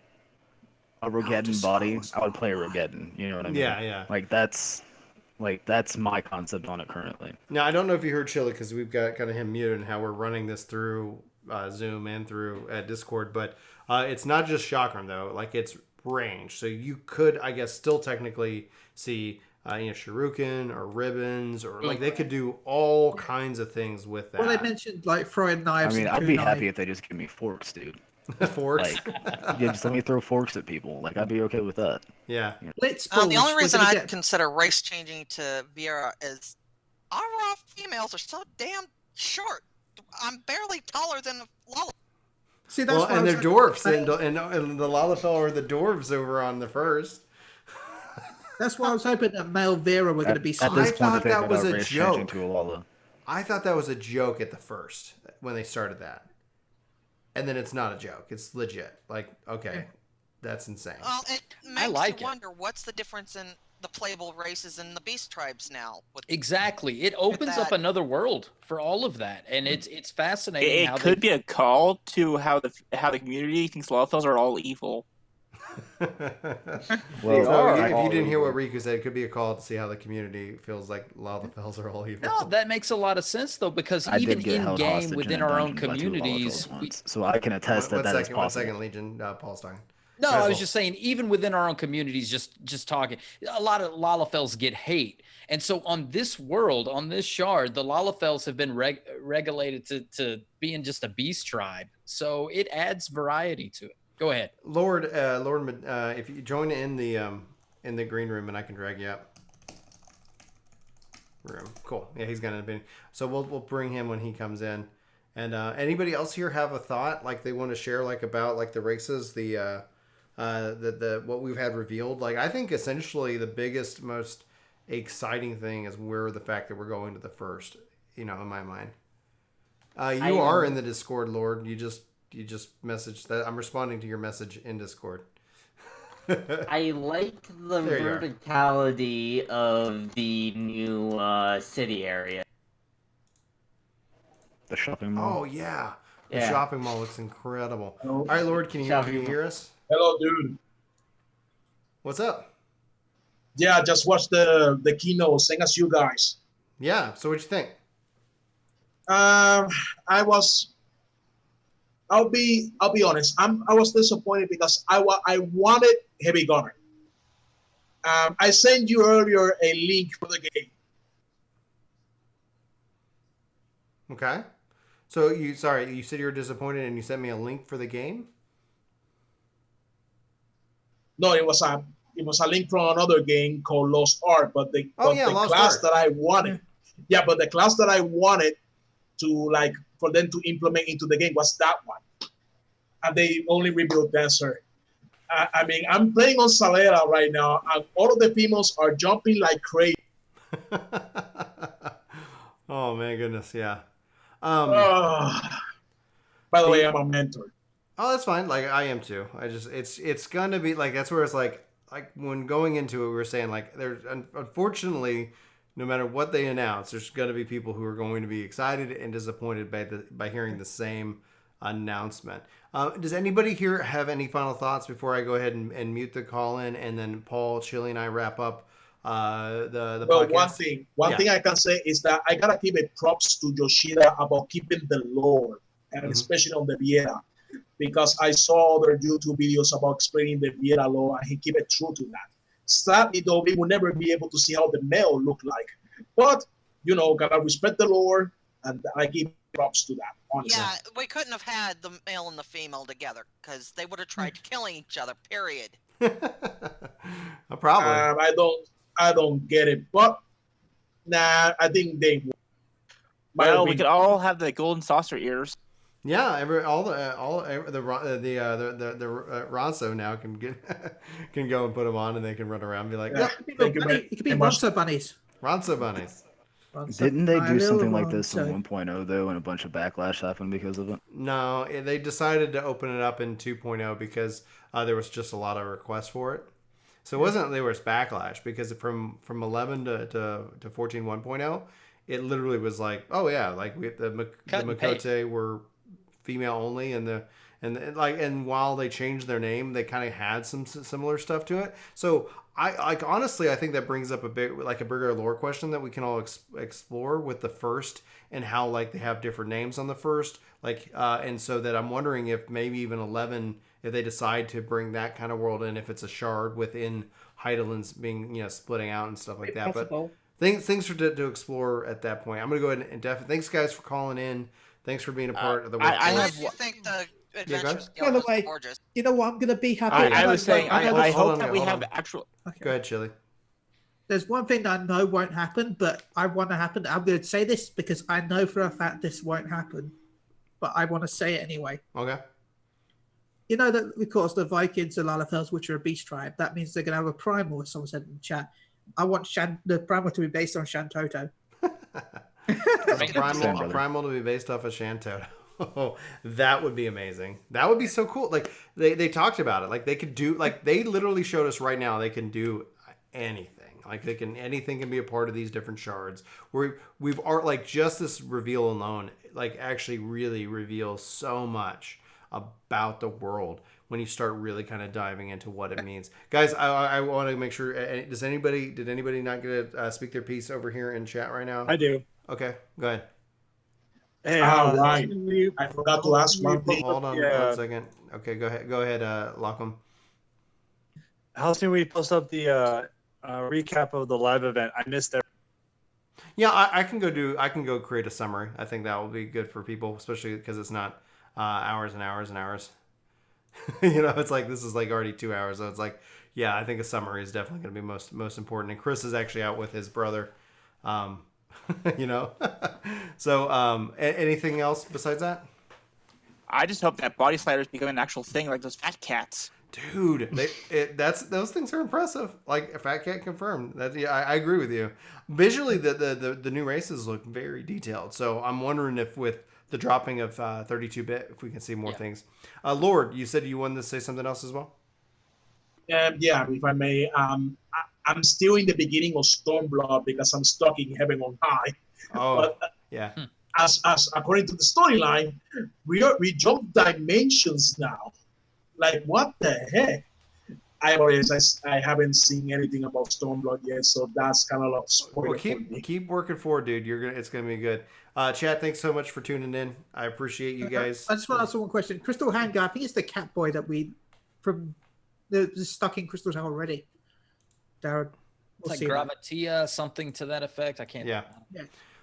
a Rogeddon body, I would play a Rogeddon. You know what I mean? Yeah, yeah. Like that's my concept on it currently. Now I don't know if you heard Chillie because we've got kind of him muted and how we're running this through Zoom and through Discord, but it's not just chakram though. Like it's range, so you could, I guess, still technically see shuriken or ribbons, or like they could do all kinds of things with that. Well, they mentioned like throwing knives. I mean, and I'd be kunai. happy if they just give me forks, dude. Forks? Like, yeah, just let me throw forks at people. Like, I'd be okay with that. Yeah. The only reason I'd consider race changing to Vera is our raw females are so damn short. I'm barely taller than Lala. See, that's well, and they're dwarfs, and the Lalafell are the dwarves over on the first. That's why I was hoping that male Vera were going to be. I thought that was a joke. To I thought that was a joke at the first when they started that, and then it's not a joke; it's legit. Like, okay, that's insane. Well, it makes you wonder what's the difference in the playable races and the beast tribes now. Exactly, it opens up another world for all of that, and it's fascinating. It could be a call to how the community thinks Lalafells are all evil. Well, if you didn't hear what Riku said, it could be a call to see how the community feels like Lalafells are all evil. No, that makes a lot of sense though, because even in game within our own communities, so I can attest that that is possible. 1 second, Legion. Paul's talking. No, I was just saying, even within our own communities, just talking, a lot of Lalafells get hate. And so on this world, on this shard, the Lalafells have been regulated to being just a beast tribe. So it adds variety to it. Go ahead. Lord, if you join in the green room and I can drag you up. Room. Cool. Yeah, he's gonna be. So we'll bring him when he comes in. And anybody else here have a thought like they want to share like about like the races, the what we've had revealed? Like I think essentially the biggest, most exciting thing is the fact that we're going to the first, in my mind. You are in the Discord, Lord. You just messaged that. I'm responding to your message in Discord. I like the verticality of the new city area. The shopping mall. Oh yeah. The shopping mall looks incredible. Hello. All right, Lord, can you hear us? Hello, dude. What's up? Yeah, just watched the keynote, same as you guys. Yeah. So what'd you think? I'll be honest. I was disappointed because I wanted Heavy Gunner. I sent you earlier a link for the game. Okay. So you said you were disappointed and you sent me a link for the game? No, it was a link from another game called Lost Ark, but the class that I wanted. Yeah, but the class that I wanted to for them to implement into the game was that one. And they only rebuilt Dancer. I mean, I'm playing on Salera right now, and all of the females are jumping like crazy. Oh my goodness, yeah. By the way, I'm a mentor. Oh, that's fine. Like I am too. I just it's gonna be like that's where it's like when going into it, we were saying like there's unfortunately, no matter what they announce, there's gonna be people who are going to be excited and disappointed by hearing the same announcement. Does anybody here have any final thoughts before I go ahead and mute the call in, and then Paul, Chillie, and I wrap up the well, podcast? One thing I can say is that I gotta give it props to Yoshida about keeping the lore, and especially on the Viera, because I saw other YouTube videos about explaining the Viera lore, and he kept it true to that. Sadly, though, we will never be able to see how the male look like, but gotta respect the lore, and I give props to that. Honestly. Yeah, we couldn't have had the male and the female together because they would have tried killing each other. Period. Probably. I don't get it, but nah, I think they. Well, we could all have the golden saucer ears. Yeah, the Ronso now can go and put them on, and they can run around and be like, yeah, it could be Ronso bunnies. Ronso bunnies. Didn't they do something like this in 1.0 though, and a bunch of backlash happened because of it? No, they decided to open it up in 2.0 because there was just a lot of requests for it. So it wasn't there was backlash because from 11 to 14 1.0, it literally was like, oh yeah, like the Makote were female only, and while they changed their name, they kind of had some similar stuff to it. So I honestly think that brings up a bigger lore question that we can all explore with the first, and how like they have different names on the first, and so that I'm wondering if maybe even 11, if they decide to bring that kind of world in, if it's a shard within Heidelin's being splitting out and stuff like that. Possible. But things to explore at that point. I'm gonna go ahead and definitely thanks guys for calling in. Thanks for being a part of the workforce. You think the adventures by the way, gorgeous. You know what? I'm going to be happy. I was saying, I hope that we have actual. Okay. Go ahead, Chillie. There's one thing that I know won't happen, but I want to happen. I'm going to say this because I know for a fact this won't happen, but I want to say it anyway. Okay. You know that because the Vikings and Lalafels, which are a beast tribe, that means they're going to have a primal, as someone said in the chat. I want the primal to be based on Shantoto. Primal to be based off of Shantoto. Oh, that would be amazing. That would be so cool. Like they talked about it. Like they could do. Like they literally showed us right now. They can do anything. Like anything can be a part of these different shards. We've like just this reveal alone. Like actually really reveals so much about the world when you start really kind of diving into what it means. Guys, I want to make sure. Did anybody not get to speak their piece over here in chat right now? I do. Okay, go ahead. Hey, right. I forgot to ask one thing. Hold on 1 second. Okay, go ahead, Lockham. How soon we post up the recap of the live event? I missed it. Yeah, I can go create a summary. I think that will be good for people, especially because it's not hours and hours and hours. It's like this is like already 2 hours, so it's like, yeah, I think a summary is definitely going to be most important. And Chris is actually out with his brother. So anything else besides that? I just hope that body sliders become an actual thing, like those fat cats. Dude, those things are impressive. Like a fat cat confirmed. I agree with you. Visually, the new races look very detailed. So I'm wondering if with the dropping of 32-bit, if we can see more things. Lord, you said you wanted to say something else as well. Yeah, if I may. I'm still in the beginning of Stormblood because I'm stuck in Heaven on High. Oh, but, yeah. As according to the storyline, we jump dimensions now. Like what the heck? I haven't seen anything about Stormblood yet, so that's kind of like spoiler. Keep working forward, dude. It's gonna be good. Chat, thanks so much for tuning in. I appreciate you guys. I just want to ask one question. Crystal Hand guy, I think it's the cat boy that we from the stuck in Crystal's Hand already. Darren, it's like Gravatia, something to that effect. I can't. Yeah.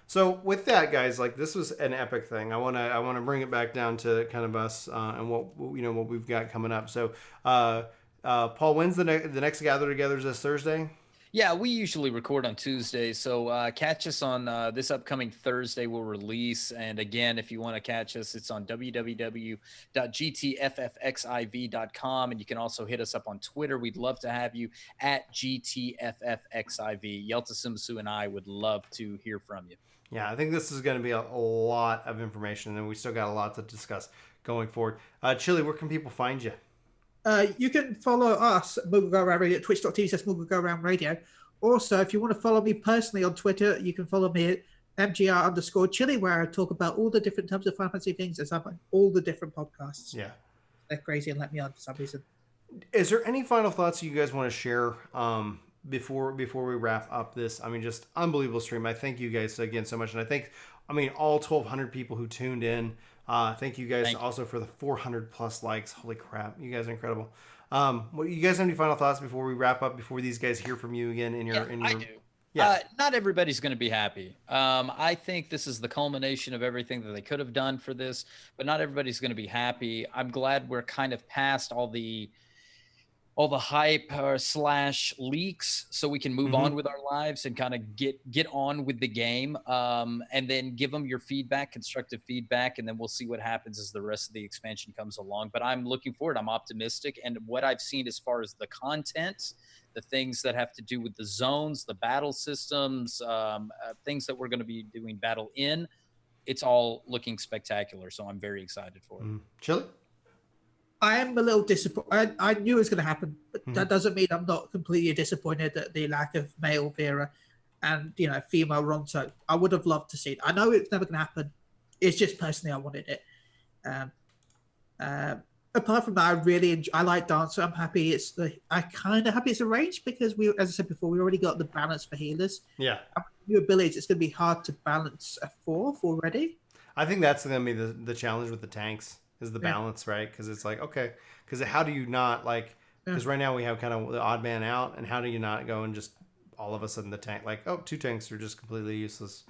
So with that, guys, like this was an epic thing. I want to bring it back down to kind of us and what we've got coming up. So, Paul, when's the next gather together? Is this Thursday? Yeah, we usually record on Tuesdays, so catch us on this upcoming Thursday. We'll release, and again, if you want to catch us, it's on www.gtffxiv.com, and you can also hit us up on Twitter. We'd love to have you at GTFFXIV. Yelta Simsu and I would love to hear from you. Yeah, I think this is going to be a lot of information, and we still got a lot to discuss going forward. Chillie, where can people find you? You can follow us at Moogle Go Round Radio at twitch.tv/Moogle Go Round Radio. Also, if you want to follow me personally on Twitter, you can follow me at MGR_Chillie, where I talk about all the different types of Final Fantasy things as I'm on all the different podcasts. Yeah. They're crazy and let me on for some reason. Is there any final thoughts you guys want to share before we wrap up this? I mean, just unbelievable stream. I thank you guys again so much. And I think, all 1,200 people who tuned in. Thank you guys also for the 400 plus likes. Holy crap. You guys are incredible. You guys have any final thoughts before we wrap up, before these guys hear from you again in your... I do. Yeah. Not everybody's going to be happy. I think this is the culmination of everything that they could have done for this, but not everybody's going to be happy. I'm glad we're kind of past all the hype / leaks, so we can move on with our lives and kind of get on with the game, and then give them your feedback, constructive feedback, and then we'll see what happens as the rest of the expansion comes along. But I'm looking forward. I'm optimistic, and what I've seen as far as the content, the things that have to do with the zones, the battle systems, things that we're going to be doing battle in, it's all looking spectacular. So I'm very excited for it. Chillie? I am a little disappointed. I knew it was going to happen, but that doesn't mean I'm not completely disappointed at the lack of male Vera and, female Ronto. I would have loved to see it. I know it's never going to happen. It's just personally I wanted it. Apart from that, I like Dancer. I'm happy I'm kind of happy it's arranged because as I said before, we already got the balance for healers. Yeah. New abilities, it's going to be hard to balance a 4th already. I think that's going to be the challenge with the tanks. Is the balance, right? Because it's like, okay, because how do you not because right now we have kind of the odd man out, and how do you not go and just all of a sudden the tank, 2 tanks are just completely useless.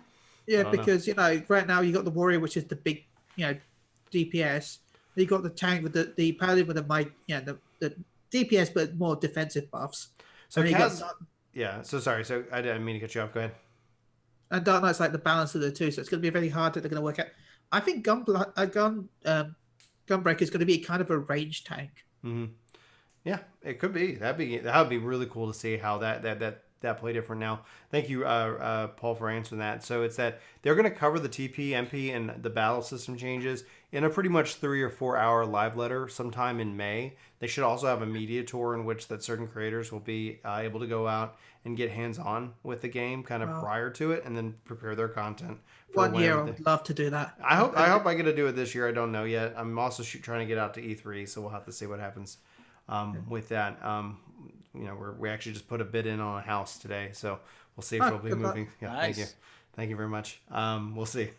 Yeah, because right now you got the warrior, which is the big DPS. You got the tank with the paladin with the DPS but more defensive buffs. So so sorry, so I didn't mean to cut you off. Go ahead. And Dark Knight's like the balance of the two, so it's going to be very hard that they're going to work out. I think Gunbreaker is going to be kind of a range tank. Mm-hmm. Yeah, it could be. That would be really cool to see how that play different now. Thank you, Paul, for answering that. So it's that they're going to cover the TP, MP, and the battle system changes in a pretty much 3 or 4 hour live letter sometime in May. They should also have a media tour in which that certain creators will be able to go out and get hands-on with the game kind of prior to it, and then prepare their content. 1 year, I would love to do that. I hope I get to do it this year. I don't know yet. I'm also trying to get out to E3, so we'll have to see what happens with that. We actually just put a bid in on a house today, so we'll see if we'll be moving. Yeah, nice. Thank you very much. We'll see.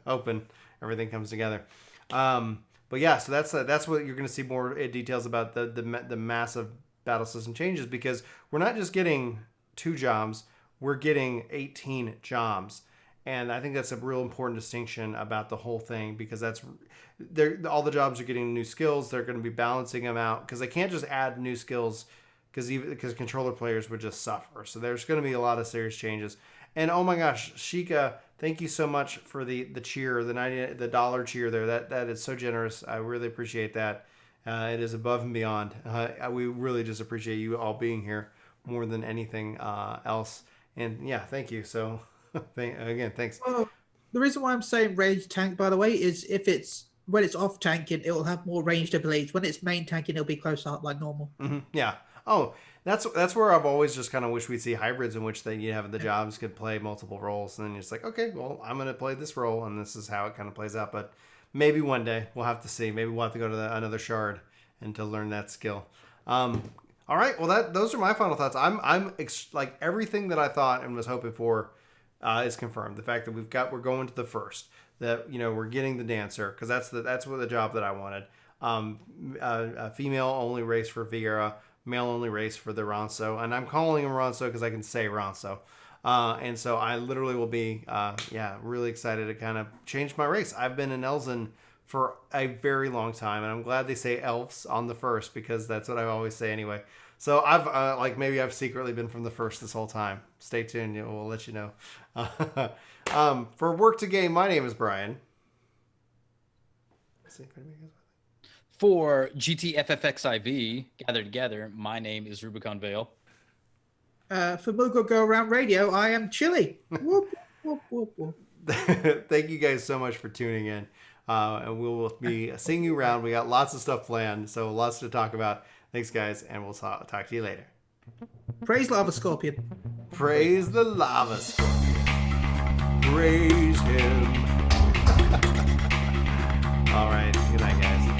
Hoping everything comes together. But yeah, so that's what you're going to see more details about the massive battle system changes, because we're not just getting 2 jobs, we're getting 18 jobs. And I think that's a real important distinction about the whole thing, because all the jobs are getting new skills. They're going to be balancing them out, because they can't just add new skills because controller players would just suffer. So there's going to be a lot of serious changes. And oh my gosh, Sheikah, thank you so much for the cheer, the $90 cheer there. That is so generous. I really appreciate that. It is above and beyond. We really just appreciate you all being here more than anything else. And yeah, thank you. So again, thanks. Well, the reason why I'm saying ranged tank, by the way, is when it's off tanking, it will have more ranged abilities. When it's main tanking, it'll be close up like normal. Mm-hmm. Yeah. Oh, that's where I've always just kind of wished we'd see hybrids in which you have the jobs could play multiple roles, and then it's like, okay, well, I'm going to play this role, and this is how it kind of plays out. But maybe one day we'll have to see. Maybe we'll have to go to another shard and to learn that skill. All right. Well, those are my final thoughts. I'm like everything that I thought and was hoping for is confirmed. The fact that we're going to the first, that we're getting the dancer, because that's what the job that I wanted. A female only race for Vieira, male only race for the Ronso, and I'm calling him Ronso because I can say Ronso. And so I literally will be really excited to kind of change my race. I've been an Elzen for a very long time, and I'm glad they say elves on the first because that's what I always say anyway. So I've maybe I've secretly been from the first this whole time. Stay tuned, we'll let you know. For Work to Game, my name is Brian. For GTFFXIV, Gather Together, my name is RubiconVale. For Moogle Go Round Radio, I am Chillie. Whoop, whoop, whoop, whoop. Thank you guys so much for tuning in. And we will be seeing you around. We got lots of stuff planned, so lots to talk about. Thanks, guys, and we'll talk to you later. Praise Lava Scorpion. Praise the Lava Scorpion. Praise him. All right. Good night, guys.